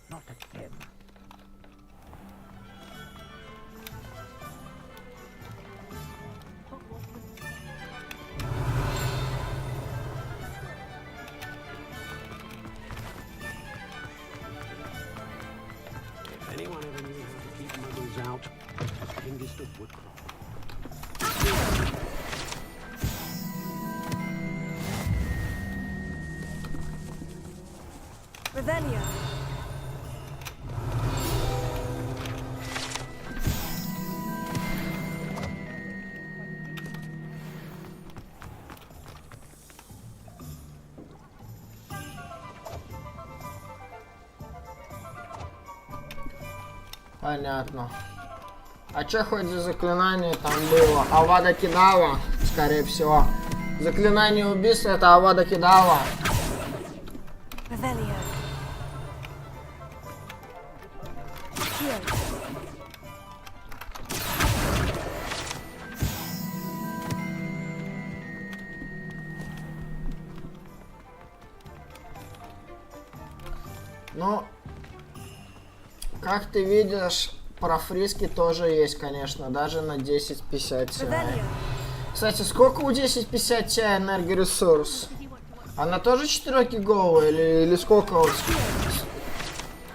Not again. If anyone ever knew how to keep muggles out, Hengist of Woodcroft. Revelio. Понятно. А чё хоть за заклинание там было? Авада кидала, скорее всего. Заклинание убийства это Авада кидала. Revelio. Ну, как ты видишь, про фриски тоже есть, конечно, даже на 1050 Ti. Кстати, сколько у 1050 Ti энергоресурс? Она тоже 4 гиговая или сколько?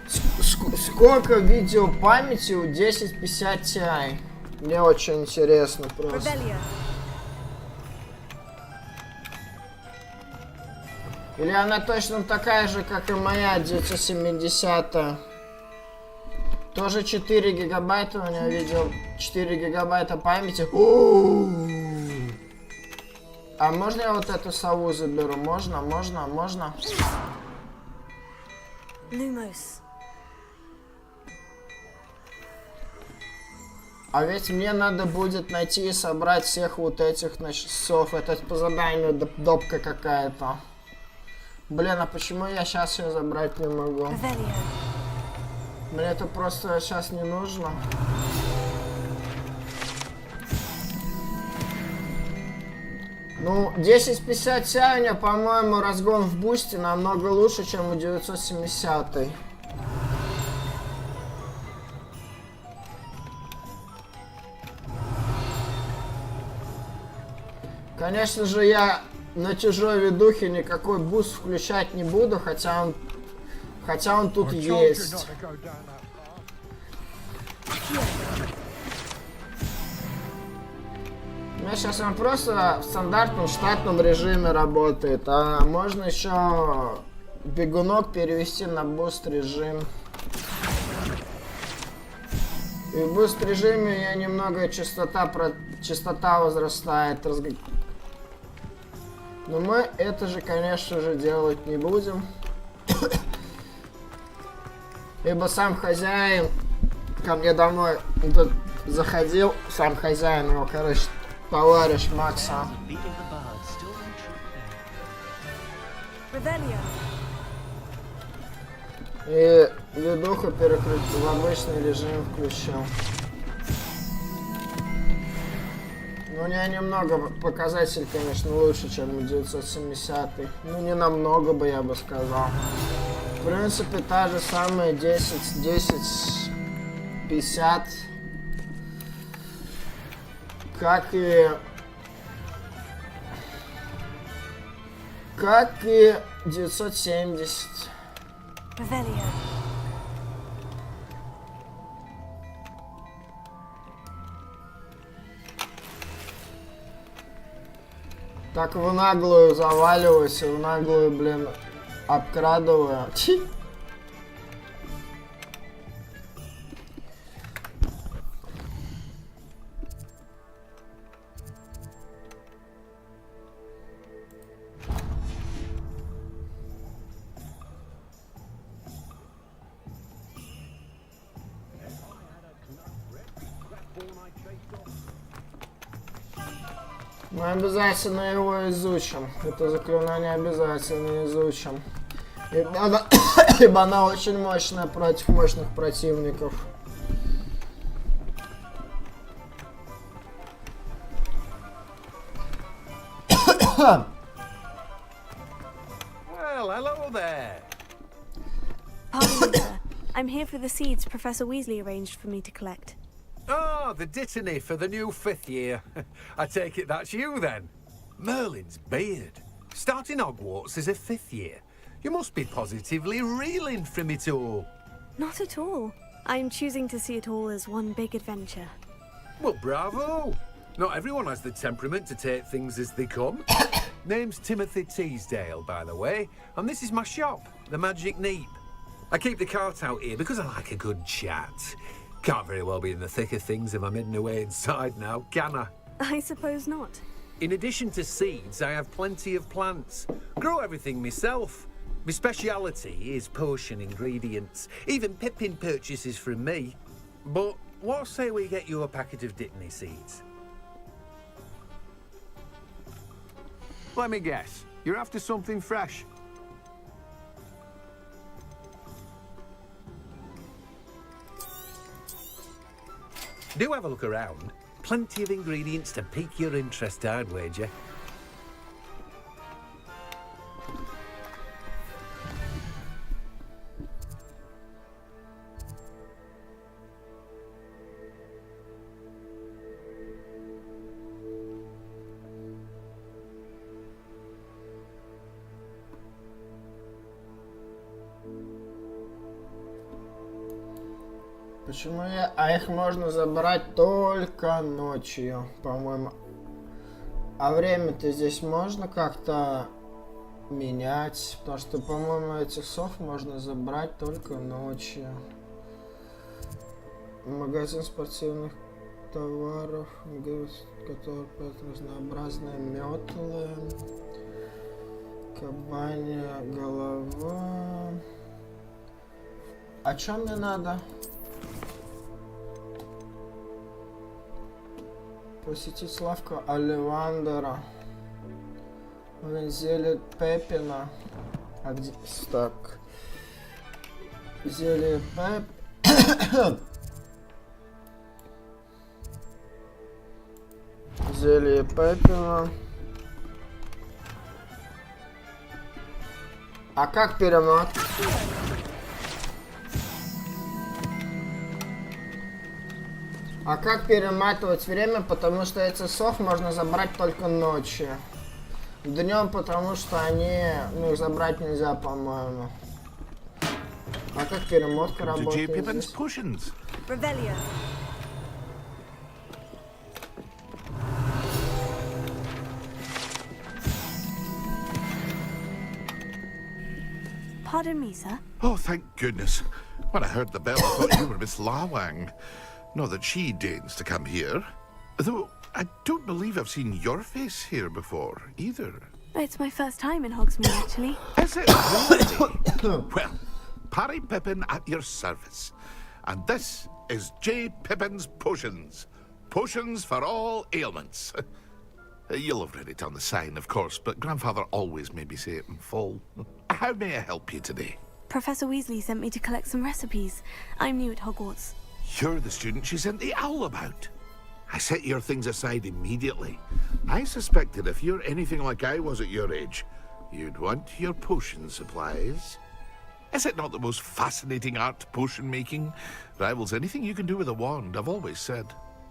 Сколько видео памяти у 1050 Ti? Мне очень интересно просто. Или она точно такая же, как и моя 970. Тоже 4 гигабайта у нее видео. 4 гигабайта памяти. А можно я вот эту сову заберу? Можно? Lumos. А ведь мне надо будет найти и собрать всех вот этих, значит, сов. Это по заданию допка какая-то. Блин, а почему я сейчас ее забрать не могу? Мне это просто сейчас не нужно. Ну, 1050 Ti у меня, по-моему, разгон в бусте намного лучше, чем у 970. Конечно же, я на чужой видухе никакой буст включать не буду, хотя он тут есть. У меня сейчас он просто в стандартном штатном режиме работает, а можно еще бегунок перевести на буст режим. И в буст режиме я немного частота возрастает. Но мы это же, конечно же, делать не будем. Ибо сам хозяин ко мне домой тут заходил, сам хозяин, его, короче, товарищ Макса. И видуху переключил, в обычный режим включил. Ну, у меня немного показатель, конечно, лучше, чем у 970. Ну, не намного бы, я бы сказал. В принципе, та же самая 1050. Как и 970. Так в наглую заваливаюсь, в наглую, блин, обкрадываю. Мы обязательно его изучим. Это заклинание обязательно изучим. Ибо она очень мощная против мощных противников. Well, hello there. Pardon me, sir. I'm here for the seeds Professor Weasley arranged for me to collect. Oh, the dittany for the new 5th year. I take it that's you then. Merlin's beard. Starting Hogwarts as a 5th year. You must be positively reeling from it all. Not at all. I'm choosing to see it all as one big adventure. Well, bravo. Not everyone has the temperament to take things as they come. Name's Timothy Teasdale, by the way, and this is my shop, the Magic Neep. I keep the cart out here because I like a good chat. Can't very well be in the thick of things if I'm hidden away inside now, can I? I suppose not. In addition to seeds, I have plenty of plants. Grow everything myself. My speciality is potion ingredients. Even Pippin purchases from me. But what say we get you a packet of Dittany seeds? Let me guess. You're after something fresh. Do have a look around. Plenty of ingredients to pique your interest, I'd wager. Почему я... А их можно забрать только ночью, по-моему. А время-то здесь можно как-то менять? Потому что, по-моему, этих сов можно забрать только ночью. Магазин спортивных товаров, который разнообразные метлы. Кабанья голова. А что мне надо? Посетить лавку Оливандера. Зелье Пеппина. А где? Так. Зелье Пеп... Зелье Пеппина. А как перемотать? А как перематывать время, потому что эти сов можно забрать только ночью. Днем, потому что они, их забрать нельзя, по-моему. А как перемотка работает здесь? Revelio. Pardon me, sir. Oh, thank goodness. When I heard the bell, I thought you were Miss Lawang. Not that she deigns to come here. Though, I don't believe I've seen your face here before, either. It's my first time in Hogsmeade, actually. Is it really? Well, Parry Pippin at your service. And this is J. Pippin's Potions. Potions for all ailments. You'll have read it on the sign, of course, but Grandfather always made me say it in full. How may I help you today? Professor Weasley sent me to collect some recipes. I'm new at Hogwarts. You're the student she sent the owl about. I set your things aside immediately. I suspected if you're anything like I was at your age, you'd want your potion supplies. Is it not the most fascinating art, potion making? Rivals anything you can do with a wand, I've always said.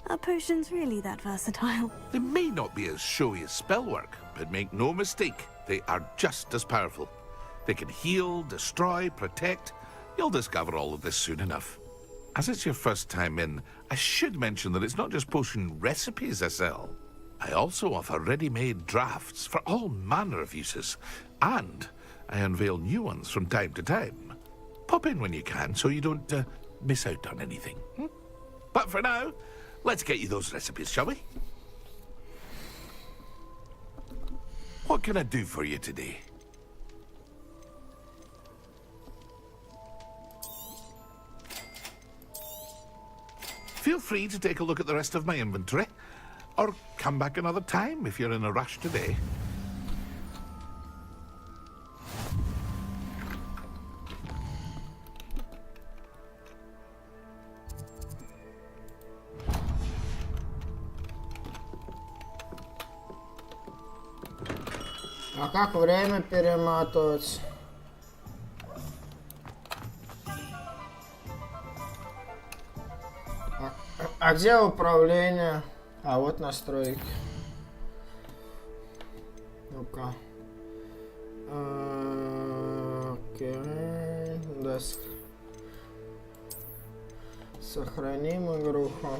Are potions really that versatile? They may not be as showy as spellwork, but make no mistake, they are just as powerful. They can heal, destroy, protect. You'll discover all of this soon enough. As it's your first time in, I should mention that it's not just potion recipes I sell. I also offer ready-made drafts for all manner of uses, and I unveil new ones from time to time. Pop in when you can so you don't miss out on anything. But for now, let's get you those recipes, shall we? What can I do for you today? Feel free to take a look at the rest of my inventory, or come back another time if you're in a rush today. А как время перематывать? А где управление? А вот настройки. Ну-ка. Окей. Да. Сохраним игруху.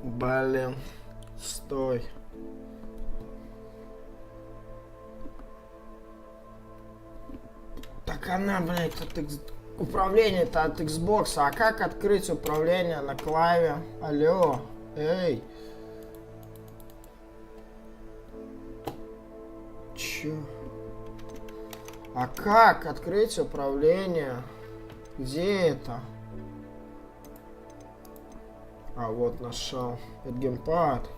Блин, стой. Так она, блядь, управление-то от Xbox. А как открыть управление на клаве? Алло. Эй! Чё? А как открыть управление? Где это? А вот нашел. Это геймпад.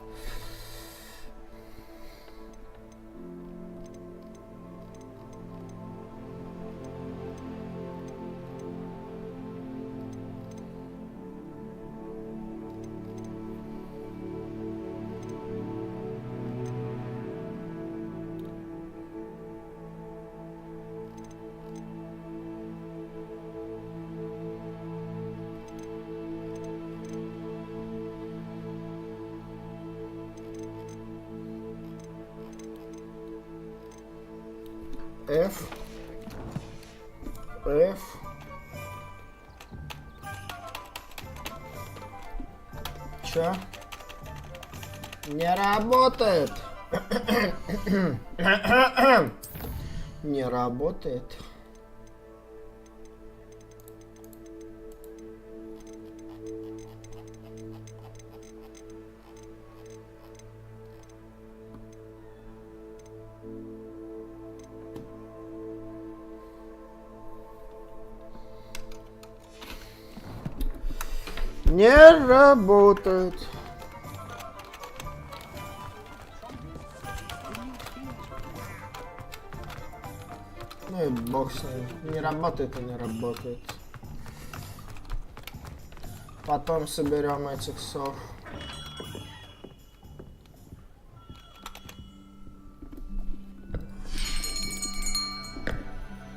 F. F. Чё? Не работает. Не работает. Не работает. Ну и бог с ним. Не работает и не работает. Потом соберем этих сов.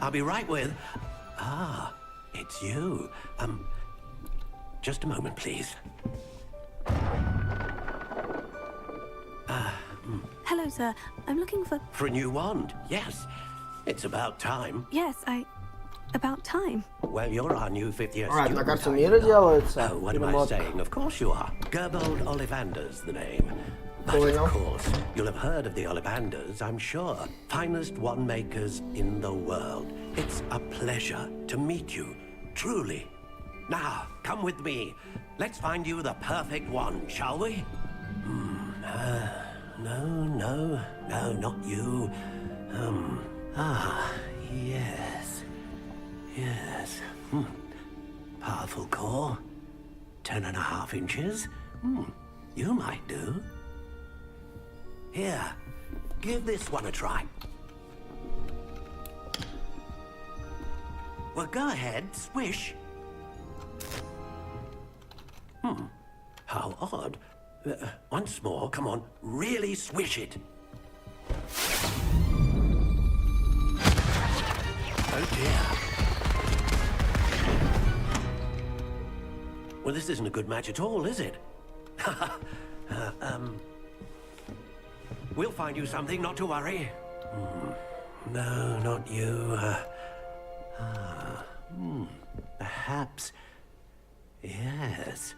I'll be right with... Ah, it's you. Just a moment, please. Hello, sir. I'm looking for... For a new wand, yes. It's about time. Yes, about time. Well, you're our new 5th year Alright, student. на карте мира делается. Oh, what am I saying? Of course you are. Gerbold Ollivander's the name. But Понял. of course, you'll have heard of the Ollivanders, I'm sure. Finest wand makers in the world. It's a pleasure to meet you, truly. Now, come with me. Let's find you the perfect wand, shall we? No, not you. Yes. Powerful core. 10.5 inches. You might do. Here, give this one a try. Well, go ahead, swish. How odd. Once more, come on, really swish it. Oh dear. Well, this isn't a good match at all, is it? We'll find you something, not to worry. No, not you. Perhaps... Yes.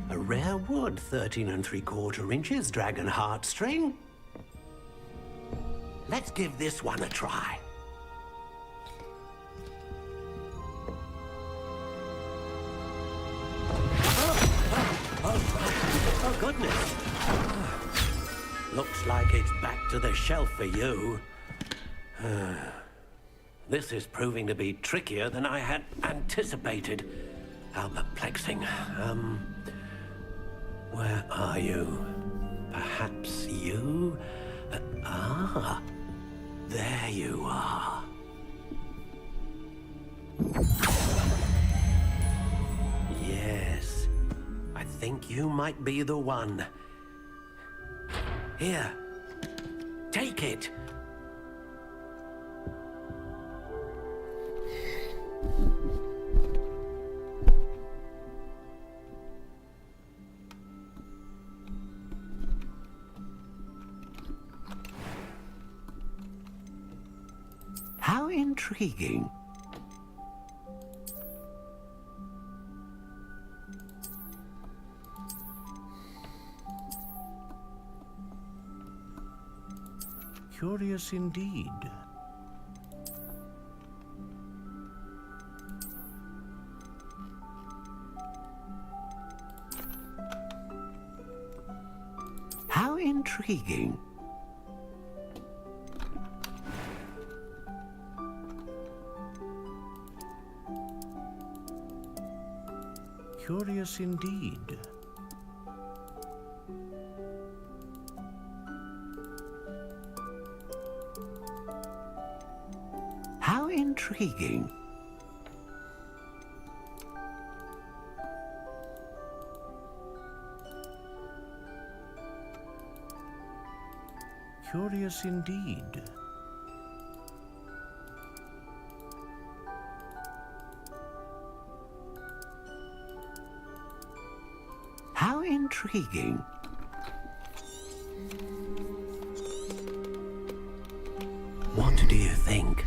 A rare wood, 13 3/4 inches, dragon heartstring. Let's give this one a try. Oh goodness. Looks like it's back to the shelf for you. This is proving to be trickier than I had anticipated. How perplexing. Where are you? Perhaps you? There you are. Yes, I think you might be the one. Here, take it. How intriguing. Curious indeed. intriguing. Curious indeed. How intriguing. Curious indeed. How intriguing. What do you think?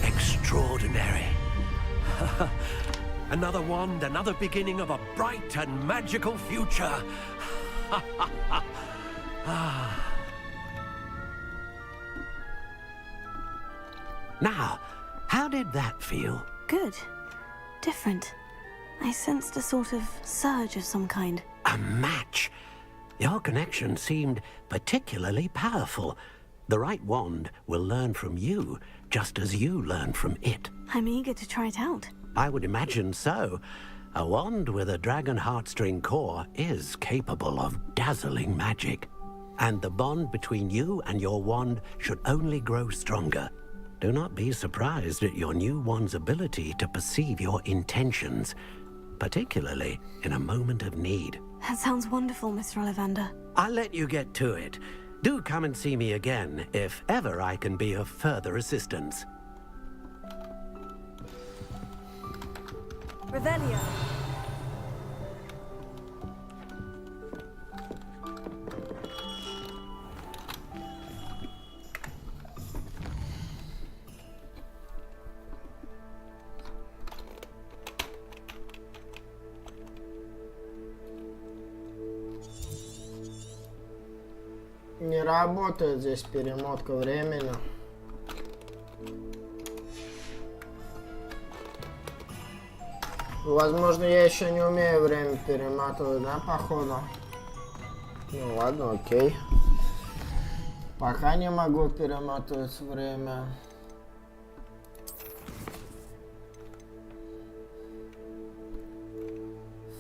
Extraordinary. Another wand, another beginning of a bright and magical future. Now, how did that feel? Good. Different. I sensed a sort of surge of some kind. A match. Your connection seemed particularly powerful. The right wand will learn from you, just as you learn from it. I'm eager to try it out. I would imagine so. A wand with a dragon heartstring core is capable of dazzling magic. And the bond between you and your wand should only grow stronger. Do not be surprised at your new wand's ability to perceive your intentions, particularly in a moment of need. That sounds wonderful, Mr. Ollivander. I'll let you get to it. Do come and see me again if ever I can be of further assistance. Revelio. Не работает здесь перемотка времени. Возможно, я еще не умею время перематывать, да, походу? Ну ладно, окей. Пока не могу перематывать время.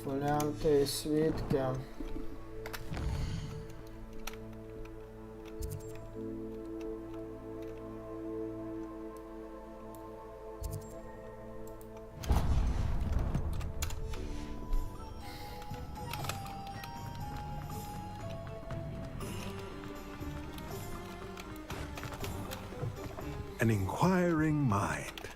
Фолианты и свитки. An inquiring mind.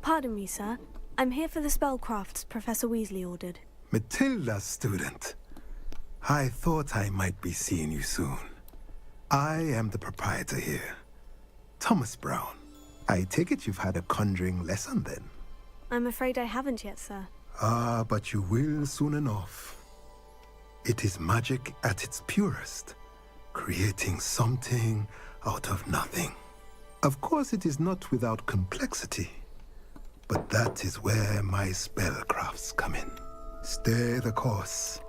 Pardon me, sir. I'm here for the spellcrafts Professor Weasley ordered. Matilda's student. I thought I might be seeing you soon. I am the proprietor here, Thomas Brown. I take it you've had a conjuring lesson then? I'm afraid I haven't yet, sir. Ah, but you will soon enough. It is magic at its purest, creating something out of nothing. Of course, it is not without complexity, but that is where my spellcrafts come in. Stay the course,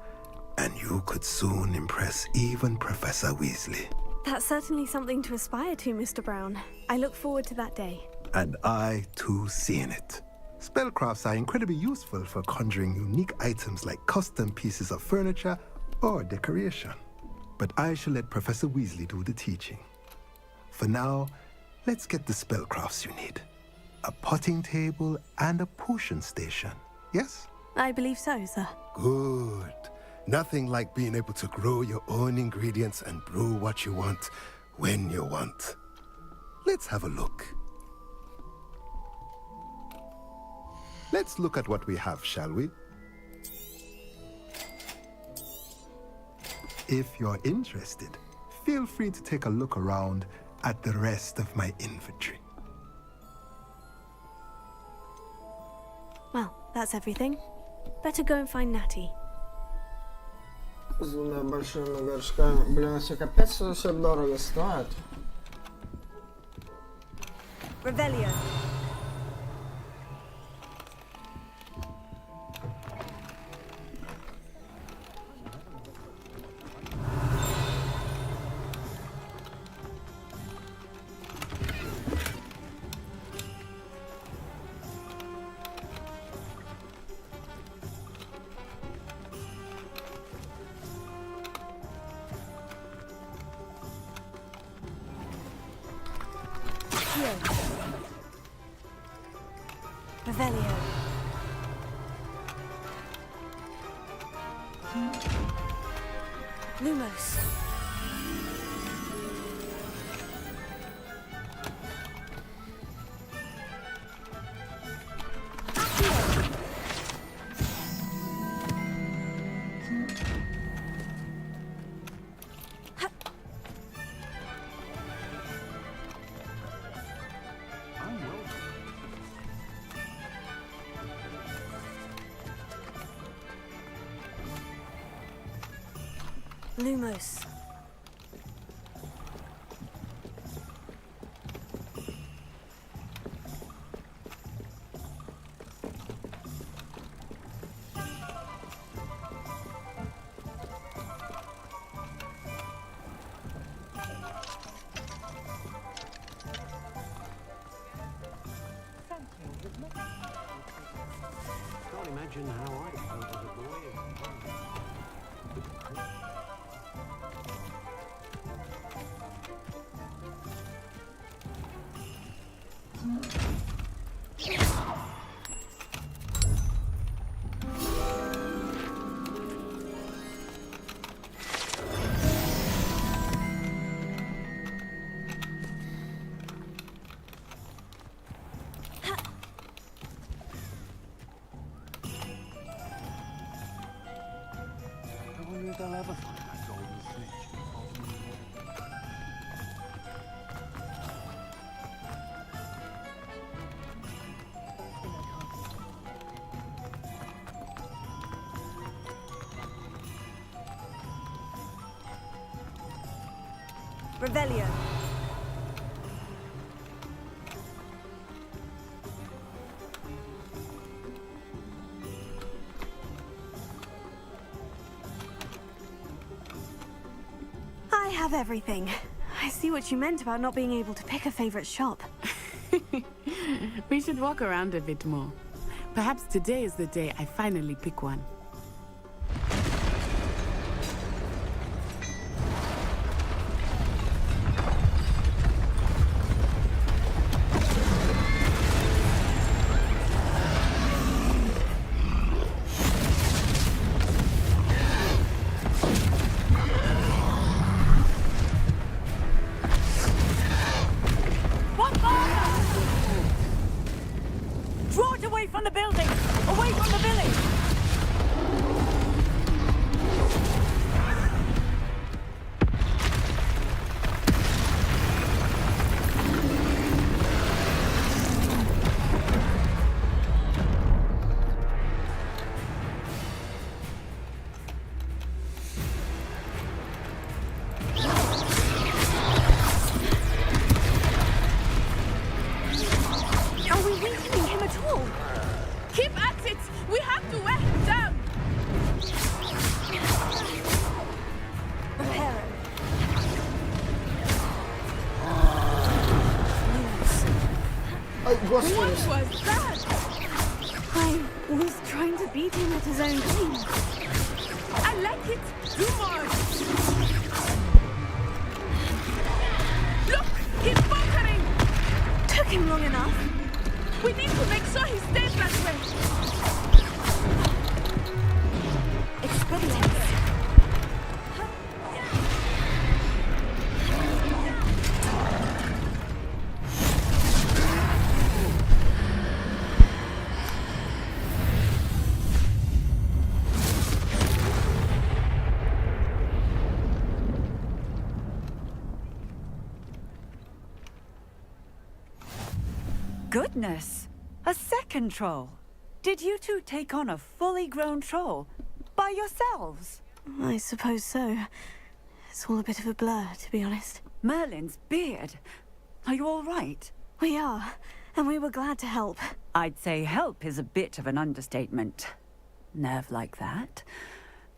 and you could soon impress even Professor Weasley. That's certainly something to aspire to, Mr. Brown. I look forward to that day. And I, too, seeing it. Spellcrafts are incredibly useful for conjuring unique items like custom pieces of furniture or decoration. But I shall let Professor Weasley do the teaching. For now, let's get the spellcrafts you need. A potting table and a potion station, yes? I believe so, sir. Good. Nothing like being able to grow your own ingredients and brew what you want when you want. Let's have a look. Let's look at what we have, shall we? If you're interested, feel free to take a look around at the rest of my inventory. Well, that's everything. Better go and find Natty. С двумя большими горшками. Блин, все капец, все дорого стоит. Revelio. Accio. Revelio. Lumos. Lumos. Can't imagine how I felt as a boy. I wonder if they'll ever find that golden snitch. Revelio. I have everything. I see what you meant about not being able to pick a favorite shop. We should walk around a bit more. Perhaps today is the day I finally pick one. Draw it away from the building! Away from the village! Are we weakening him at all? Keep at it! We have to wear him down! Repair it. Ой, What господи. was that? I was trying to beat him at his own game. I like it! Do more! Look! He's bunkering! Took him long enough. We need to make sure he stays that way! Expedience. Goodness! A second troll! Did you two take on a fully grown troll? By yourselves? I suppose so. It's all a bit of a blur, to be honest. Merlin's beard. Are you all right? We are, and we were glad to help. I'd say help is a bit of an understatement. Nerve like that.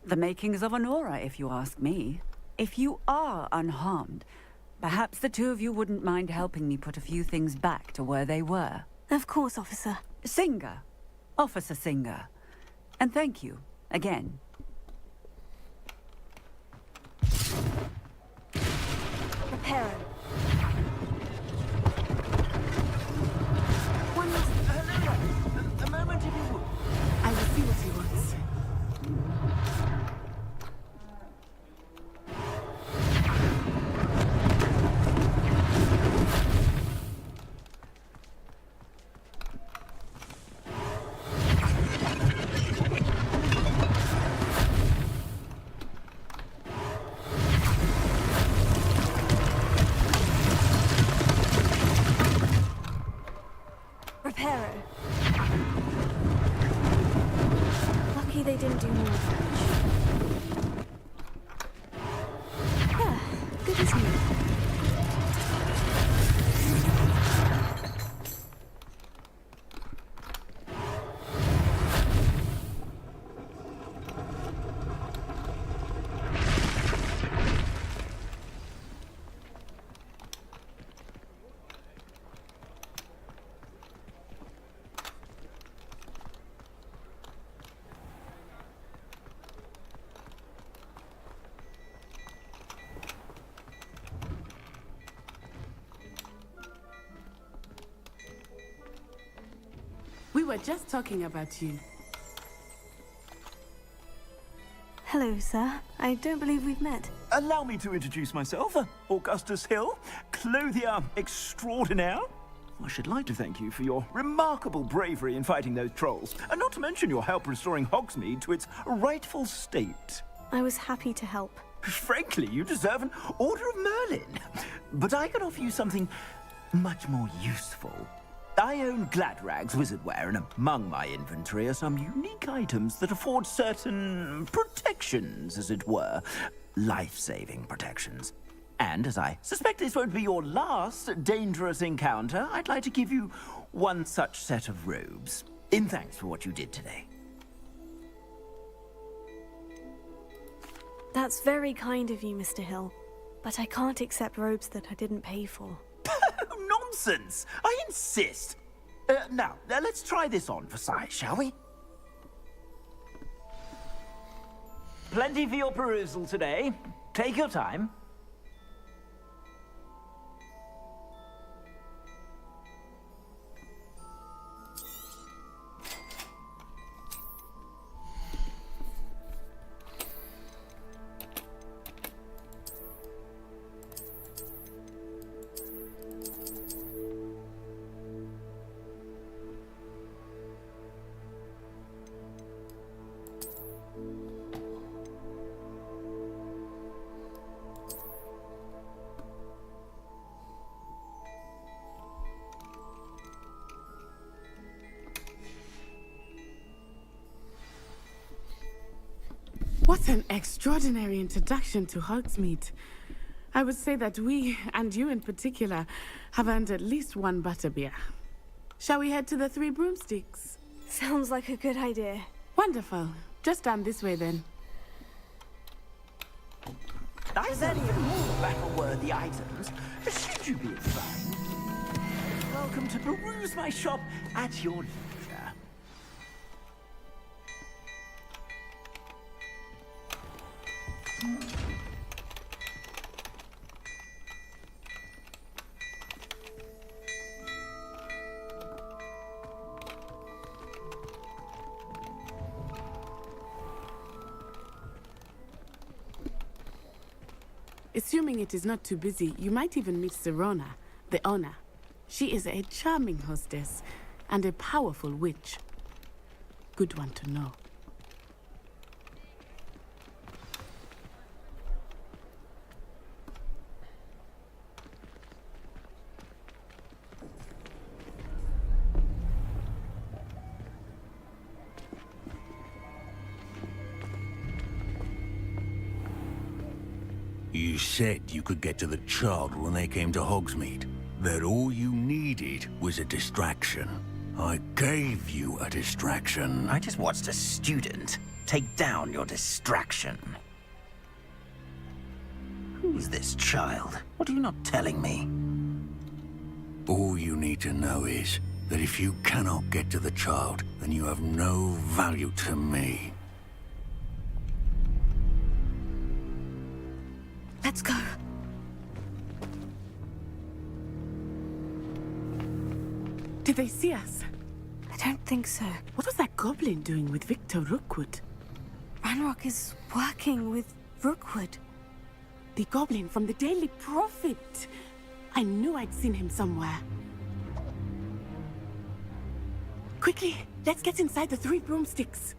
The makings of an aura, if you ask me. If you are unharmed, perhaps the two of you wouldn't mind helping me put a few things back to where they were. Of course, officer. Singer. Officer Singer. And thank you, again. Prepare. Reparo. Lucky they didn't do more damage. Ah, good as new. We were just talking about you. Hello, sir. I don't believe we've met. Allow me to introduce myself, Augustus Hill, clothier extraordinaire. I should like to thank you for your remarkable bravery in fighting those trolls, and not to mention your help restoring Hogsmeade to its rightful state. I was happy to help. Frankly, you deserve an Order of Merlin. But I can offer you something much more useful. I own Gladrag's wizardware, and among my inventory are some unique items that afford certain protections, as it were. Life-saving protections. And as I suspect this won't be your last dangerous encounter, I'd like to give you one such set of robes, in thanks for what you did today. That's very kind of you, Mr. Hill. But I can't accept robes that I didn't pay for. Nonsense! I insist! Now, let's try this on for size, shall we? Plenty for your perusal today. Take your time. What an extraordinary introduction to Hogsmeade. I would say that we, and you in particular, have earned at least one butterbeer. Shall we head to the Three Broomsticks? Sounds like a good idea. Wonderful. Just down this way then. I said even more battle-worthy items, should you be inclined. Welcome to peruse my shop at your leisure. Assuming it is not too busy, you might even meet Serona, the owner. She is a charming hostess and a powerful witch. Good one to know. You said you could get to the child when they came to Hogsmeade. That all you needed was a distraction. I gave you a distraction. I just watched a student take down your distraction. Who's this child? What are you not telling me? All you need to know is that if you cannot get to the child, then you have no value to me. Let's go. Did they see us? I don't think so. What was that goblin doing with Victor Rookwood? Ranrock is working with Rookwood. The goblin from the Daily Prophet. I knew I'd seen him somewhere. Quickly, let's get inside the Three Broomsticks.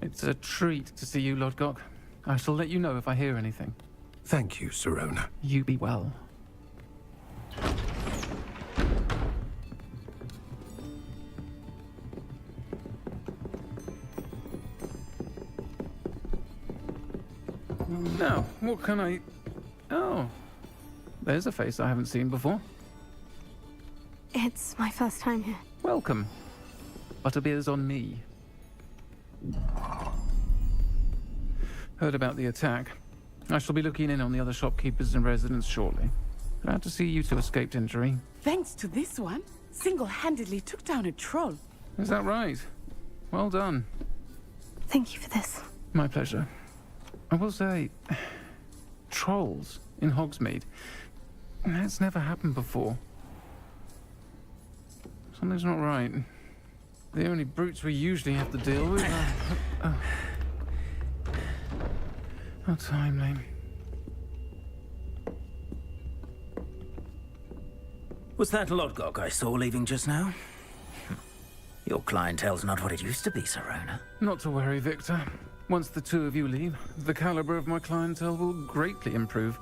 It's a treat to see you, Lodgok. I shall let you know if I hear anything. Thank you, Sirona. You be well. Now, what can I... Oh, there's a face I haven't seen before. It's my first time here. Welcome. Butterbeer's on me. Heard about the attack. I shall be looking in on the other shopkeepers and residents shortly. Glad to see you two escaped injury. Thanks to this one, single-handedly took down a troll. Is that right? Well done. Thank you for this. My pleasure. I will say, trolls in Hogsmeade. That's never happened before. Something's not right. The only brutes we usually have to deal with are... How timely. Was that Lodgok I saw leaving just now? Your clientele's not what it used to be, Sirona. Not to worry, Victor. Once the two of you leave, the caliber of my clientele will greatly improve.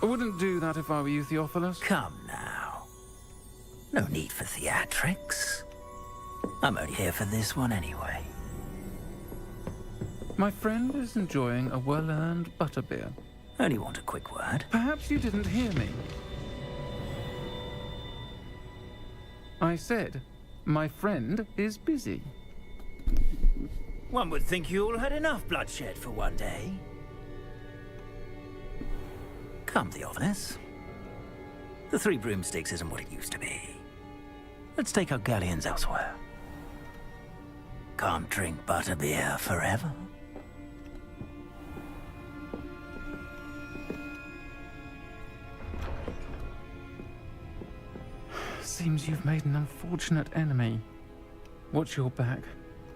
I wouldn't do that if I were you, Theophilus. Come now. No need for theatrics. I'm only here for this one anyway. My friend is enjoying a well-earned butterbeer. Only want a quick word. Perhaps you didn't hear me. I said, my friend is busy. One would think you all had enough bloodshed for one day. Come, Theophilus. The Three Broomsticks isn't what it used to be. Let's take our galleons elsewhere. Can't drink butterbeer forever. Seems you've made an unfortunate enemy. Watch your back.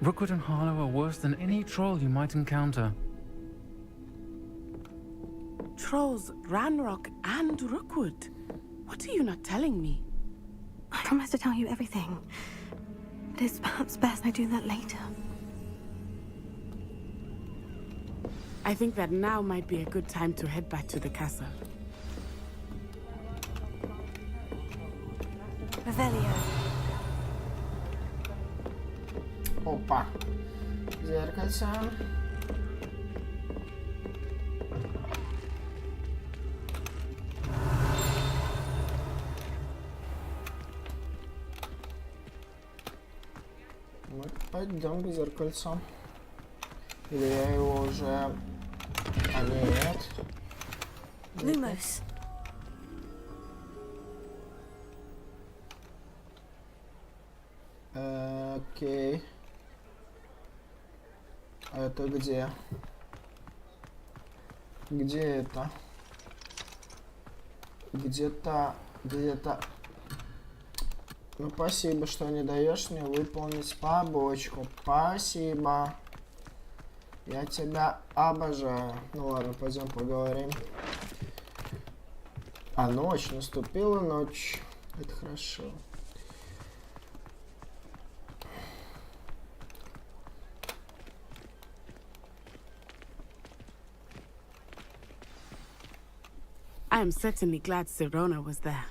Rookwood and Harlow are worse than any troll you might encounter. Trolls, Ranrock, and Rookwood. What are you not telling me? I promised to tell you everything. But it's perhaps best I do that later. I think that now might be a good time to head back to the castle. Revelio. Опа. Зеркальце. Мы пойдем к зеркальцу. Или я его уже... А нет. Lumos. Окей. А это где? Где это? Где-то... Ну, спасибо, что не даешь мне выполнить побочку. Спасибо. Я тебя обожаю. Ну ладно, пойдем поговорим. А ночь, наступила ночь. Это хорошо. I am certainly glad Sirona was there.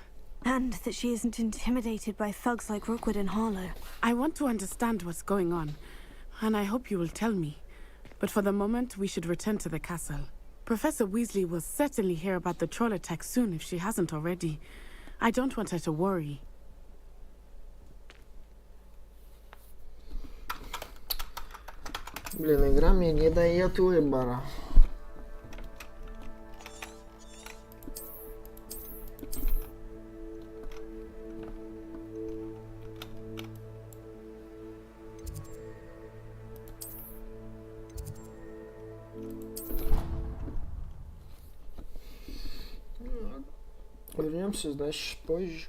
And that she isn't intimidated by thugs like Rookwood and Harlow. I want to understand what's going on, and I hope you will tell me. But for the moment, we should return to the castle. Professor Weasley will certainly hear about the troll attack soon if she hasn't already. I don't want her to worry. Блин, игра мне не дает выбора. Вернемся, значит, позже.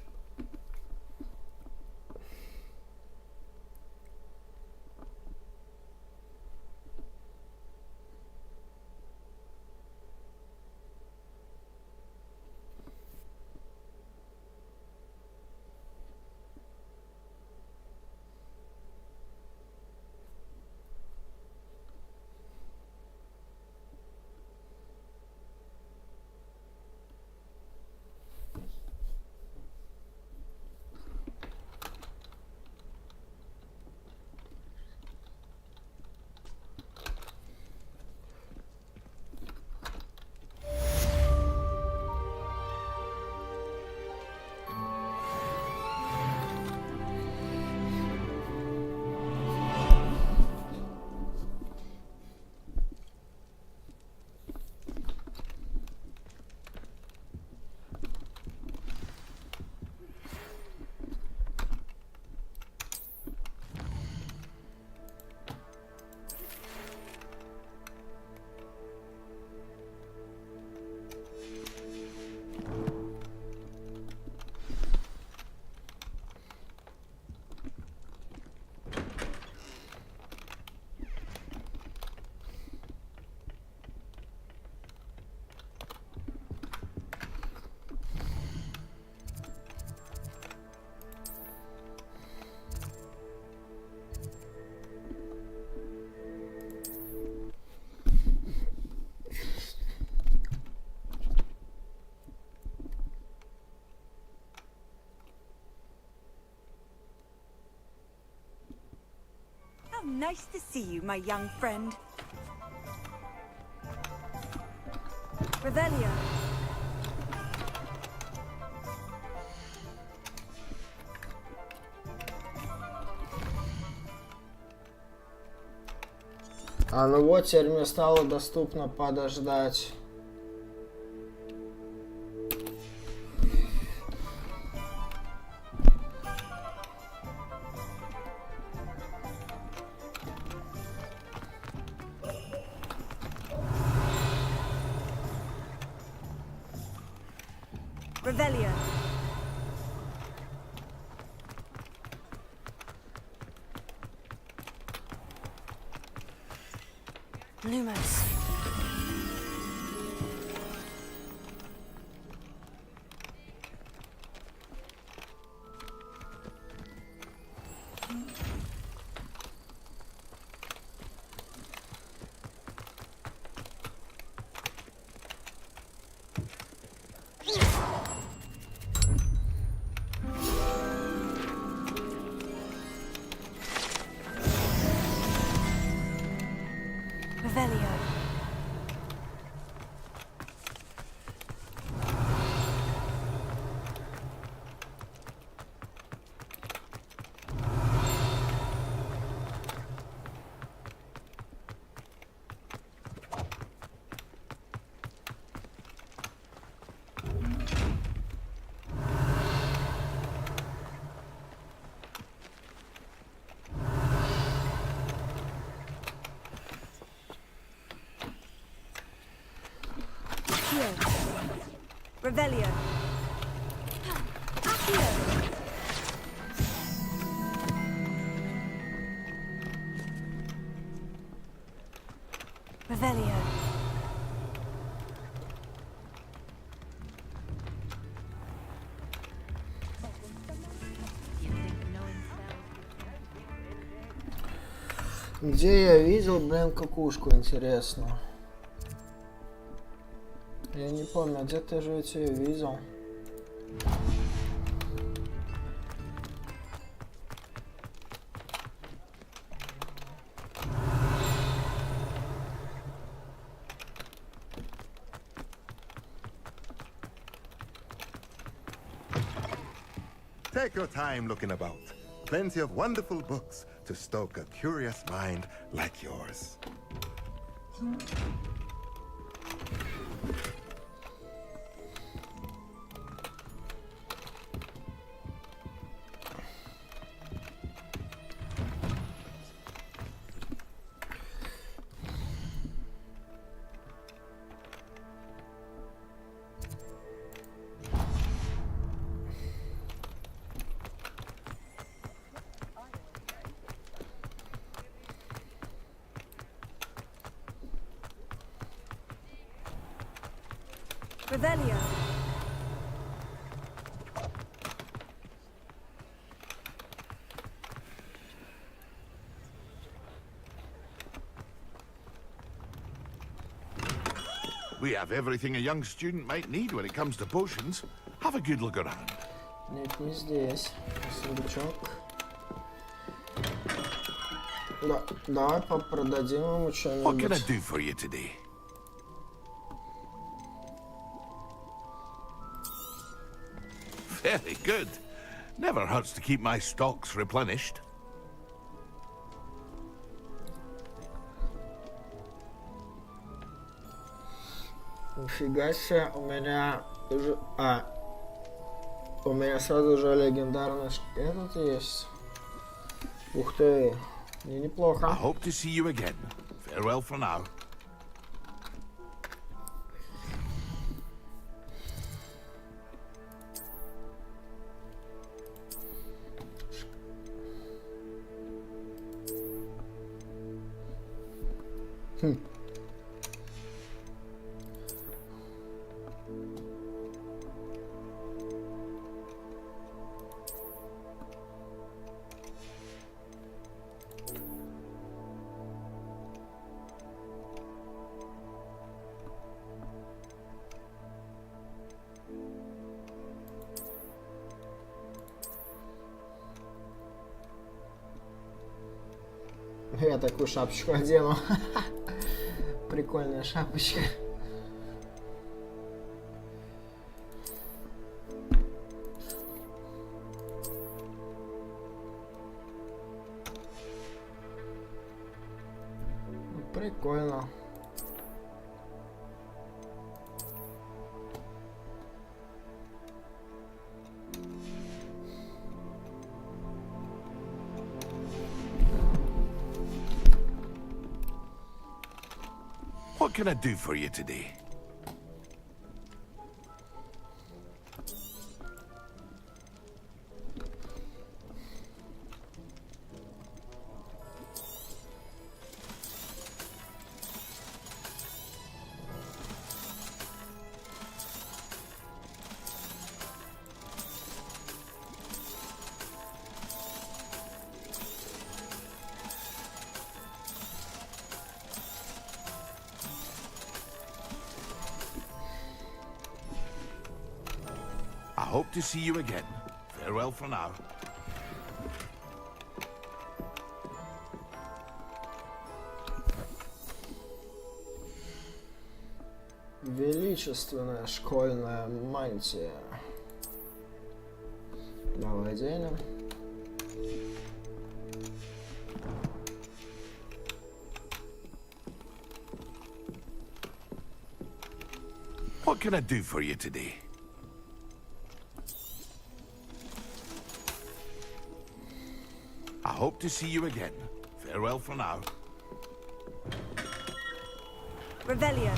Nice to see you, my young friend. Revelio. А ну вот, теперь мне стало доступно подождать. Revelio. Lumos. Revelio. Revelio. Accio. Revelio. Где я видел, блин, кукушку, интересно? Я не помню, где-то я же ведь ее видел. Take your time looking about. Plenty of wonderful books to stoke a curious mind like yours. Revelio. We have everything a young student might need when it comes to potions. Have a good look around. Нет, не здесь. Сундучок. Да, давай продадим ему что-нибудь. What can I do for you today? Very good. Never hurts to keep my stocks replenished. Нифига себе, у меня уже... у меня сразу же легендарный этот есть. Ух ты, неплохо. I hope to see you again. Farewell for now. Я такую шапочку одену. Прикольная шапочка. Прикольно. What can I do for you today? I hope to see you again. Farewell for now. Величественная школьная мантия. Давай оденем. What can I do for you today? I hope to see you again. Farewell for now. Revelio.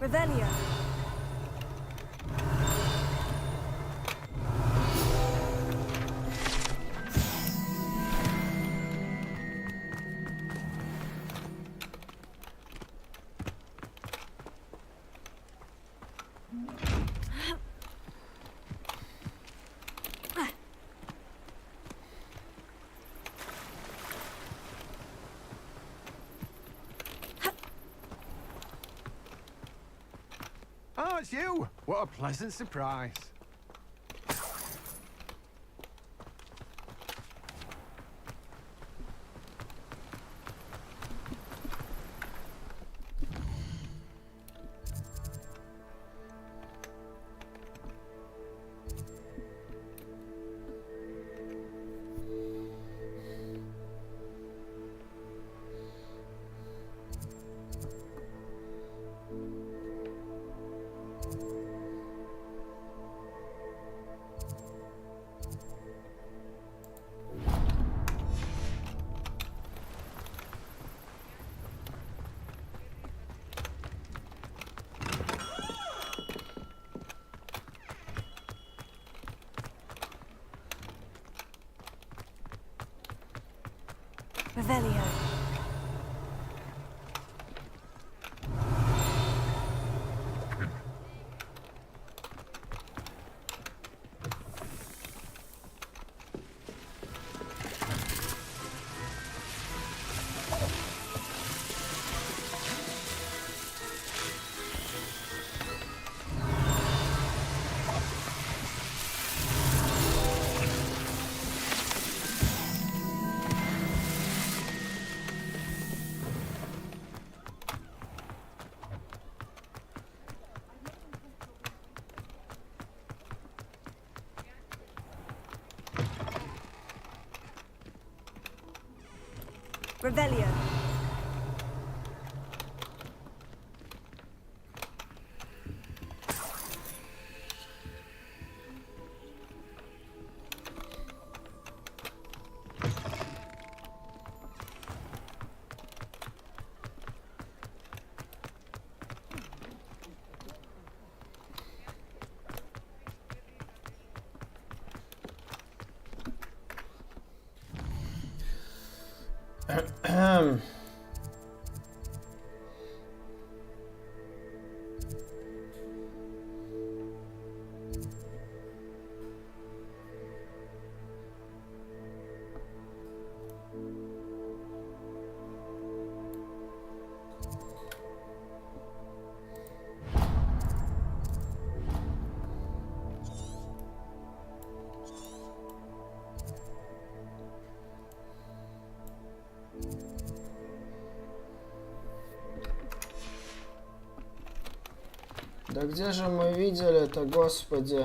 Revelio. Oh, it's you! What a pleasant surprise. Revelio. Revelio. Да где же мы видели это, господи?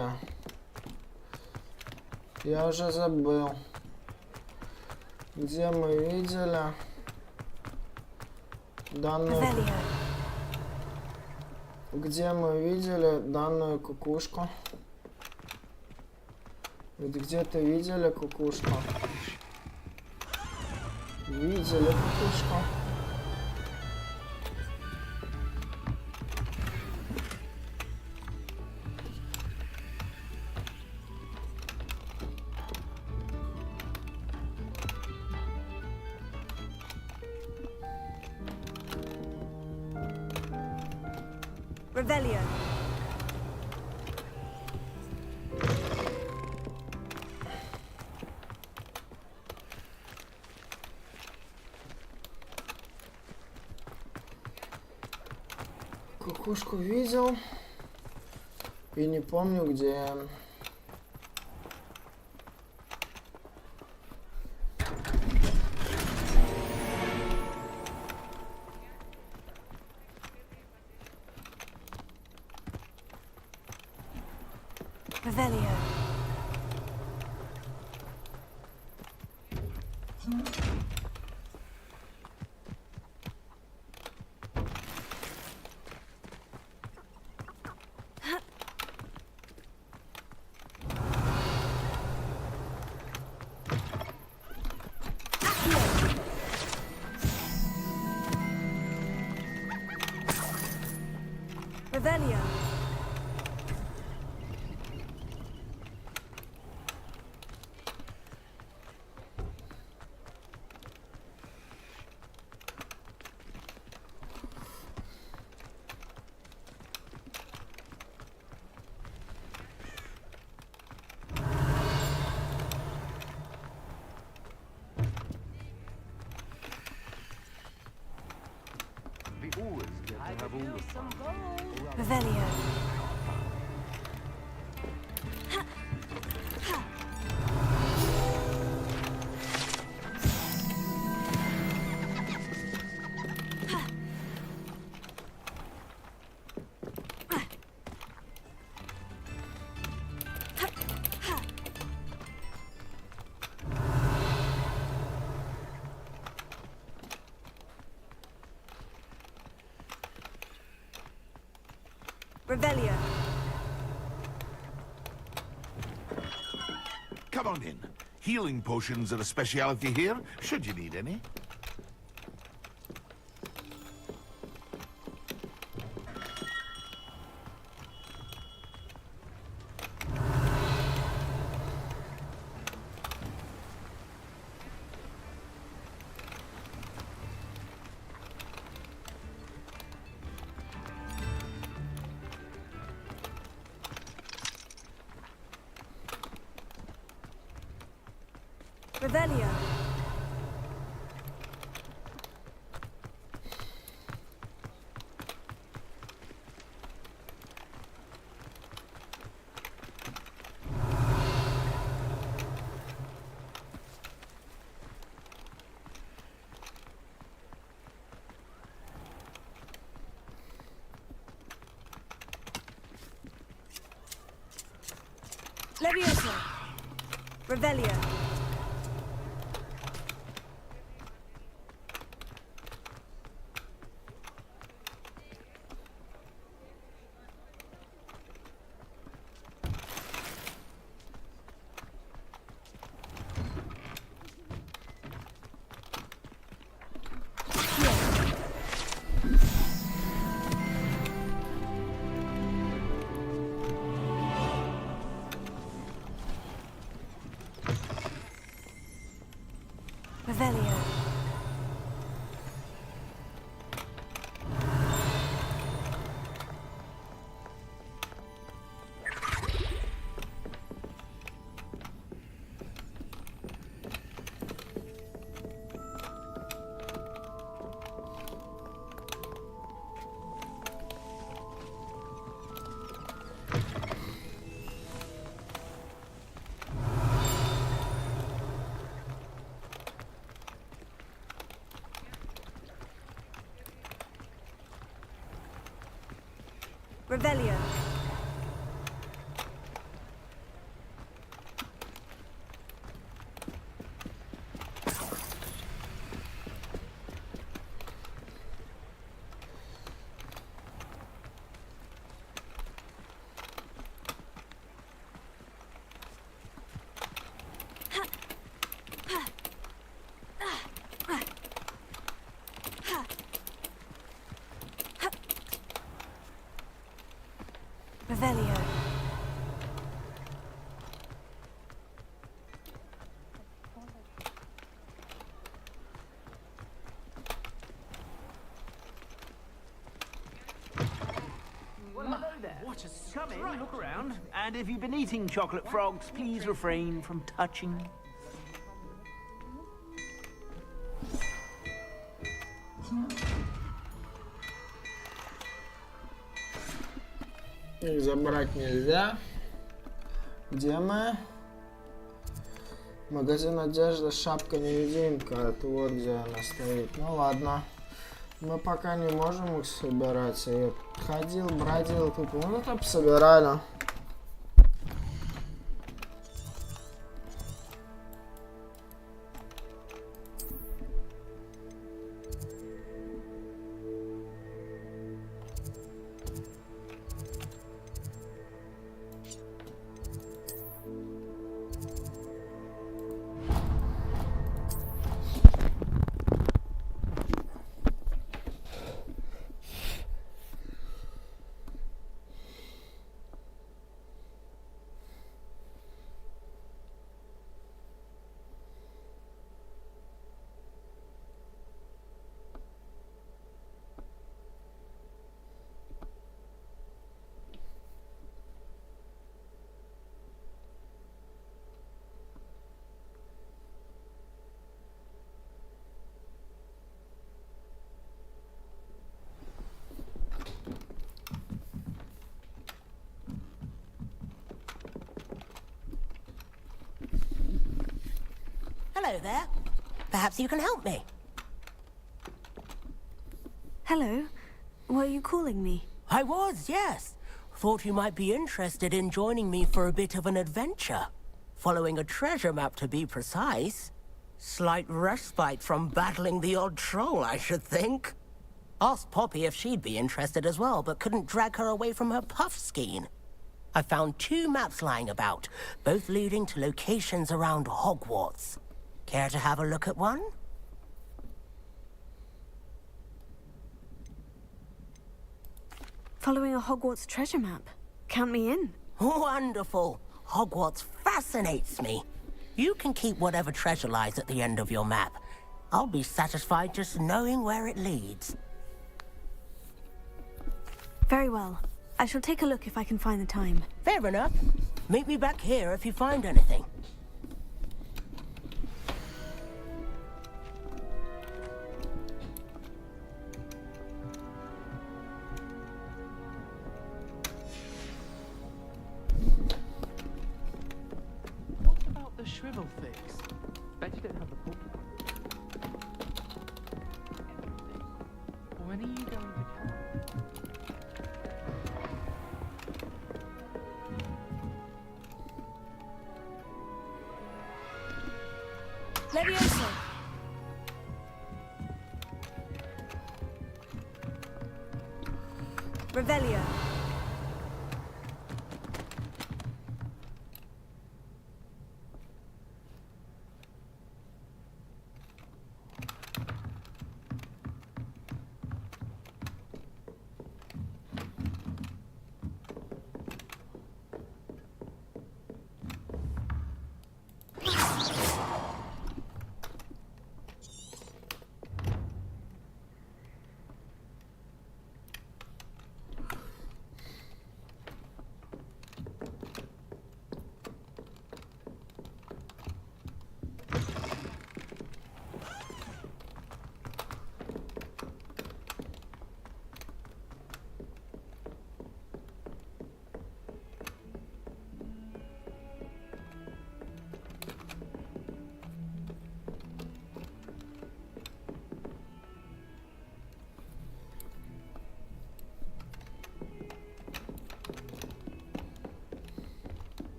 Я уже забыл. Где мы видели данную... Где мы видели данную кукушку? Вот где-то видели кукушку? Видели кукушку? Revelio. Кукушку видел и не помню где. Revelio. Revelio. Revelio. Revelio. Come on in. Healing potions are a speciality here, should you need any. Revelio. Levioso. Revelio. Revelio. Revelio. Revelio. Well, hello there. What a Come in, look around. And if you've been eating chocolate frogs, please refrain from touching. Их забрать нельзя. Где мы? Магазин одежды, шапка-невидимка. Это вот где она стоит. Ну ладно. Мы пока не можем их собирать. Я ходил, бродил тут. Ну там собирали. Hello there. Perhaps you can help me. Hello. Were you calling me? I was, yes. Thought you might be interested in joining me for a bit of an adventure. Following a treasure map, to be precise. Slight respite from battling the odd troll, I should think. Asked Poppy if she'd be interested as well, but couldn't drag her away from her puff skein. I found 2 maps lying about, both leading to locations around Hogwarts. Care to have a look at one? Following a Hogwarts treasure map. Count me in. Wonderful. Hogwarts fascinates me. You can keep whatever treasure lies at the end of your map. I'll be satisfied just knowing where it leads. Very well. I shall take a look if I can find the time. Fair enough. Meet me back here if you find anything. The shrivel fix. Bet you don't have the book. When are you going to camp? Levioso. Revelio.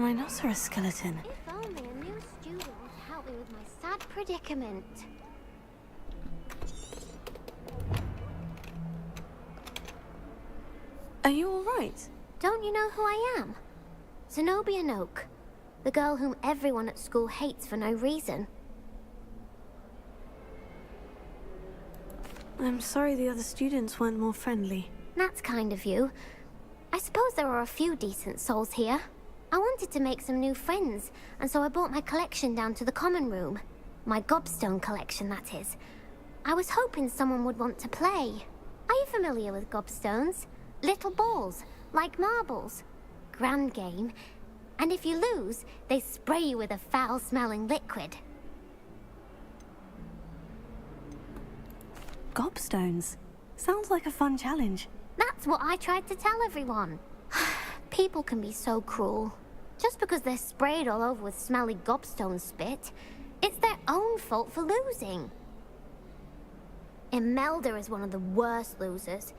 rhinoceros skeleton. If only a new student would help me with my sad predicament. Are you all right? Don't you know who I am? Zenobia Noak, the girl whom everyone at school hates for no reason. I'm sorry the other students weren't more friendly. That's kind of you. I suppose there are a few decent souls here. I wanted to make some new friends, and so I brought my collection down to the common room. My gobstone collection, that is. I was hoping someone would want to play. Are you familiar with gobstones? Little balls, like marbles. Grand game. And if you lose, they spray you with a foul-smelling liquid. Gobstones? Sounds like a fun challenge. That's what I tried to tell everyone. People can be so cruel. Just because they're sprayed all over with smelly gobstone spit, it's their own fault for losing. Imelda is one of the worst losers.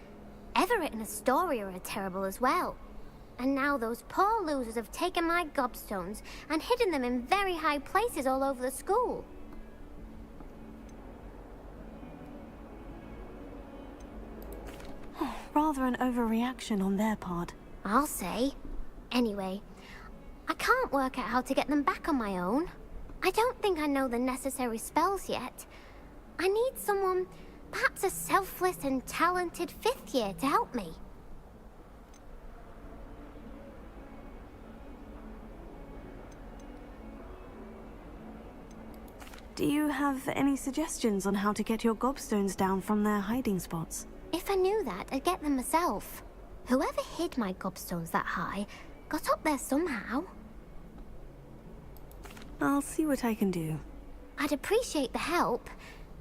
Everett and Astoria are terrible as well. And now those poor losers have taken my gobstones and hidden them in very high places all over the school. Rather an overreaction on their part. I'll say. Anyway, I can't work out how to get them back on my own. I don't think I know the necessary spells yet. I need someone, perhaps a selfless and talented 5th year to help me. Do you have any suggestions on how to get your gobstones down from their hiding spots? If I knew that, I'd get them myself. Whoever hid my gobstones that high got up there somehow. I'll see what I can do. I'd appreciate the help.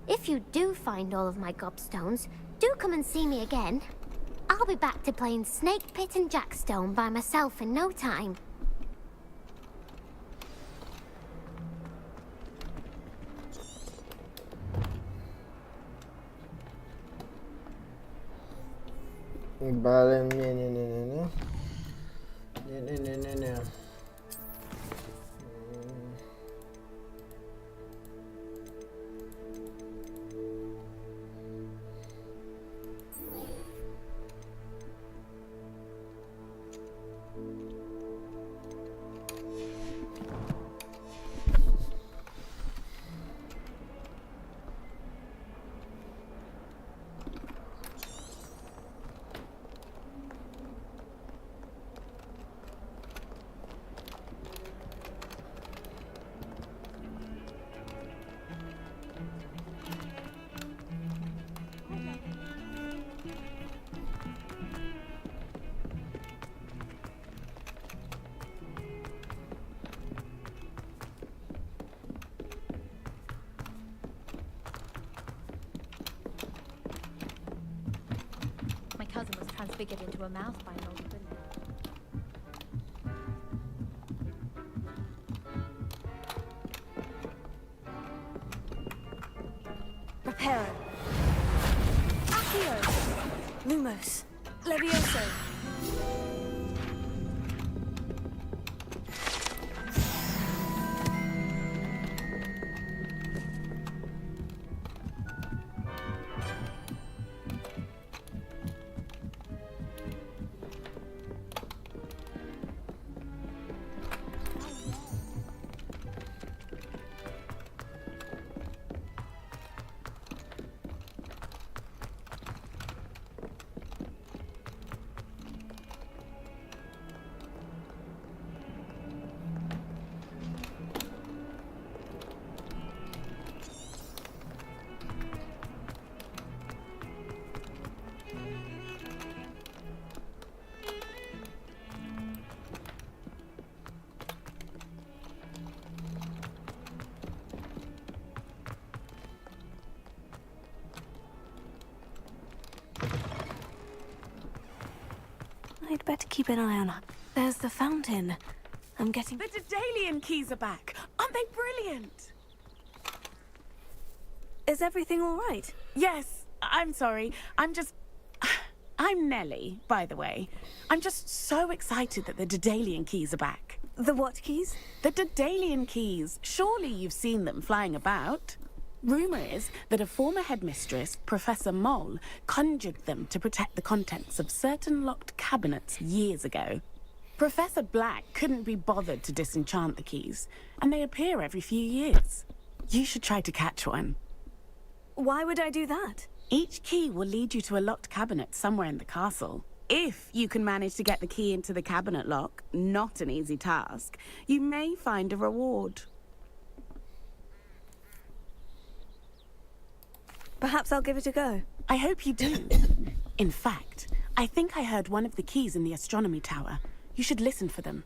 If you do find all of my gobstones, do come and see me again. I'll be back to playing Snake Pit and Jackstone by myself in no time. Vale, не. My cousin was transfigured into a mouse by an old villain. Reparo. Accio. Lumos. Levioso. I'd better keep an eye on her. There's the fountain. I'm getting... The Daedalian keys are back. Aren't they brilliant? Is everything all right? Yes, I'm sorry. I'm Nellie, by the way. I'm just so excited that the Daedalian keys are back. The what keys? The Daedalian keys. Surely you've seen them flying about. Rumour is that a former headmistress, Professor Moll, conjured them to protect the contents of certain locked cabinets years ago. Professor Black couldn't be bothered to disenchant the keys, and they appear every few years. You should try to catch one. Why would I do that? Each key will lead you to a locked cabinet somewhere in the castle. If you can manage to get the key into the cabinet lock, not an easy task, you may find a reward. Perhaps I'll give it a go. I hope you do. In fact, I think I heard one of the keys in the astronomy tower. You should listen for them.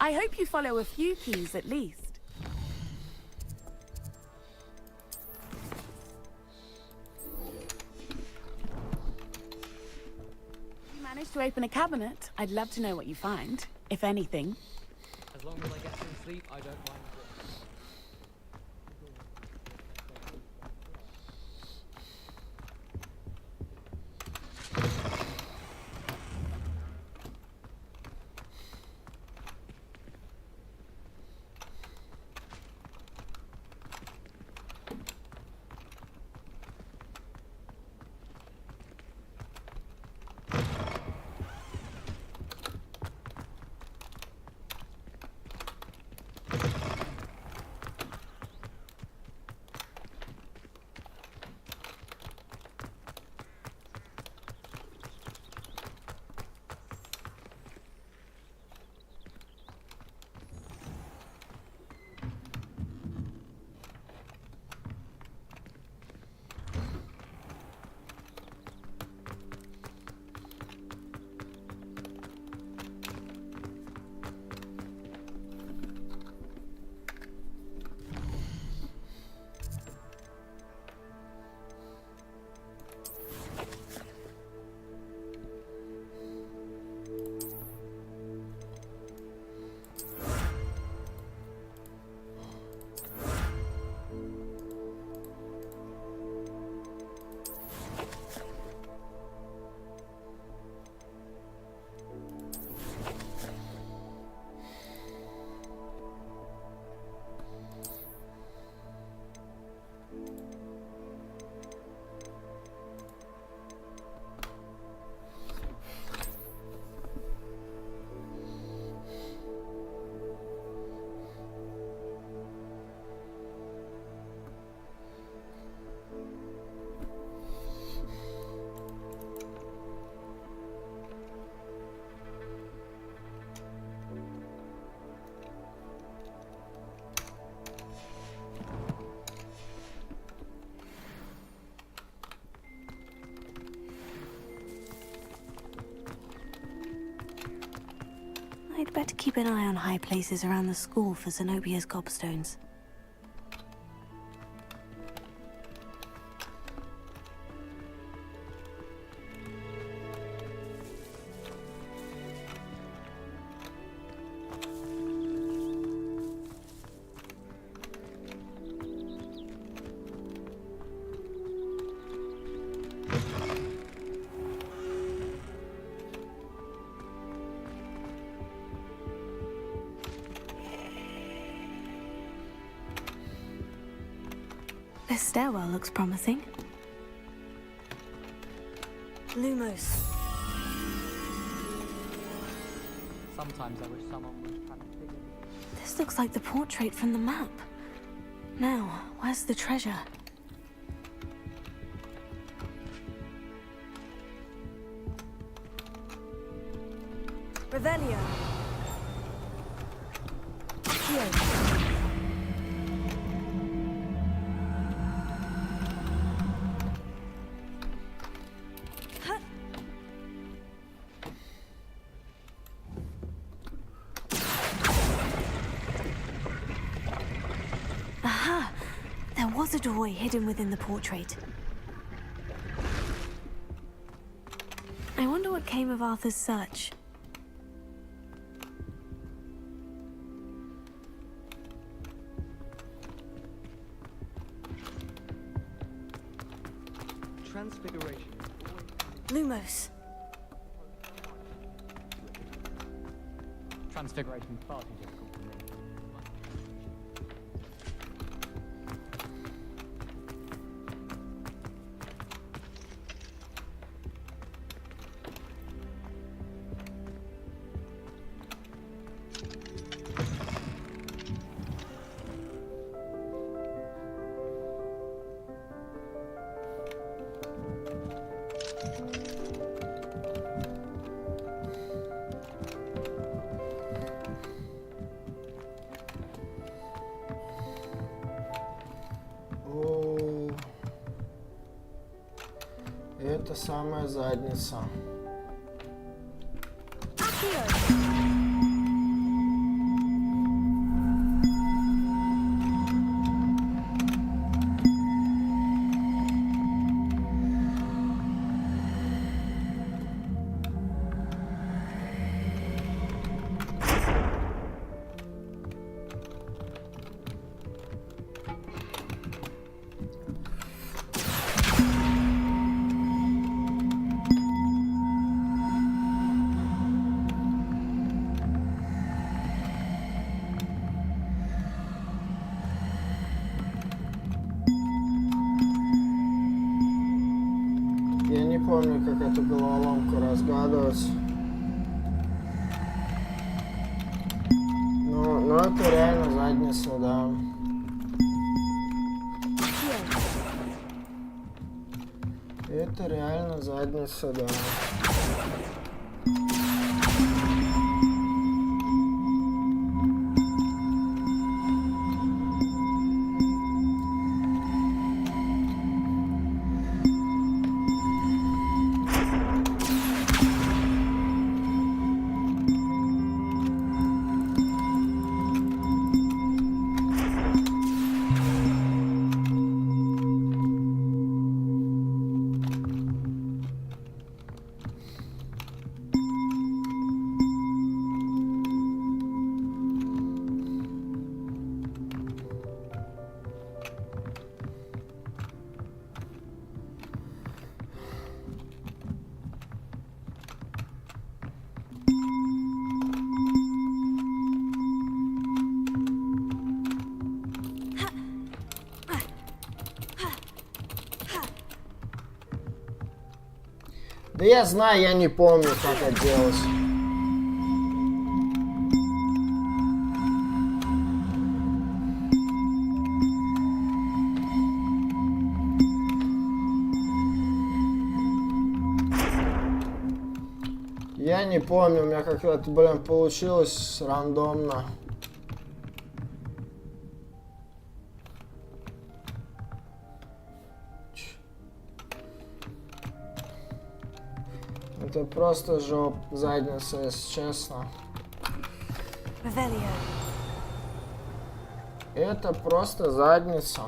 I hope you follow a few keys at least. If you manage to open a cabinet, I'd love to know what you find, if anything. As long as I get some sleep, I don't mind. I'd better keep an eye on high places around the school for Zenobia's gobstones. This stairwell looks promising. Lumos. Sometimes I wish someone was trying to figure me. This looks like the portrait from the map. Now, where's the treasure? Revelio. Here. Aha! There was a doorway hidden within the portrait. I wonder what came of Arthur's search. Transfiguration. Lumos. Transfiguration is far too difficult for me. Это самая задница. Я не помню, как эту головоломку разгадывать. Но это реально задница, да. Это реально задница, да. Да я знаю, я не помню, как это делать. Я не помню, у меня как-то, блин, получилось рандомно. Это просто задница, если честно. Это просто задница.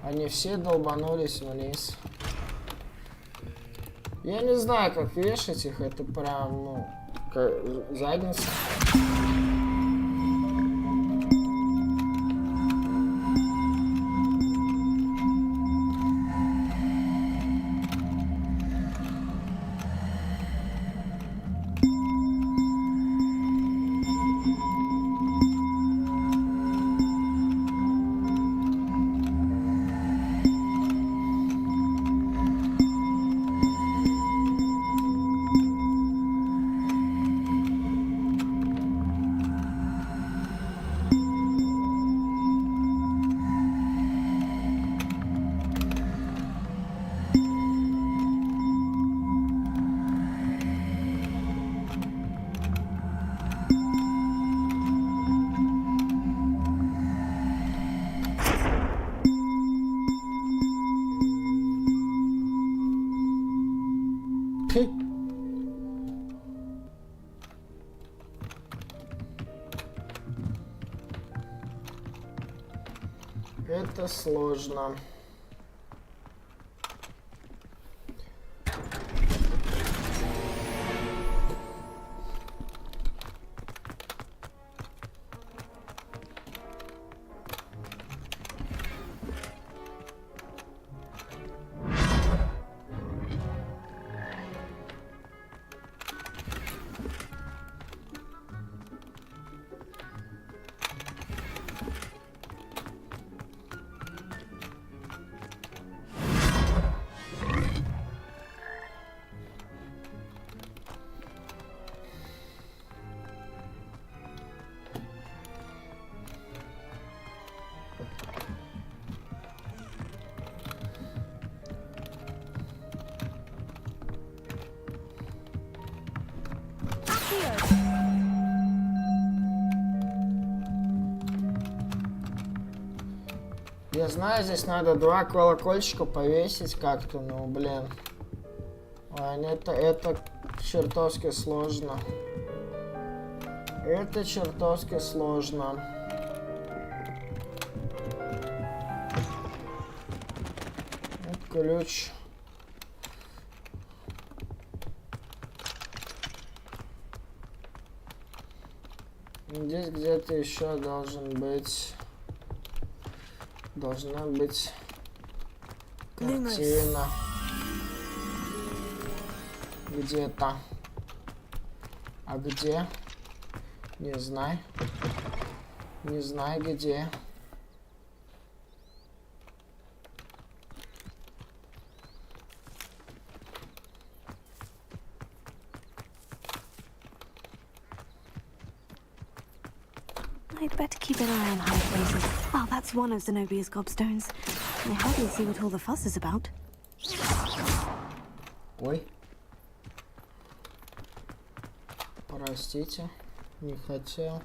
Они все долбанулись вниз. Я не знаю, как вешать их, это прям, ну, задница. Это сложно. Я знаю, здесь надо 2 колокольчика повесить как-то, ну, блин. Ой, это чертовски сложно. Это чертовски сложно. Вот ключ. Здесь где-то еще должна быть картина. Где-то. А где? Не знаю. Не знаю где. I'd better keep an eye on high places. Well, that's one of Zenobia's gobstones. I hardly see what all the fuss is about. Ой. Простите, не хотел.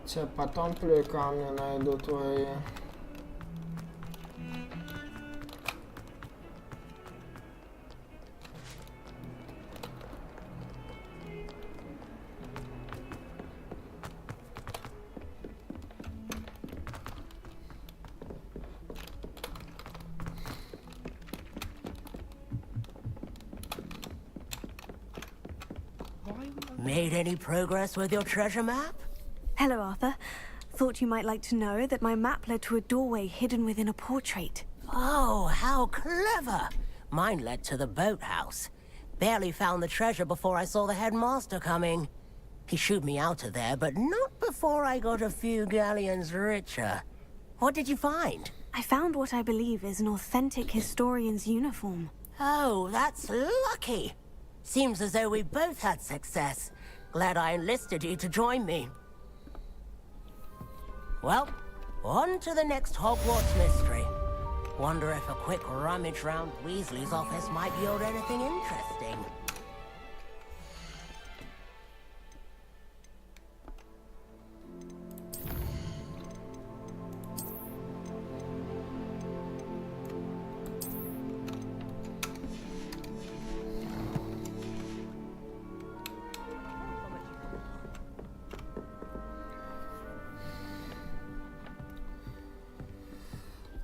Тебе потом плюй камни найду твои. Made any progress with your treasure map? Hello, Arthur. Thought you might like to know that my map led to a doorway hidden within a portrait. Oh, how clever! Mine led to the boathouse. Barely found the treasure before I saw the headmaster coming. He shooed me out of there, but not before I got a few galleons richer. What did you find? I found what I believe is an authentic historian's uniform. Oh, that's lucky. Seems as though we both had success. Glad I enlisted you to join me. Well, on to the next Hogwarts mystery. Wonder if a quick rummage round Weasley's office might yield anything interesting.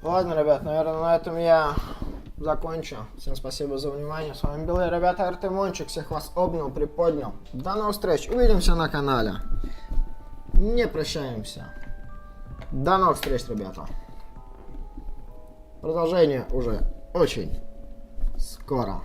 Ладно, ребят, наверное, на этом я закончу. Всем спасибо за внимание. С вами были, ребята, Artemonchik. Всех вас обнял, приподнял. До новых встреч. Увидимся на канале. Не прощаемся. До новых встреч, ребята. Продолжение уже очень скоро.